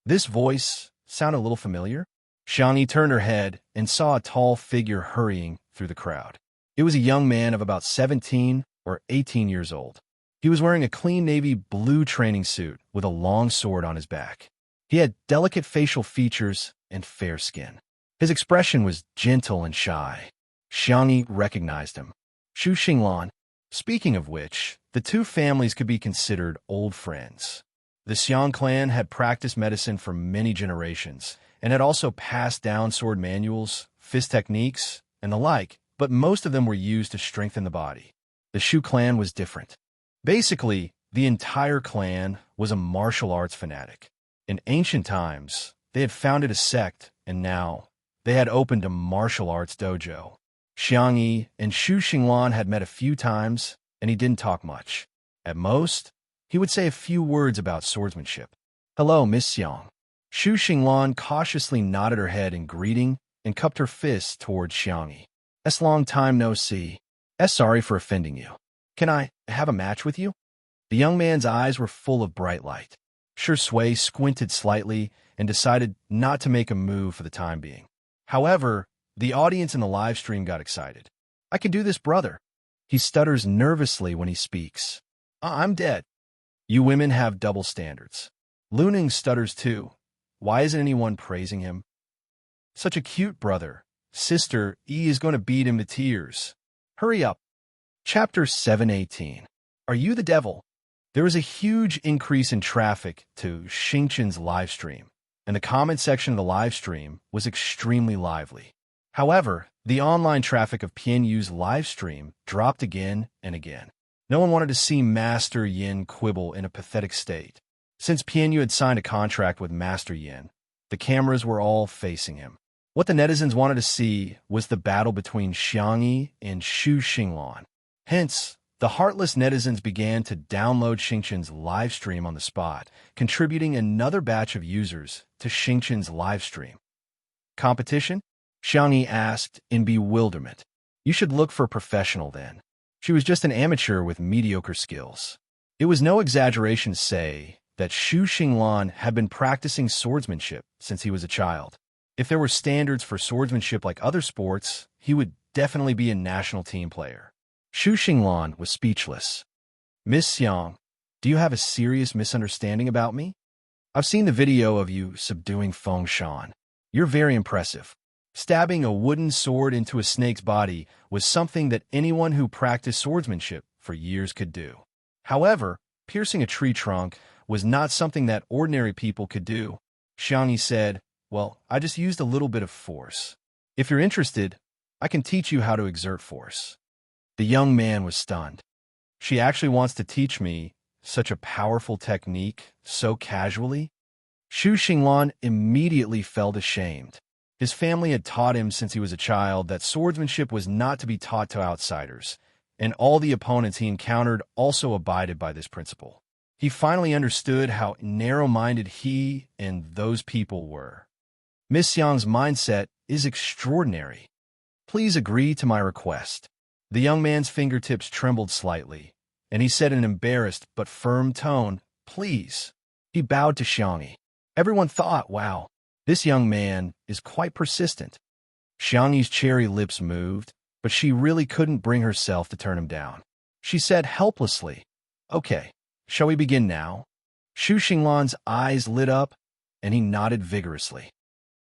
This voice sounded a little familiar. Xiangyi turned her head and saw a tall figure hurrying through the crowd. It was a young man of about 17 or 18 years old. He was wearing a clean navy blue training suit with a long sword on his back. He had delicate facial features and fair skin. His expression was gentle and shy. Xiangyi recognized him. Xu Xinglan. Speaking of which, the two families could be considered old friends. The Xiang clan had practiced medicine for many generations and had also passed down sword manuals, fist techniques, and the like, but most of them were used to strengthen the body. The Xu clan was different. Basically, the entire clan was a martial arts fanatic. In ancient times, they had founded a sect, and now they had opened a martial arts dojo. Xiangyi and Xu Xinglan had met a few times, and he didn't talk much. At most, he would say a few words about swordsmanship. "Hello, Miss Xiang." Xu Xinglan cautiously nodded her head in greeting and cupped her fists towards Xiangyi. "Es long time no see. Sorry for offending you. Can I have a match with you?" The young man's eyes were full of bright light. Shi Sui squinted slightly and decided not to make a move for the time being. However, the audience in the live stream got excited. "I can do this, brother." He stutters nervously when he speaks. I'm dead." You women have double standards. Luning stutters too. Why isn't anyone praising him? Such a cute brother. Sister E is going to beat him to tears. Hurry up. Chapter 718. Are you the devil? There was a huge increase in traffic to Xingqin's live stream, and the comment section of the live stream was extremely lively. However, the online traffic of Pianyu's live stream dropped again and again. No one wanted to see Master Yin quibble in a pathetic state. Since Pianyu had signed a contract with Master Yin, the cameras were all facing him. What the netizens wanted to see was the battle between Xiangyi and Xu Xinglan. Hence, the heartless netizens began to download Xingqin's live stream on the spot, contributing another batch of users to Xingqin's live stream. Competition? Xiangyi asked in bewilderment. You should look for a professional then. She was just an amateur with mediocre skills. It was no exaggeration to say that Xu Xinglan had been practicing swordsmanship since he was a child. If there were standards for swordsmanship like other sports, he would definitely be a national team player. Xu Xinglan was speechless. Miss Xiang, do you have a serious misunderstanding about me? I've seen the video of you subduing Feng Shan. You're very impressive. Stabbing a wooden sword into a snake's body was something that anyone who practiced swordsmanship for years could do. However, piercing a tree trunk was not something that ordinary people could do. Xiangyi said, well, I just used a little bit of force. If you're interested, I can teach you how to exert force. The young man was stunned. She actually wants to teach me such a powerful technique so casually? Xu Xinglan immediately felt ashamed. His family had taught him since he was a child that swordsmanship was not to be taught to outsiders, and all the opponents he encountered also abided by this principle. He finally understood how narrow-minded he and those people were. Miss Xiang's mindset is extraordinary. Please agree to my request. The young man's fingertips trembled slightly, and he said in an embarrassed but firm tone, please. He bowed to Xiangyi. Everyone thought, wow, this young man is quite persistent. Xiangyi's cherry lips moved, but she really couldn't bring herself to turn him down. She said helplessly, okay, Shall we begin now? Shu Xinglan's eyes lit up, and he nodded vigorously.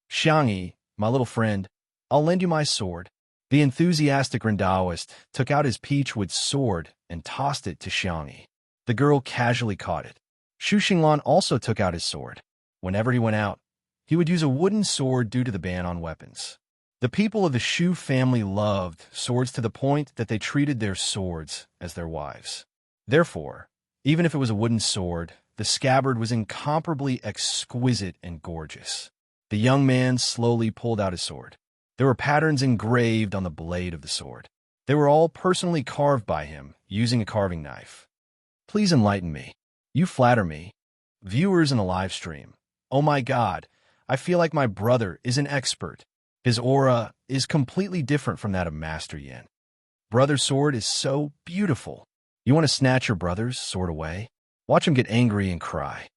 Xiangyi, my little friend, I'll lend you my sword. The enthusiastic Rendaoist took out his peachwood sword and tossed it to Xiangyi. The girl casually caught it. Shu Xinglan also took out his sword. Whenever he went out, he would use a wooden sword due to the ban on weapons. The people of the Shu family loved swords to the point that they treated their swords as their wives. Therefore, even if it was a wooden sword, the scabbard was incomparably exquisite and gorgeous. The young man slowly pulled out his sword. There were patterns engraved on the blade of the sword. They were all personally carved by him using a carving knife. Please enlighten me. You flatter me. Viewers in the live stream. Oh my God, I feel like my brother is an expert. His aura is completely different from that of Master Yin. Brother's sword is so beautiful. You want to snatch your brother's sword away? Watch him get angry and cry.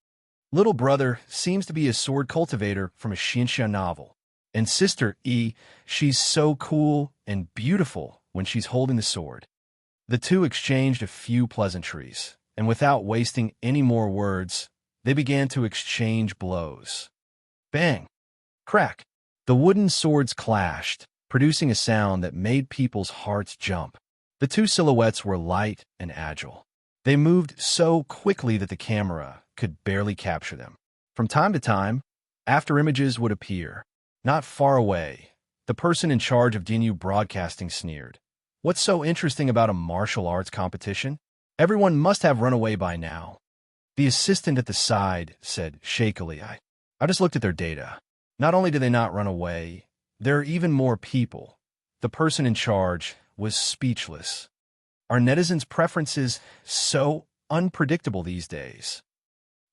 Little brother seems to be a sword cultivator from a Xianxia novel. And sister E, she's so cool and beautiful when she's holding the sword. The two exchanged a few pleasantries, and without wasting any more words, they began to exchange blows. Bang! Crack! The wooden swords clashed, producing a sound that made people's hearts jump. The two silhouettes were light and agile. They moved so quickly that the camera could barely capture them. From time to time, after images would appear. Not far away, the person in charge of DNU broadcasting sneered. What's so interesting about a martial arts competition? Everyone must have run away by now. The assistant at the side said shakily, I just looked at their data. Not only did they not run away, there are even more people. The person in charge was speechless. Are netizens' preferences so unpredictable these days?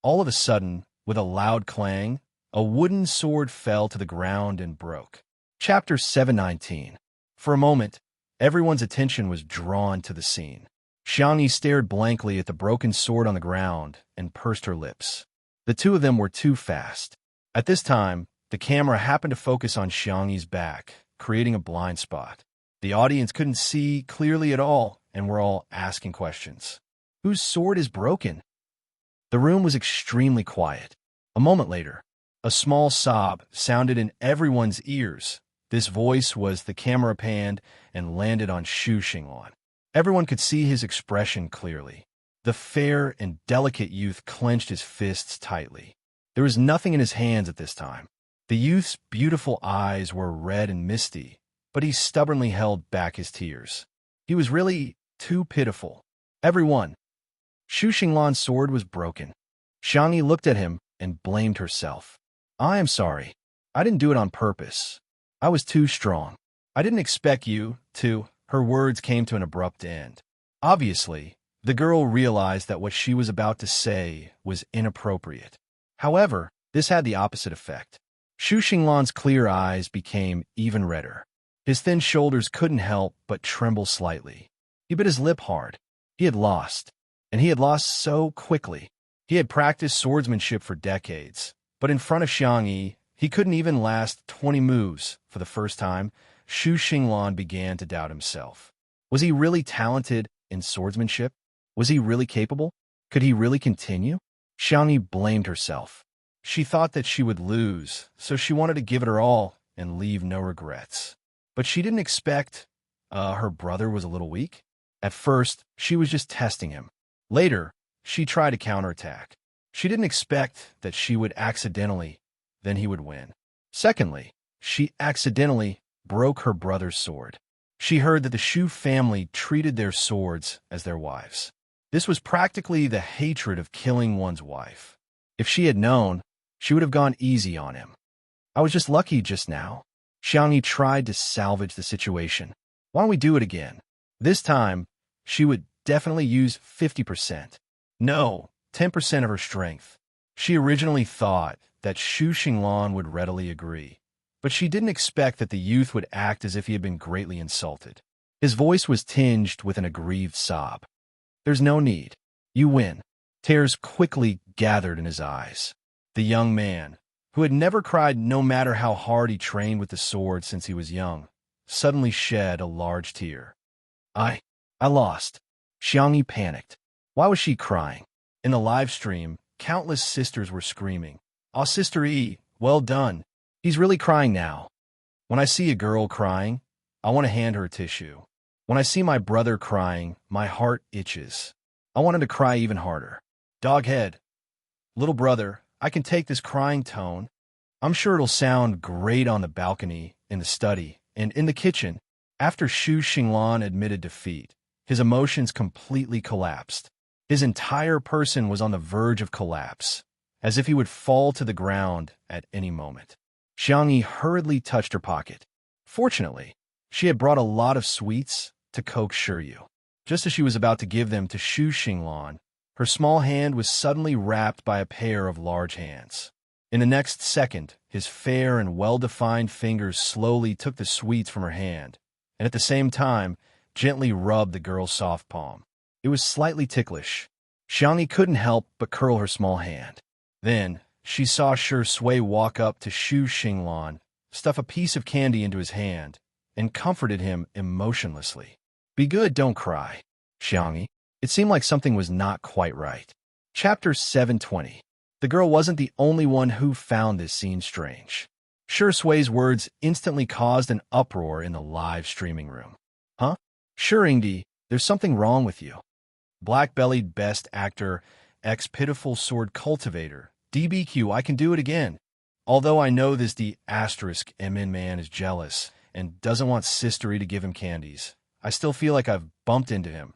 All of a sudden, with a loud clang, a wooden sword fell to the ground and broke. Chapter 719. For a moment, everyone's attention was drawn to the scene. Xiangyi stared blankly at the broken sword on the ground and pursed her lips. The two of them were too fast. At this time, the camera happened to focus on Xiangyi's back, creating a blind spot. The audience couldn't see clearly at all and were all asking questions. Whose sword is broken? The room was extremely quiet. A moment later, a small sob sounded in everyone's ears. This voice was the camera panned and landed on Shu Xinglan. Everyone could see his expression clearly. The fair and delicate youth clenched his fists tightly. There was nothing in his hands at this time. The youth's beautiful eyes were red and misty, but he stubbornly held back his tears. He was really too pitiful. Everyone. Shu Xinglan's sword was broken. Xiangyi looked at him and blamed herself. I am sorry. I didn't do it on purpose. I was too strong. I didn't expect you to. Her words came to an abrupt end. Obviously, the girl realized that what she was about to say was inappropriate. However, this had the opposite effect. Shu Xinglan's clear eyes became even redder. His thin shoulders couldn't help but tremble slightly. He bit his lip hard. He had lost, and he had lost so quickly. He had practiced swordsmanship for decades, but in front of Xiangyi, he couldn't even last 20 moves. For the first time, Shu Xinglan began to doubt himself. Was he really talented in swordsmanship? Was he really capable? Could he really continue? Xiangyi blamed herself. She thought that she would lose, so she wanted to give it her all and leave no regrets. But she didn't expect her brother was a little weak. At first, she was just testing him. Later, she tried to counterattack. She didn't expect that she would accidentally, then he would win. Secondly, she accidentally broke her brother's sword. She heard that the Shu family treated their swords as their wives. This was practically the hatred of killing one's wife. If she had known, she would have gone easy on him. I was just lucky just now. Xiangyi tried to salvage the situation. Why don't we do it again? This time, she would definitely use 50%. No, 10% of her strength. She originally thought that Shu Xinglan would readily agree, but she didn't expect that the youth would act as if he had been greatly insulted. His voice was tinged with an aggrieved sob. There's no need. You win. Tears quickly gathered in his eyes. The young man, who had never cried no matter how hard he trained with the sword since he was young, suddenly shed a large tear. I lost. Xiangyi panicked. Why was she crying? In the live stream, countless sisters were screaming, "Aw, Sister E, well done. He's really crying now." When I see a girl crying, I want to hand her a tissue. When I see my brother crying, my heart itches. I want him to cry even harder. Doghead. Little brother, I can take this crying tone. I'm sure it'll sound great on the balcony, in the study, and in the kitchen. After Xu Xinglan admitted defeat, his emotions completely collapsed. His entire person was on the verge of collapse, as if he would fall to the ground at any moment. Xiangyi hurriedly touched her pocket. Fortunately, she had brought a lot of sweets to coax Shiryu. Just as she was about to give them to Xu Xinglan, her small hand was suddenly wrapped by a pair of large hands. In the next second, his fair and well-defined fingers slowly took the sweets from her hand, and at the same time, gently rubbed the girl's soft palm. It was slightly ticklish. Xiangyi couldn't help but curl her small hand. Then, she saw Shi Sui walk up to Xu Xinglan, stuff a piece of candy into his hand, and comforted him emotionlessly. "Be good, don't cry, Xiangyi." It seemed like something was not quite right. Chapter 720. The girl wasn't the only one who found this scene strange. Shi Sui's words instantly caused an uproar in the live streaming room. "Huh? Shirindi, there's something wrong with you." Black-bellied best actor, ex-pitiful sword cultivator, DBQ, I can do it again. Although I know this the asterisk MN man is jealous and doesn't want Sistery to give him candies, I still feel like I've bumped into him.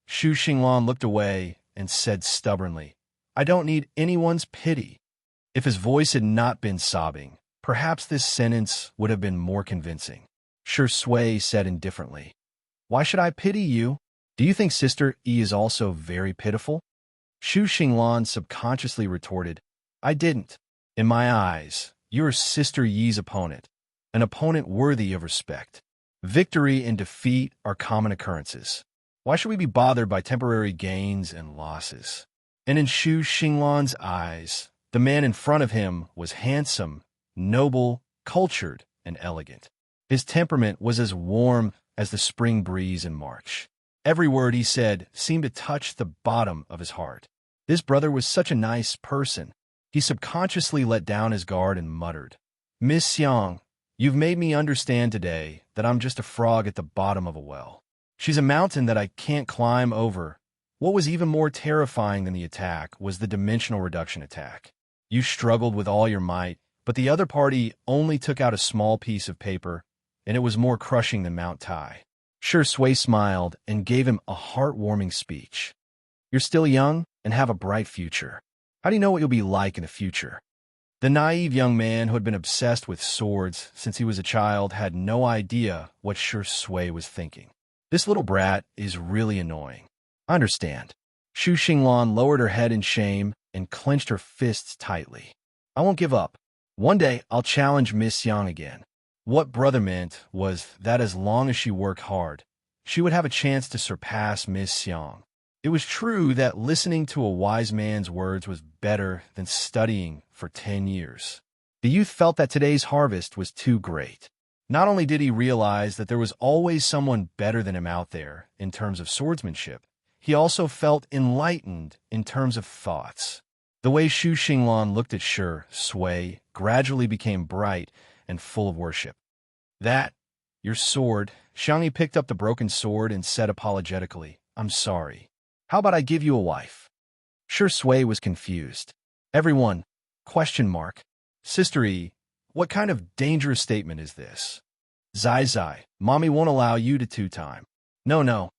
Xu Xinglan looked away and said stubbornly, "I don't need anyone's pity." If his voice had not been sobbing, perhaps this sentence would have been more convincing. Shi Sui said indifferently, "Why should I pity you? Do you think Sister E is also very pitiful?" Xu Xinglan subconsciously retorted, "I didn't. In my eyes, you're Sister Yi's opponent, an opponent worthy of respect. Victory and defeat are common occurrences. Why should we be bothered by temporary gains and losses?" And in Xu Xinglan's eyes, the man in front of him was handsome, noble, cultured, and elegant. His temperament was as warm as the spring breeze in March. Every word he said seemed to touch the bottom of his heart. This brother was such a nice person. He subconsciously let down his guard and muttered, "Miss Xiang, you've made me understand today that I'm just a frog at the bottom of a well. She's a mountain that I can't climb over." What was even more terrifying than the attack was the dimensional reduction attack. You struggled with all your might, but the other party only took out a small piece of paper, and it was more crushing than Mount Tai. Shi Sui smiled and gave him a heartwarming speech. "You're still young and have a bright future. How do you know what you'll be like in the future?" The naive young man who had been obsessed with swords since he was a child had no idea what Shi Sui was thinking. This little brat is really annoying. I understand. Xu Xinglan lowered her head in shame and clenched her fists tightly. "I won't give up. One day I'll challenge Miss Yang again." What brother meant was that as long as she worked hard, she would have a chance to surpass Miss Yang. It was true that listening to a wise man's words was better than studying for 10 years. The youth felt that today's harvest was too great. Not only did he realize that there was always someone better than him out there in terms of swordsmanship, he also felt enlightened in terms of thoughts. The way Xu Xinglan looked at Shi Sui gradually became bright and full of worship. "That, your sword." Xiangyi picked up the broken sword and said apologetically, "I'm sorry. How about I give you a wife?" Shi Sui was confused. Everyone, question mark. "Sister E, what kind of dangerous statement is this?" "Zai Zai, Mommy won't allow you to two-time." No.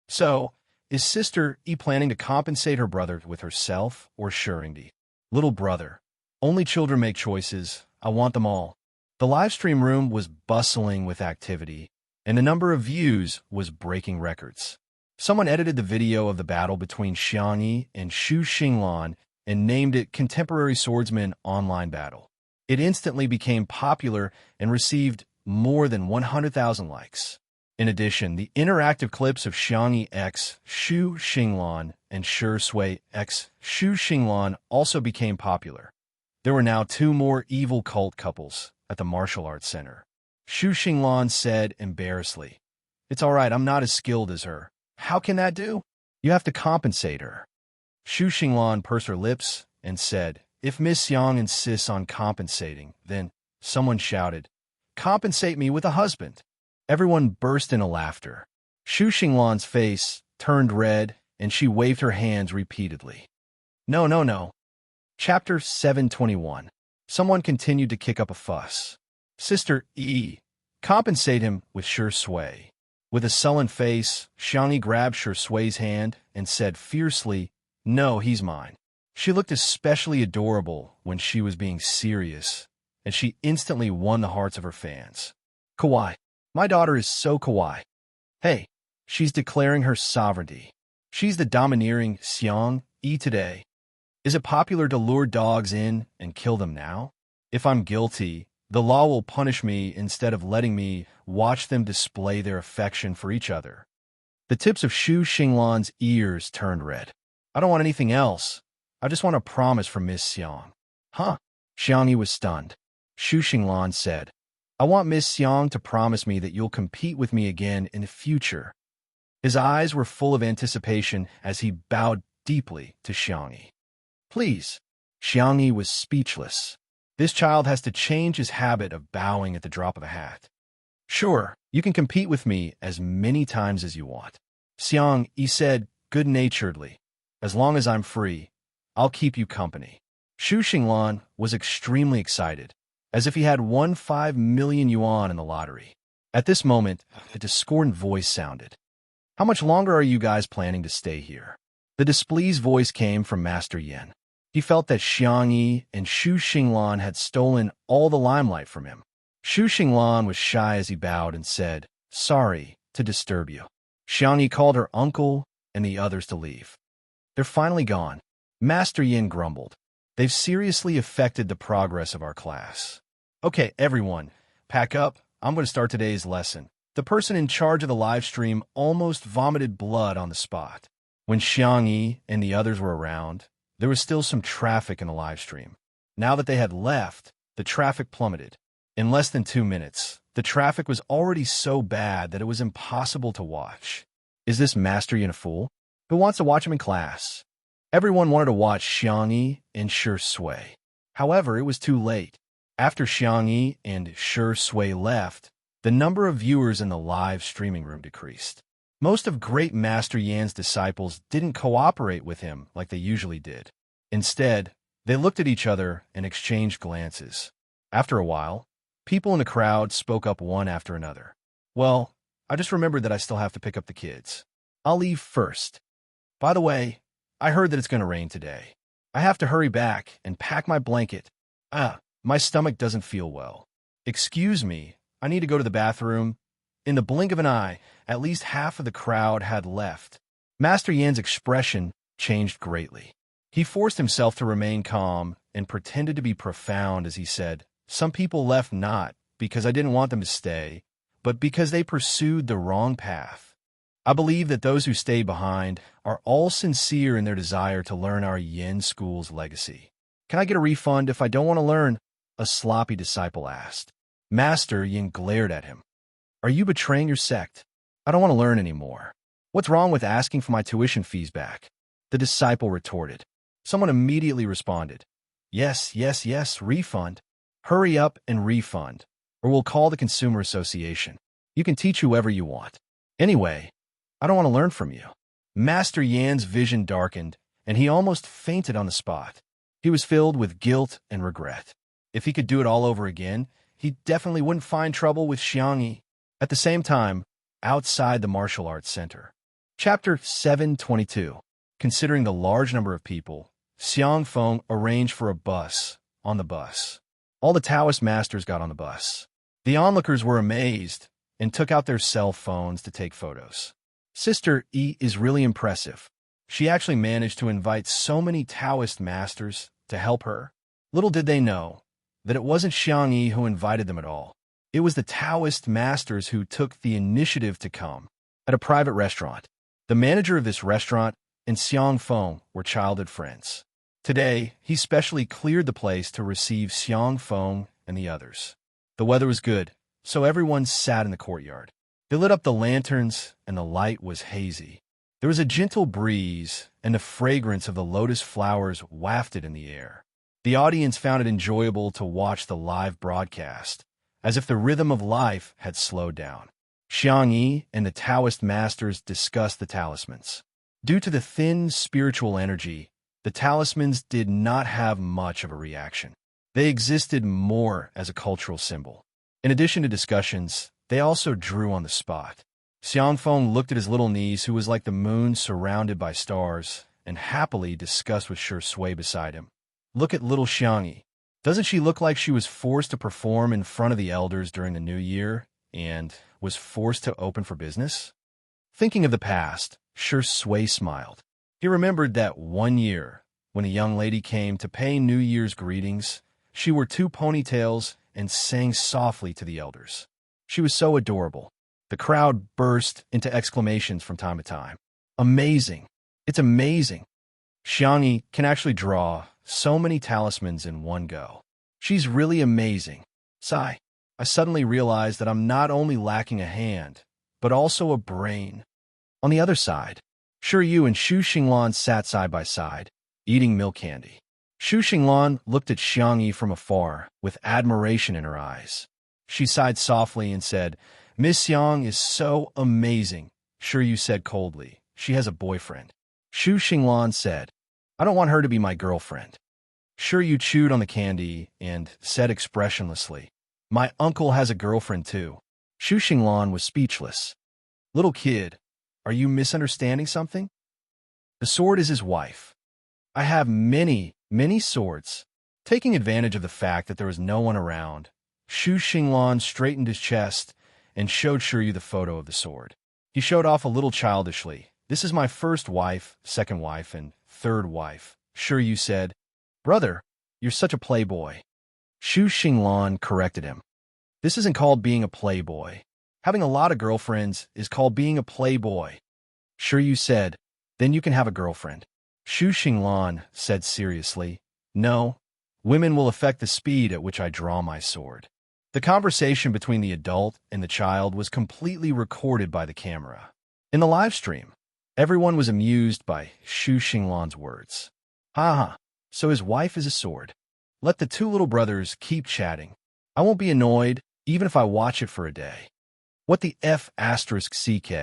So, is Sister E planning to compensate her brother with herself or Shirindi? "Little brother, only children make choices. I want them all." The live stream room was bustling with activity, and the number of views was breaking records. Someone edited the video of the battle between Xiangyi and Xu Xinglan and named it Contemporary Swordsman Online Battle. It instantly became popular and received more than 100,000 likes. In addition, the interactive clips of Xiangyi x Xu Xinglan and Shi Sui x Xu Xinglan also became popular. There were now 2 more evil cult couples at the martial arts center. Xu Xinglan said embarrassedly, "It's all right, I'm not as skilled as her." "How can that do?" "You have to compensate her." Xu Xinglan pursed her lips and said, "If Miss Xiang insists on compensating, then—" Someone shouted, "Compensate me with a husband." Everyone burst into laughter. Xu Xinglan's face turned red, and she waved her hands repeatedly. No, no, no. Chapter 721. Someone continued to kick up a fuss. Sister Yi, compensate him with Shi Sui. With a sullen face, Xiangyi grabbed Shi Sui's hand and said fiercely, "No, he's mine." She looked especially adorable when she was being serious, and she instantly won the hearts of her fans. Kawaii. My daughter is so kawaii. Hey, she's declaring her sovereignty. She's the domineering Xiang Yi today. Is it popular to lure dogs in and kill them now? If I'm guilty, the law will punish me instead of letting me watch them display their affection for each other. The tips of Xu Xinglan's ears turned red. I don't want anything else. I just want a promise from Miss Xiang. Huh? Xiangyi was stunned. Xu Xinglan said, I want Miss Xiang to promise me that you'll compete with me again in the future. His eyes were full of anticipation as he bowed deeply to Xiangyi. Please. Xiangyi was speechless. This child has to change his habit of bowing at the drop of a hat. Sure, you can compete with me as many times as you want. Xiangyi said good-naturedly, as long as I'm free, I'll keep you company. Xu Xinglan was extremely excited, as if he had won 5 million yuan in the lottery. At this moment, a discordant voice sounded. How much longer are you guys planning to stay here? The displeased voice came from Master Yin. He felt that Xiangyi and Xu Xinglan had stolen all the limelight from him. Xu Xinglan was shy as he bowed and said, Sorry to disturb you. Xiangyi called her uncle and the others to leave. They're finally gone. Master Yin grumbled. They've seriously affected the progress of our class. Okay, everyone, pack up. I'm going to start today's lesson. The person in charge of the live stream almost vomited blood on the spot. When Xiangyi and the others were around, there was still some traffic in the live stream. Now that they had left, the traffic plummeted. In less than 2 minutes, the traffic was already so bad that it was impossible to watch. Is this Master Yin a fool? Who wants to watch him in class? Everyone wanted to watch Xiangyi and Shi Sui. However, it was too late. After Xiangyi and Shi Sui left, the number of viewers in the live streaming room decreased. Most of Great Master Yan's disciples didn't cooperate with him like they usually did. Instead, they looked at each other and exchanged glances. After a while, people in the crowd spoke up one after another. Well, I just remembered that I still have to pick up the kids. I'll leave first. By the way, I heard that it's going to rain today. I have to hurry back and pack my blanket. My stomach doesn't feel well. Excuse me, I need to go to the bathroom. In the blink of an eye, at least half of the crowd had left. Master Yan's expression changed greatly. He forced himself to remain calm and pretended to be profound as he said, Some people left not because I didn't want them to stay, but because they pursued the wrong path. I believe that those who stay behind are all sincere in their desire to learn our Yin school's legacy. Can I get a refund if I don't want to learn? A sloppy disciple asked. Master Yin glared at him. Are you betraying your sect? I don't want to learn anymore. What's wrong with asking for my tuition fees back? The disciple retorted. Someone immediately responded. Yes, yes, yes, refund. Hurry up and refund, or we'll call the Consumer Association. You can teach whoever you want. Anyway, I don't want to learn from you. Master Yan's vision darkened, and he almost fainted on the spot. He was filled with guilt and regret. If he could do it all over again, he definitely wouldn't find trouble with Xiangyi. At the same time, outside the martial arts center. Chapter 722. Considering the large number of people, Xiang Feng arranged for a bus on the bus. All the Taoist masters got on the bus. The onlookers were amazed and took out their cell phones to take photos. Sister Yi is really impressive. She actually managed to invite so many Taoist masters to help her. Little did they know that it wasn't Xiangyi who invited them at all. It was the Taoist masters who took the initiative to come. At a private restaurant, the manager of this restaurant and Xiang Feng were childhood friends. Today, he specially cleared the place to receive Xiang Feng and the others. The weather was good, so everyone sat in the courtyard. They lit up the lanterns, and the light was hazy. There was a gentle breeze, and the fragrance of the lotus flowers wafted in the air. The audience found it enjoyable to watch the live broadcast, as if the rhythm of life had slowed down. Xiang Yi and the Taoist masters discussed the talismans. Due to the thin spiritual energy, the talismans did not have much of a reaction. They existed more as a cultural symbol. In addition to discussions, they also drew on the spot. Xiangfeng looked at his little niece, who was like the moon surrounded by stars, and happily discussed with Shi Sui beside him. Look at little Xiangyi. Doesn't she look like she was forced to perform in front of the elders during the new year and was forced to open for business? Thinking of the past, Shi Sui smiled. He remembered that one year, when a young lady came to pay New Year's greetings, she wore 2 ponytails and sang softly to the elders. She was so adorable. The crowd burst into exclamations from time to time. Amazing! It's amazing! Xiangyi can actually draw so many talismans in one go. She's really amazing. Sigh. I suddenly realized that I'm not only lacking a hand, but also a brain. On the other side, Shi Yu and Xu Xinglan sat side by side, eating milk candy. Xu Xinglan looked at Xiangyi from afar, with admiration in her eyes. She sighed softly and said, Miss Xiang is so amazing. Shi Yu said coldly, she has a boyfriend. Xu Xinglan said, I don't want her to be my girlfriend. Shi Yu chewed on the candy and said expressionlessly, my uncle has a girlfriend too. Xu Xinglan was speechless. Little kid, are you misunderstanding something? The sword is his wife. I have many swords. Taking advantage of the fact that there was no one around, Xu Xinglan straightened his chest and showed Shi Yu the photo of the sword. He showed off a little childishly. This is my first wife, second wife, and third wife. Shi Yu said, Brother, you're such a playboy. Xu Xinglan corrected him. This isn't called being a playboy. Having a lot of girlfriends is called being a playboy. Shi Yu said, then you can have a girlfriend. Xu Xinglan said seriously, no, women will affect the speed at which I draw my sword. The conversation between the adult and the child was completely recorded by the camera. In the live stream, everyone was amused by Xu Xinglan's words. Ha, so his wife is a sword. Let the 2 little brothers keep chatting. I won't be annoyed, even if I watch it for a day. What the F***CK?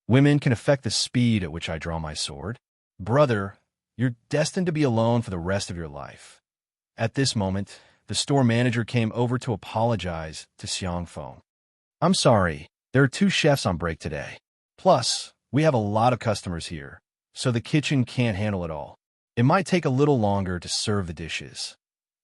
Women can affect the speed at which I draw my sword. Brother, you're destined to be alone for the rest of your life. At this moment, the store manager came over to apologize to Xiangfeng. I'm sorry, there are 2 chefs on break today. Plus, we have a lot of customers here, so the kitchen can't handle it all. It might take a little longer to serve the dishes.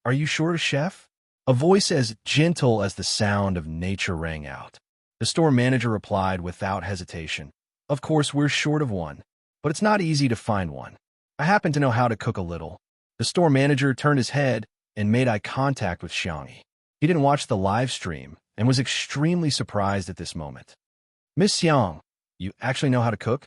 Are you sure, chef? A voice as gentle as the sound of nature rang out. The store manager replied without hesitation. Of course, we're short of one, but it's not easy to find one. I happen to know how to cook a little. The store manager turned his head and made eye contact with Xiangyi. He didn't watch the live stream and was extremely surprised at this moment. Miss Xiang, you actually know how to cook?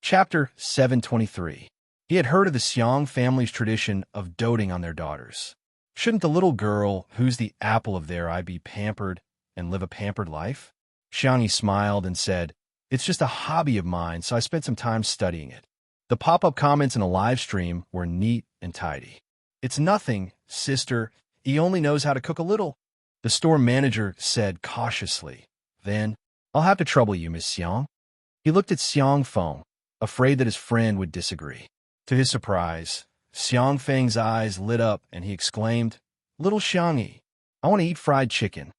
Chapter 723. He had heard of the Xiang family's tradition of doting on their daughters. Shouldn't the little girl who's the apple of their eye be pampered and live a pampered life? Xiangyi smiled and said, it's just a hobby of mine, so I spent some time studying it. The pop-up comments in a live stream were neat and tidy. It's nothing, sister. He only knows how to cook a little. The store manager said cautiously. Then, I'll have to trouble you, Miss Xiang. He looked at Xiangfeng, afraid that his friend would disagree. To his surprise, Xiangfeng's eyes lit up and he exclaimed, Little Xiangyi, I want to eat fried chicken.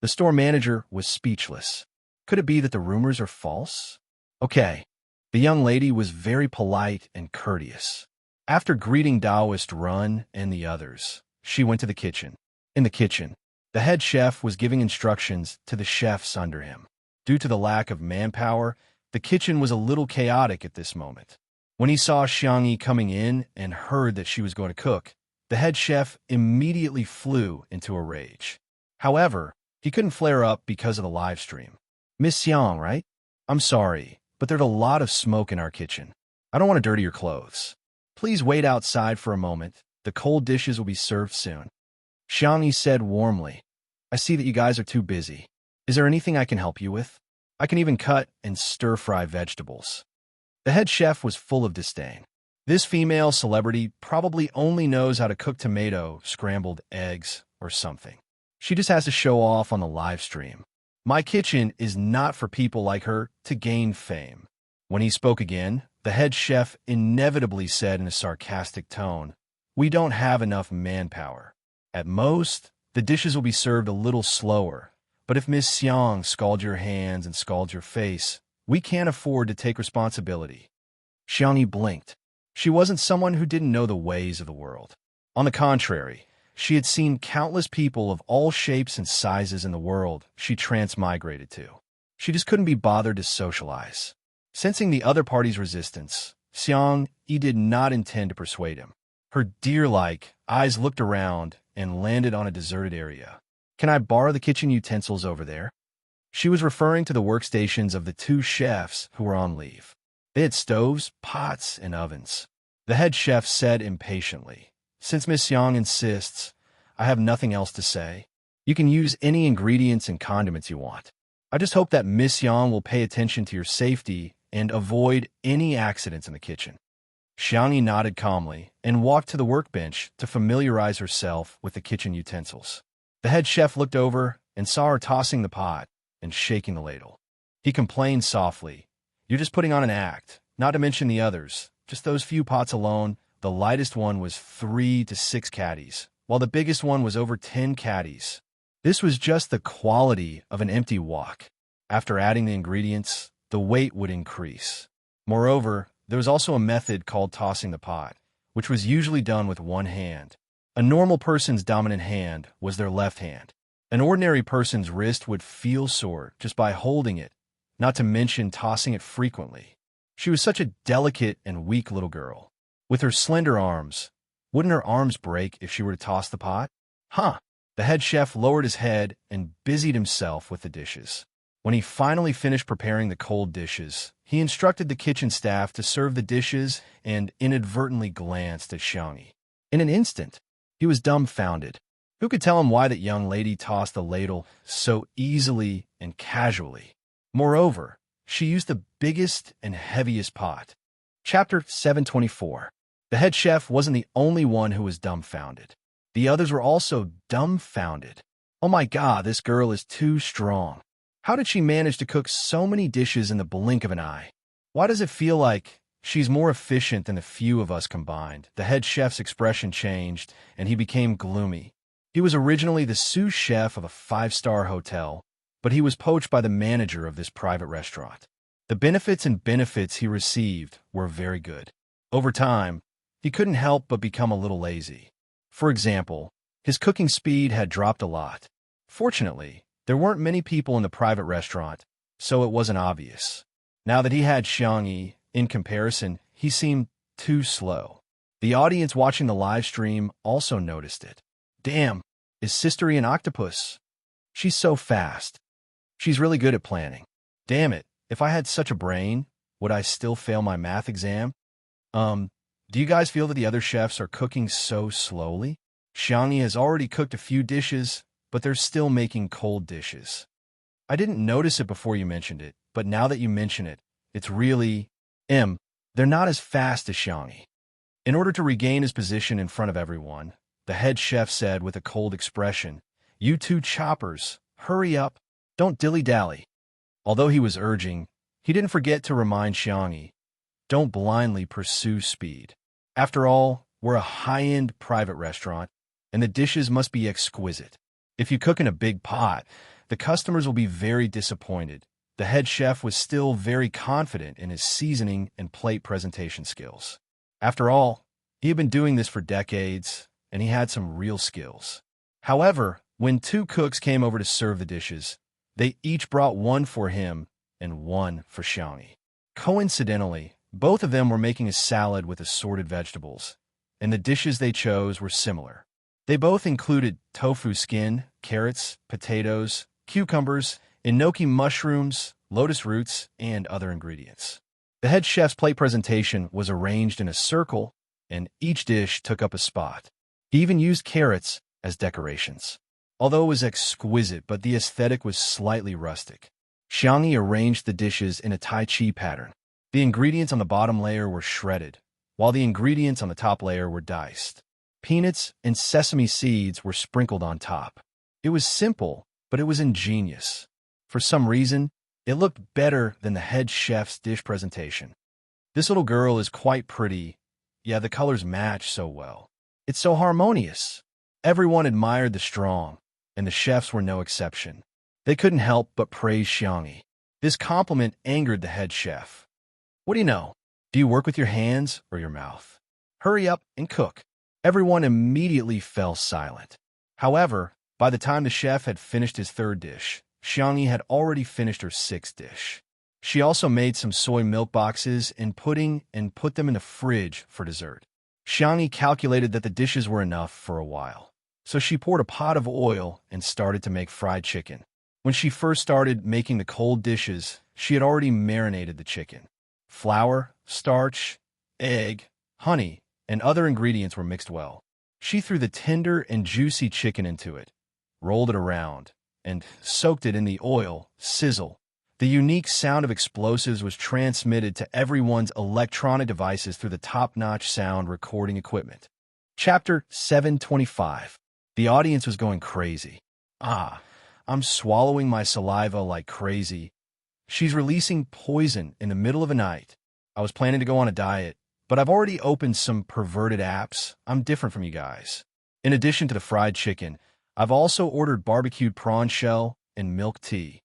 The store manager was speechless. Could it be that the rumors are false? Okay. The young lady was very polite and courteous. After greeting Taoist Run and the others, she went to the kitchen. In the kitchen, the head chef was giving instructions to the chefs under him. Due to the lack of manpower, the kitchen was a little chaotic at this moment. When he saw Xiangyi coming in and heard that she was going to cook, the head chef immediately flew into a rage. However, he couldn't flare up because of the live stream. Miss Xiang, right? I'm sorry, but there's a lot of smoke in our kitchen. I don't want to dirty your clothes. Please wait outside for a moment. The cold dishes will be served soon. Xiangyi said warmly, I see that you guys are too busy. Is there anything I can help you with? I can even cut and stir-fry vegetables. The head chef was full of disdain. This female celebrity probably only knows how to cook tomato, scrambled eggs, or something. She just has to show off on the live stream. My kitchen is not for people like her to gain fame. When he spoke again, the head chef inevitably said in a sarcastic tone, "We don't have enough manpower. At most, the dishes will be served a little slower, but if Miss Xiang scalds your hands and scalds your face, we can't afford to take responsibility." Xiangyi blinked. She wasn't someone who didn't know the ways of the world. On the contrary, she had seen countless people of all shapes and sizes in the world she transmigrated to. She just couldn't be bothered to socialize. Sensing the other party's resistance, Xiang Yi did not intend to persuade him. Her deer-like eyes looked around and landed on a deserted area. "Can I borrow the kitchen utensils over there?" She was referring to the workstations of the two chefs who were on leave. They had stoves, pots, and ovens. The head chef said impatiently, "Since Miss Xiang insists, I have nothing else to say. You can use any ingredients and condiments you want. I just hope that Miss Xiang will pay attention to your safety and avoid any accidents in the kitchen." Xiangyi nodded calmly and walked to the workbench to familiarize herself with the kitchen utensils. The head chef looked over and saw her tossing the pot and shaking the ladle. He complained softly, "You're just putting on an act, not to mention the others. Just those few pots alone, the lightest one was 3 to 6 caddies, while the biggest one was over 10 caddies. This was just the quality of an empty wok. After adding the ingredients, the weight would increase. Moreover, there was also a method called tossing the pot, which was usually done with one hand. A normal person's dominant hand was their left hand. An ordinary person's wrist would feel sore just by holding it, not to mention tossing it frequently. She was such a delicate and weak little girl. With her slender arms, wouldn't her arms break if she were to toss the pot? Huh! The head chef lowered his head and busied himself with the dishes. When he finally finished preparing the cold dishes, he instructed the kitchen staff to serve the dishes and inadvertently glanced at Xiangyi. In an instant, he was dumbfounded. Who could tell him why that young lady tossed the ladle so easily and casually? Moreover, she used the biggest and heaviest pot. Chapter 724. The head chef wasn't the only one who was dumbfounded. The others were also dumbfounded. "Oh my God, this girl is too strong. How did she manage to cook so many dishes in the blink of an eye? Why does it feel like she's more efficient than the few of us combined?" The head chef's expression changed, and he became gloomy. He was originally the sous chef of a 5-star hotel, but he was poached by the manager of this private restaurant. The benefits he received were very good. Over time, he couldn't help but become a little lazy. For example, his cooking speed had dropped a lot. Fortunately, there weren't many people in the private restaurant, so it wasn't obvious. Now that he had Xiangyi, in comparison, he seemed too slow. The audience watching the live stream also noticed it. "Damn, is Sistery an octopus? She's so fast. She's really good at planning. Damn it, if I had such a brain, would I still fail my math exam? Do you guys feel that the other chefs are cooking so slowly? Xiangyi has already cooked a few dishes, but they're still making cold dishes. I didn't notice it before you mentioned it, but now that you mention it, it's really... They're not as fast as Xiangyi." In order to regain his position in front of everyone, the head chef said with a cold expression, "You two choppers, hurry up, don't dilly-dally." Although he was urging, he didn't forget to remind Xiangyi, "Don't blindly pursue speed. After all, we're a high-end private restaurant, and the dishes must be exquisite. If you cook in a big pot, the customers will be very disappointed." The head chef was still very confident in his seasoning and plate presentation skills. After all, he had been doing this for decades, and he had some real skills. However, when two cooks came over to serve the dishes, they each brought one for him and one for Xiangyi. Coincidentally, both of them were making a salad with assorted vegetables, and the dishes they chose were similar. They both included tofu skin, carrots, potatoes, cucumbers, enoki mushrooms, lotus roots, and other ingredients. The head chef's plate presentation was arranged in a circle, and each dish took up a spot. He even used carrots as decorations. Although it was exquisite, but the aesthetic was slightly rustic. Xiangyi arranged the dishes in a Tai Chi pattern. The ingredients on the bottom layer were shredded, while the ingredients on the top layer were diced. Peanuts and sesame seeds were sprinkled on top. It was simple, but it was ingenious. For some reason, it looked better than the head chef's dish presentation. This little girl is quite pretty. Yeah, the colors match so well. It's so harmonious. Everyone admired the strong, and the chefs were no exception. They couldn't help but praise Xiangyi. This compliment angered the head chef. What do you know? Do you work with your hands or your mouth? Hurry up and cook. Everyone immediately fell silent. However, by the time the chef had finished his third dish, Xiangyi had already finished her sixth dish. She also made some soy milk boxes and pudding and put them in the fridge for dessert. Xiangyi calculated that the dishes were enough for a while, so she poured a pot of oil and started to make fried chicken. When she first started making the cold dishes, she had already marinated the chicken. Flour, starch, egg, honey, and other ingredients were mixed well. She threw the tender and juicy chicken into it, rolled it around, and soaked it in the oil. Sizzle. The unique sound of explosives was transmitted to everyone's electronic devices through the top-notch sound recording equipment. Chapter 725. The audience was going crazy. I'm swallowing my saliva like crazy. She's releasing poison in the middle of the night. I was planning to go on a diet, but I've already opened some perverted apps. I'm different from you guys. In addition to the fried chicken, I've also ordered barbecued prawn shell and milk tea.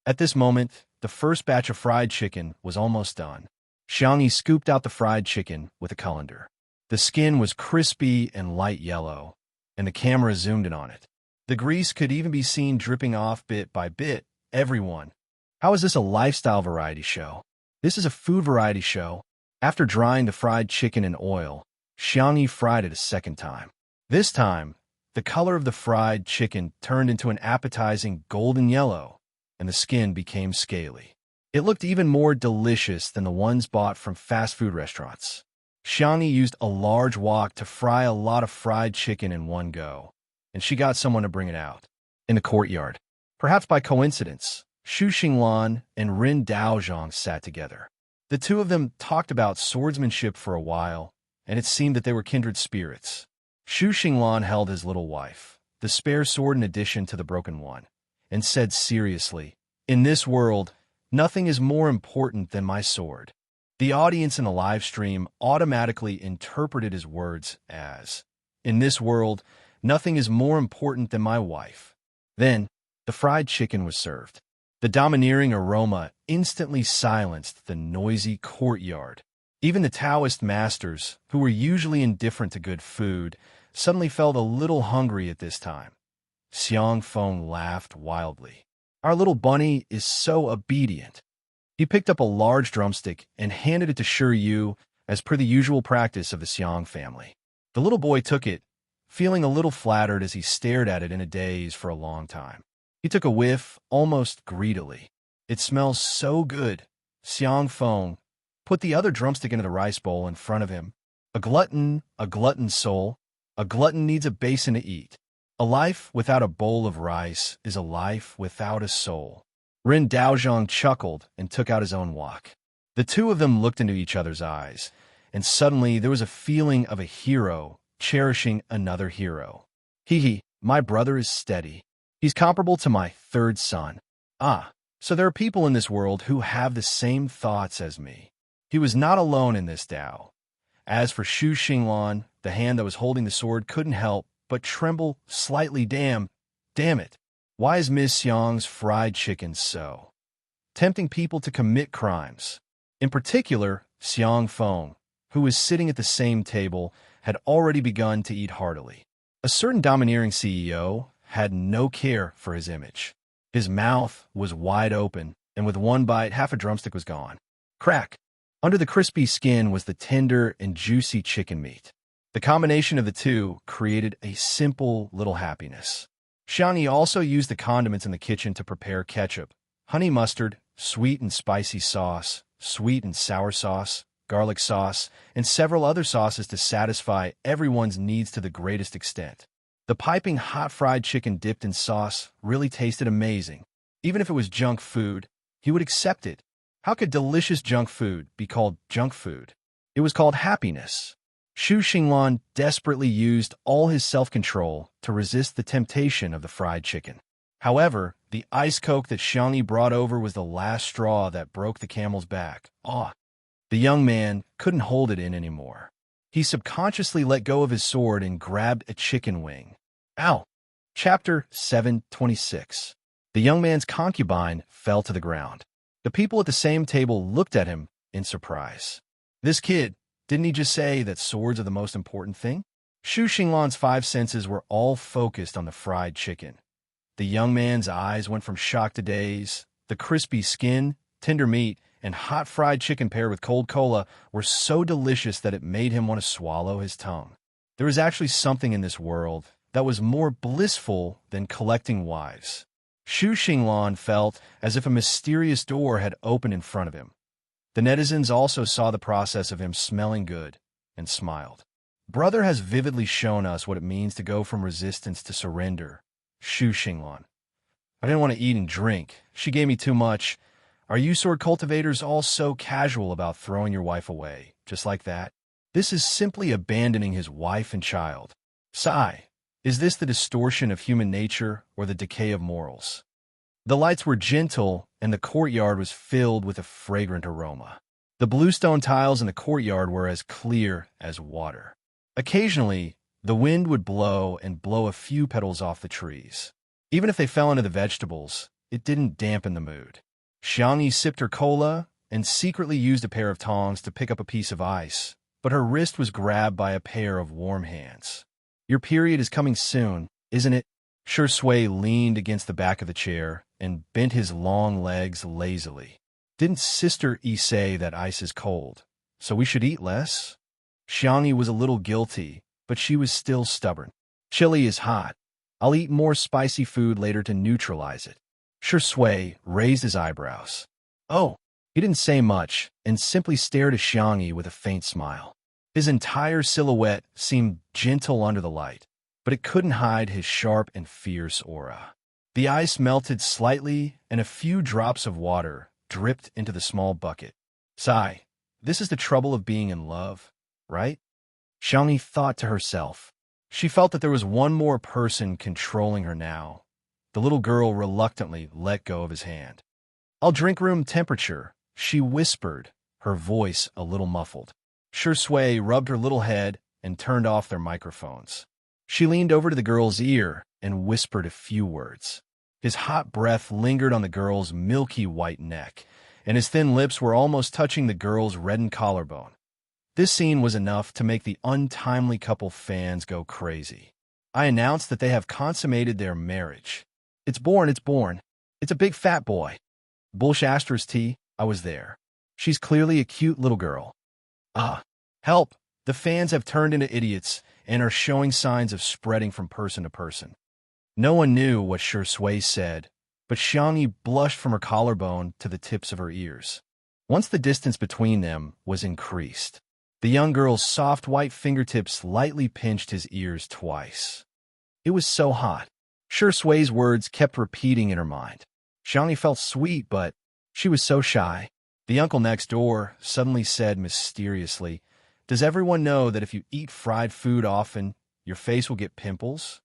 At this moment, the first batch of fried chicken was almost done. Xiangyi scooped out the fried chicken with a colander. The skin was crispy and light yellow, and the camera zoomed in on it. The grease could even be seen dripping off bit by bit. Everyone. How is this a lifestyle variety show? This is a food variety show. After drying the fried chicken in oil, Xiangyi fried it a second time. This time, the color of the fried chicken turned into an appetizing golden yellow, and the skin became scaly. It looked even more delicious than the ones bought from fast food restaurants. Xiangyi used a large wok to fry a lot of fried chicken in one go, and she got someone to bring it out. In the courtyard, perhaps by coincidence, Xu Xinglan and Ren Daozhong sat together. The two of them talked about swordsmanship for a while, and it seemed that they were kindred spirits. Xu Xinglan held his little wife, the spare sword in addition to the broken one, and said seriously, "In this world, nothing is more important than my sword." The audience in the live stream automatically interpreted his words as, "In this world, nothing is more important than my wife." Then, the fried chicken was served. The domineering aroma instantly silenced the noisy courtyard. Even the Taoist masters, who were usually indifferent to good food, suddenly felt a little hungry at this time. Xiang Feng laughed wildly. "Our little bunny is so obedient." He picked up a large drumstick and handed it to Shi Yu, as per the usual practice of the Xiang family. The little boy took it, feeling a little flattered as he stared at it in a daze for a long time. He took a whiff, almost greedily. "It smells so good." Xiang Feng put the other drumstick into the rice bowl in front of him. A glutton's soul. A glutton needs a basin to eat. A life without a bowl of rice is a life without a soul. Ren Daozhong chuckled and took out his own wok. The two of them looked into each other's eyes, and suddenly there was a feeling of a hero cherishing another hero. My brother is steady. He's comparable to my third son. So there are people in this world who have the same thoughts as me. He was not alone in this Tao. As for Xu Xinglan, the hand that was holding the sword couldn't help but tremble slightly. Damn it. Why is Ms. Xiang's fried chicken so tempting people to commit crimes? In particular, Xiang Feng, who was sitting at the same table, had already begun to eat heartily. A certain domineering CEO had no care for his image. His mouth was wide open, and with one bite, half a drumstick was gone. Crack! Under the crispy skin was the tender and juicy chicken meat. The combination of the two created a simple little happiness. Xiangyi also used the condiments in the kitchen to prepare ketchup, honey mustard, sweet and spicy sauce, sweet and sour sauce, garlic sauce, and several other sauces to satisfy everyone's needs to the greatest extent. The piping hot fried chicken dipped in sauce really tasted amazing. Even if it was junk food, he would accept it. How could delicious junk food be called junk food? It was called happiness. Xu Xinglan desperately used all his self-control to resist the temptation of the fried chicken. However, the ice coke that Xiangyi brought over was the last straw that broke the camel's back. The young man couldn't hold it in anymore. He subconsciously let go of his sword and grabbed a chicken wing. Ow! Chapter 726. The young man's concubine fell to the ground. The people at the same table looked at him in surprise. This kid, didn't he just say that swords are the most important thing? Xu Xinglan's five senses were all focused on the fried chicken. The young man's eyes went from shock to daze. The crispy skin, tender meat, and hot fried chicken paired with cold cola were so delicious that it made him want to swallow his tongue. There was actually something in this world that was more blissful than collecting wives. Xu Xinglan felt as if a mysterious door had opened in front of him. The netizens also saw the process of him smelling good and smiled. Brother has vividly shown us what it means to go from resistance to surrender. Xu Xinglan. I didn't want to eat and drink. She gave me too much. Are you sword cultivators all so casual about throwing your wife away, just like that? This is simply abandoning his wife and child. Sigh. Is this the distortion of human nature or the decay of morals? The lights were gentle, and the courtyard was filled with a fragrant aroma. The bluestone tiles in the courtyard were as clear as water. Occasionally, the wind would blow and blow a few petals off the trees. Even if they fell into the vegetables, it didn't dampen the mood. Xiangyi sipped her cola and secretly used a pair of tongs to pick up a piece of ice, but her wrist was grabbed by a pair of warm hands. Your period is coming soon, isn't it? Shui leaned against the back of the chair and bent his long legs lazily. Didn't Sister Yi say that ice is cold, so we should eat less? Xiangyi was a little guilty, but she was still stubborn. Chili is hot. I'll eat more spicy food later to neutralize it. Shui raised his eyebrows. Oh, he didn't say much and simply stared at Xiangyi with a faint smile. His entire silhouette seemed gentle under the light, but it couldn't hide his sharp and fierce aura. The ice melted slightly, and a few drops of water dripped into the small bucket. Sigh, this is the trouble of being in love, right? Xiangyi thought to herself. She felt that there was one more person controlling her now. The little girl reluctantly let go of his hand. I'll drink room temperature, she whispered, her voice a little muffled. Shui rubbed her little head and turned off their microphones. She leaned over to the girl's ear and whispered a few words. His hot breath lingered on the girl's milky white neck, and his thin lips were almost touching the girl's reddened collarbone. This scene was enough to make the untimely couple fans go crazy. I announced that they have consummated their marriage. It's born. It's a big fat boy. Bullshaster's tea, I was there. She's clearly a cute little girl. Help! The fans have turned into idiots and are showing signs of spreading from person to person. No one knew what Shui said, but Xiangyi blushed from her collarbone to the tips of her ears. Once the distance between them was increased, the young girl's soft white fingertips lightly pinched his ears twice. It was so hot. Shui's words kept repeating in her mind. Xiangyi felt sweet, but she was so shy. The uncle next door suddenly said mysteriously, "Does everyone know that if you eat fried food often, your face will get pimples?"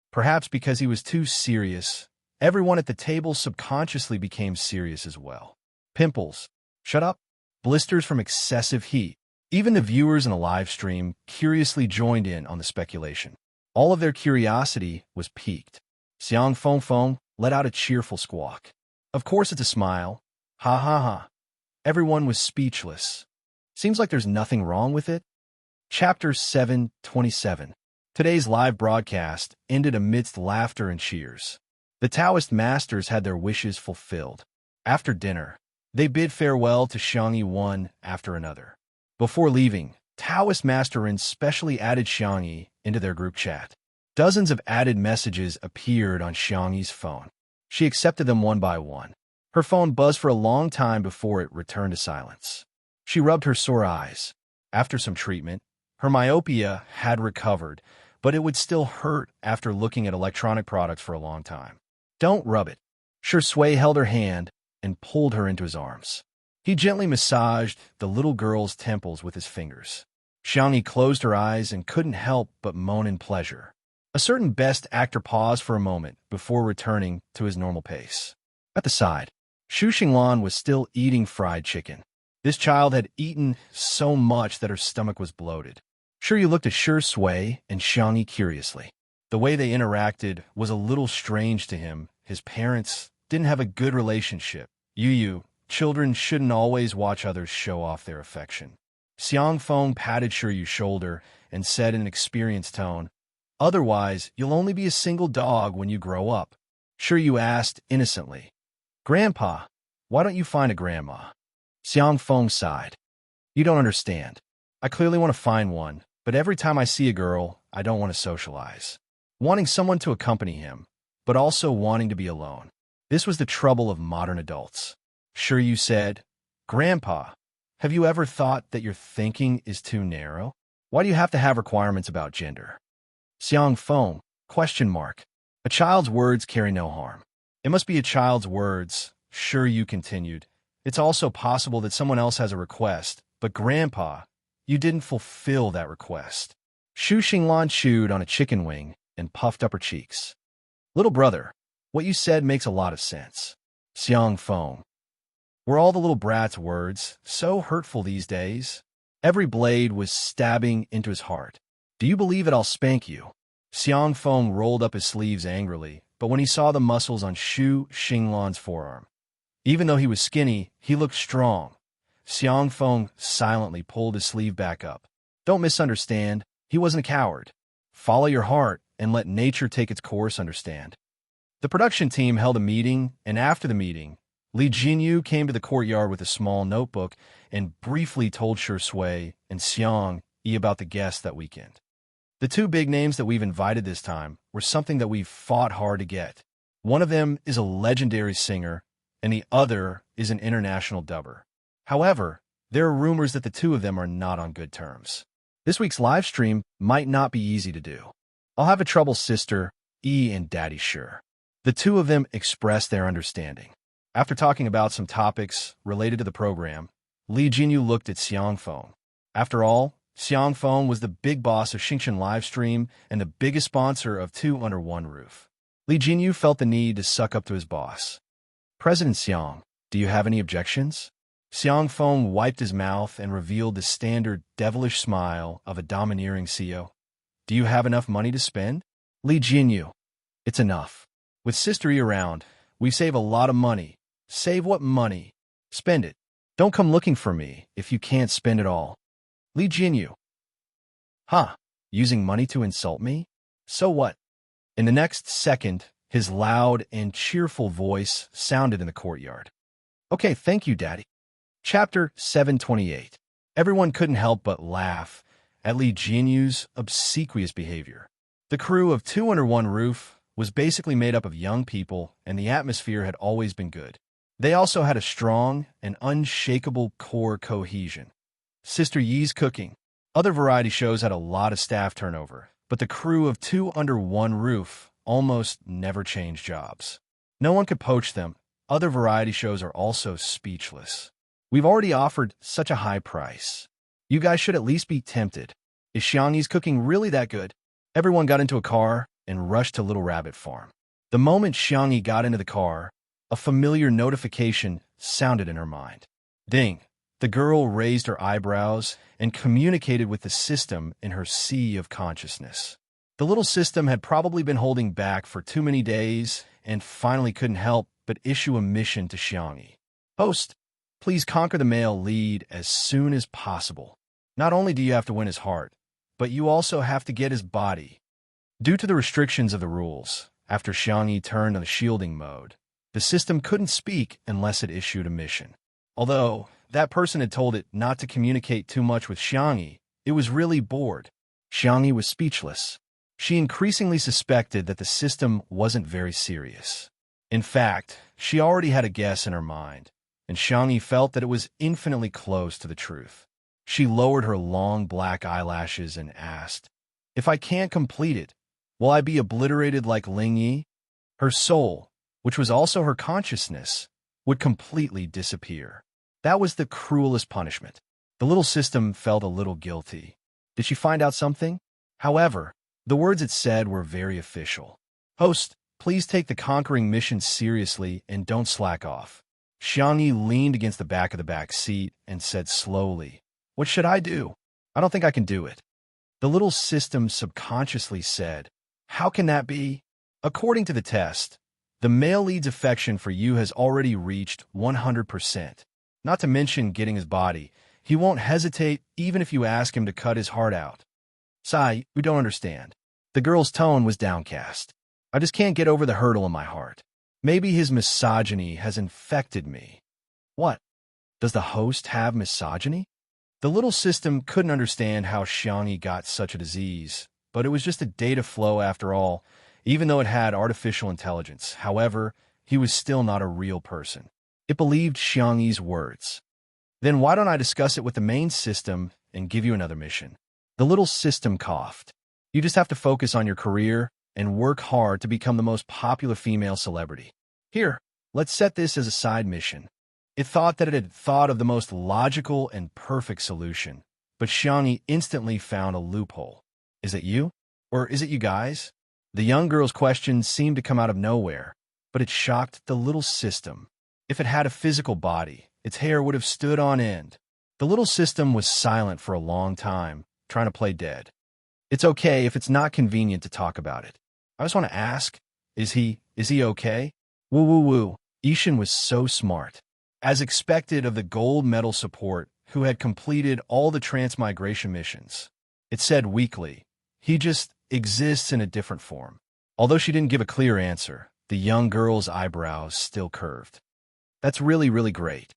Perhaps because he was too serious, everyone at the table subconsciously became serious as well. Pimples. Shut up. Blisters from excessive heat. Even the viewers in the live stream curiously joined in on the speculation. All of their curiosity was piqued. Xiang Feng let out a cheerful squawk. Of course it's a smile. Ha ha ha. Everyone was speechless. Seems like there's nothing wrong with it. Chapter 727. Today's live broadcast ended amidst laughter and cheers. The Taoist masters had their wishes fulfilled. After dinner, they bid farewell to Xiangyi one after another. Before leaving, Taoist Masterin specially added Xiangyi into their group chat. Dozens of added messages appeared on Xiangyi's phone. She accepted them one by one. Her phone buzzed for a long time before it returned to silence. She rubbed her sore eyes. After some treatment, her myopia had recovered, but it would still hurt after looking at electronic products for a long time. Don't rub it. Shui held her hand and pulled her into his arms. He gently massaged the little girl's temples with his fingers. Xiangyi closed her eyes and couldn't help but moan in pleasure. A certain best actor paused for a moment before returning to his normal pace. At the side, Xu Xinglan was still eating fried chicken. This child had eaten so much that her stomach was bloated. Yu looked at Shi Sui and Xiangyi curiously. The way they interacted was a little strange to him. His parents didn't have a good relationship. Yu, children shouldn't always watch others show off their affection. Xiang Feng patted Shiyu's shoulder and said in an experienced tone, "Otherwise, you'll only be a single dog when you grow up." Shiyu asked innocently, "Grandpa, why don't you find a grandma?" Xiang Feng sighed. "You don't understand. I clearly want to find one, but every time I see a girl, I don't want to socialize. Wanting someone to accompany him, but also wanting to be alone. This was the trouble of modern adults." Shiryu said, "Grandpa, have you ever thought that your thinking is too narrow? Why do you have to have requirements about gender?" Xiang Feng, question mark. "A child's words carry no harm." "It must be a child's words," Shiryu continued. "It's also possible that someone else has a request, but Grandpa, you didn't fulfill that request." Xu Xinglan chewed on a chicken wing and puffed up her cheeks. "Little brother, what you said makes a lot of sense." Xiang Feng. Were all the little brat's words so hurtful these days? Every blade was stabbing into his heart. "Do you believe it? I'll spank you." Xiang Feng rolled up his sleeves angrily, but when he saw the muscles on Xu Xinglan's forearm, even though he was skinny, he looked strong. Xiang Feng silently pulled his sleeve back up. "Don't misunderstand. He wasn't a coward. Follow your heart and let nature take its course, understand?" The production team held a meeting, and after the meeting, Li Jinyu came to the courtyard with a small notebook and briefly told Shi Sui and Xiang Yi about the guests that weekend. "The two big names that we've invited this time were something that we've fought hard to get. One of them is a legendary singer, and the other is an international dubber. However, there are rumors that the two of them are not on good terms. This week's live stream might not be easy to do. I'll have a trouble sister, E and Daddy Sure." The two of them expressed their understanding. After talking about some topics related to the program, Li Jinyu looked at Xiang Feng. After all, Xiang Feng was the big boss of Xingchen Livestream and the biggest sponsor of Two Under One Roof. Li Jinyu felt the need to suck up to his boss. "President Xiang, do you have any objections?" Xiang Feng wiped his mouth and revealed the standard devilish smile of a domineering CEO. "Do you have enough money to spend?" Li Jinyu. "It's enough. With Sister E around, we save a lot of money. Save what money? Spend it. Don't come looking for me if you can't spend it all." Li Jinyu. "Huh? Using money to insult me? So what?" In the next second, his loud and cheerful voice sounded in the courtyard. "Okay, thank you, Daddy." Chapter 728. Everyone couldn't help but laugh at Li Jinyu's obsequious behavior. The crew of Two Under One Roof was basically made up of young people, and the atmosphere had always been good. They also had a strong and unshakable core cohesion. Sister Yi's cooking. Other variety shows had a lot of staff turnover, but the crew of Two Under One Roof almost never changed jobs. No one could poach them. Other variety shows are also speechless. "We've already offered such a high price. You guys should at least be tempted. Is Xiangyi's cooking really that good?" Everyone got into a car and rushed to Little Rabbit Farm. The moment Xiangyi got into the car, a familiar notification sounded in her mind. Ding! The girl raised her eyebrows and communicated with the system in her sea of consciousness. The little system had probably been holding back for too many days and finally couldn't help but issue a mission to Xiangyi. "Host, please conquer the male lead as soon as possible. Not only do you have to win his heart, but you also have to get his body." Due to the restrictions of the rules, after Xiangyi turned on the shielding mode, the system couldn't speak unless it issued a mission. Although that person had told it not to communicate too much with Xiangyi, it was really bored. Xiangyi was speechless. She increasingly suspected that the system wasn't very serious. In fact, she already had a guess in her mind, and Xiangyi felt that it was infinitely close to the truth. She lowered her long black eyelashes and asked, "If I can't complete it, will I be obliterated like Ling Yi?" Her soul, which was also her consciousness, would completely disappear. That was the cruelest punishment. The little system felt a little guilty. Did she find out something? However, the words it said were very official. Host, please take the conquering mission seriously and don't slack off. Xiangyi leaned against the back seat and said slowly, What should I do? I don't think I can do it. The little system subconsciously said, How can that be? According to the test, the male lead's affection for you has already reached 100%. Not to mention getting his body. He won't hesitate even if you ask him to cut his heart out. Sai, you don't understand. The girl's tone was downcast. I just can't get over the hurdle in my heart. Maybe his misogyny has infected me. What? Does the host have misogyny? The little system couldn't understand how Xiangyi got such a disease, but it was just a data flow after all, even though it had artificial intelligence. However, he was still not a real person. It believed Xiangyi's words. Then why don't I discuss it with the main system and give you another mission? The little system coughed. You just have to focus on your career and work hard to become the most popular female celebrity. Here, let's set this as a side mission. It thought that it had thought of the most logical and perfect solution, but Xiangyi instantly found a loophole. Is it you? Or is it you guys? The young girl's question seemed to come out of nowhere, but it shocked the little system. If it had a physical body, its hair would have stood on end. The little system was silent for a long time, trying to play dead. It's okay if it's not convenient to talk about it. I just want to ask, is he okay? Woo woo woo. Ishan was so smart. As expected of the gold medal support who had completed all the transmigration missions. It said weakly, he just exists in a different form. Although she didn't give a clear answer, the young girl's eyebrows still curved. That's really, really great.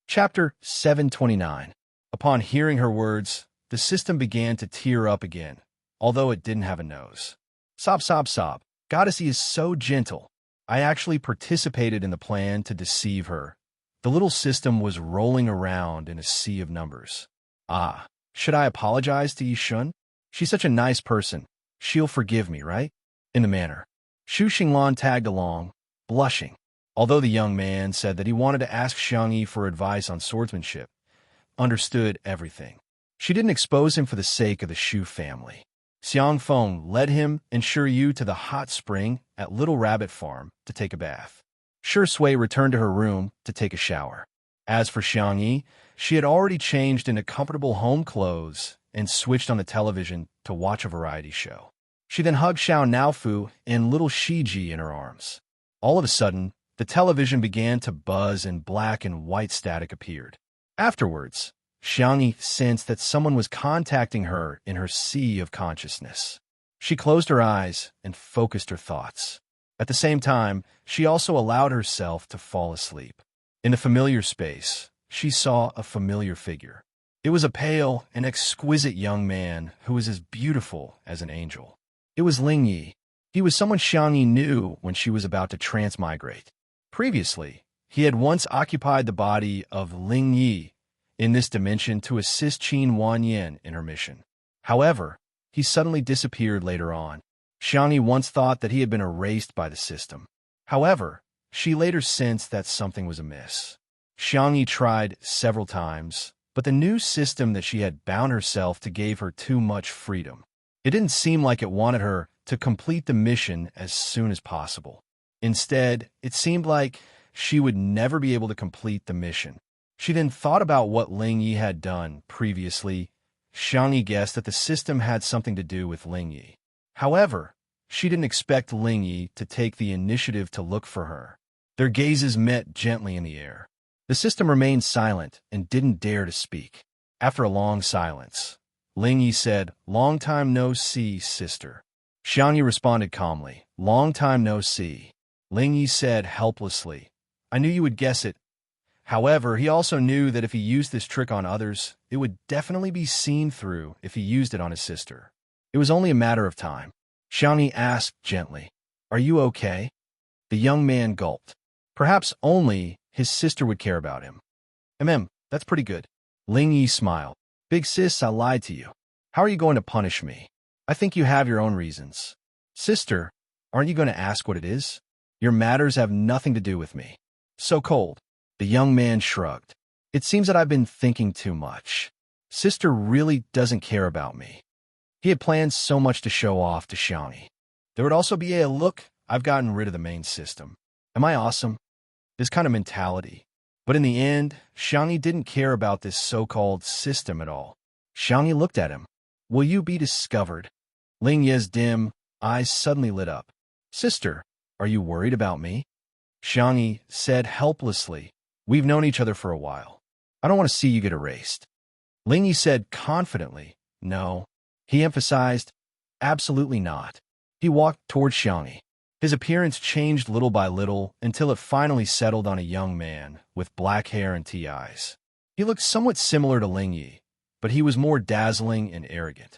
Chapter 729. Upon hearing her words, the system began to tear up again, although it didn't have a nose. Sob, sob, sob. Goddessy is so gentle. I actually participated in the plan to deceive her. The little system was rolling around in a sea of numbers. Ah, should I apologize to Yishun? She's such a nice person. She'll forgive me, right? In the manner. Xu Xinglan tagged along, blushing. Although the young man said that he wanted to ask Xiangyi for advice on swordsmanship, understood everything. She didn't expose him for the sake of the Xu family. Xiang Feng led him and Shiyu to the hot spring at Little Rabbit Farm to take a bath. Shi Sui returned to her room to take a shower. As for Xiangyi, she had already changed into comfortable home clothes and switched on the television to watch a variety show. She then hugged Xiao Naofu and little Shiji in her arms. All of a sudden, the television began to buzz and black and white static appeared. Afterwards, Xiangyi sensed that someone was contacting her in her sea of consciousness. She closed her eyes and focused her thoughts. At the same time, she also allowed herself to fall asleep. In the familiar space, she saw a familiar figure. It was a pale and exquisite young man who was as beautiful as an angel. It was Ling Yi. He was someone Xiangyi knew when she was about to transmigrate. Previously, he had once occupied the body of Ling Yi in this dimension to assist Qin Wanyan in her mission. However, he suddenly disappeared later on. Xiangyi once thought that he had been erased by the system. However, she later sensed that something was amiss. Xiangyi tried several times, but the new system that she had bound herself to gave her too much freedom. It didn't seem like it wanted her to complete the mission as soon as possible. Instead, it seemed like she would never be able to complete the mission. She then thought about what Ling Yi had done previously. Xiangyi guessed that the system had something to do with Ling Yi. However, she didn't expect Ling Yi to take the initiative to look for her. Their gazes met gently in the air. The system remained silent and didn't dare to speak. After a long silence, Ling Yi said, "Long time no see, sister." Xiangyi responded calmly, "Long time no see." Ling Yi said helplessly, "I knew you would guess it." However, he also knew that if he used this trick on others, it would definitely be seen through if he used it on his sister. It was only a matter of time. Xiangyi asked gently, "Are you okay?" The young man gulped. Perhaps only his sister would care about him. That's pretty good. Ling Yi smiled. "Big sis, I lied to you. How are you going to punish me? I think you have your own reasons. Sister, aren't you going to ask what it is? Your matters have nothing to do with me." So cold. The young man shrugged. It seems that I've been thinking too much. Sister really doesn't care about me. He had planned so much to show off to Xiangni. There would also be a look, I've gotten rid of the main system. Am I awesome? This kind of mentality. But in the end, Xiangni didn't care about this so-called system at all. Xiangni looked at him. Will you be discovered? Ling Ye's dim eyes suddenly lit up. Sister, are you worried about me? Xiangni said helplessly. We've known each other for a while. I don't want to see you get erased. Ling Yi said confidently. No. He emphasized, absolutely not. He walked toward Xiangni. His appearance changed little by little until it finally settled on a young man with black hair and tea eyes. He looked somewhat similar to Ling Yi, but he was more dazzling and arrogant.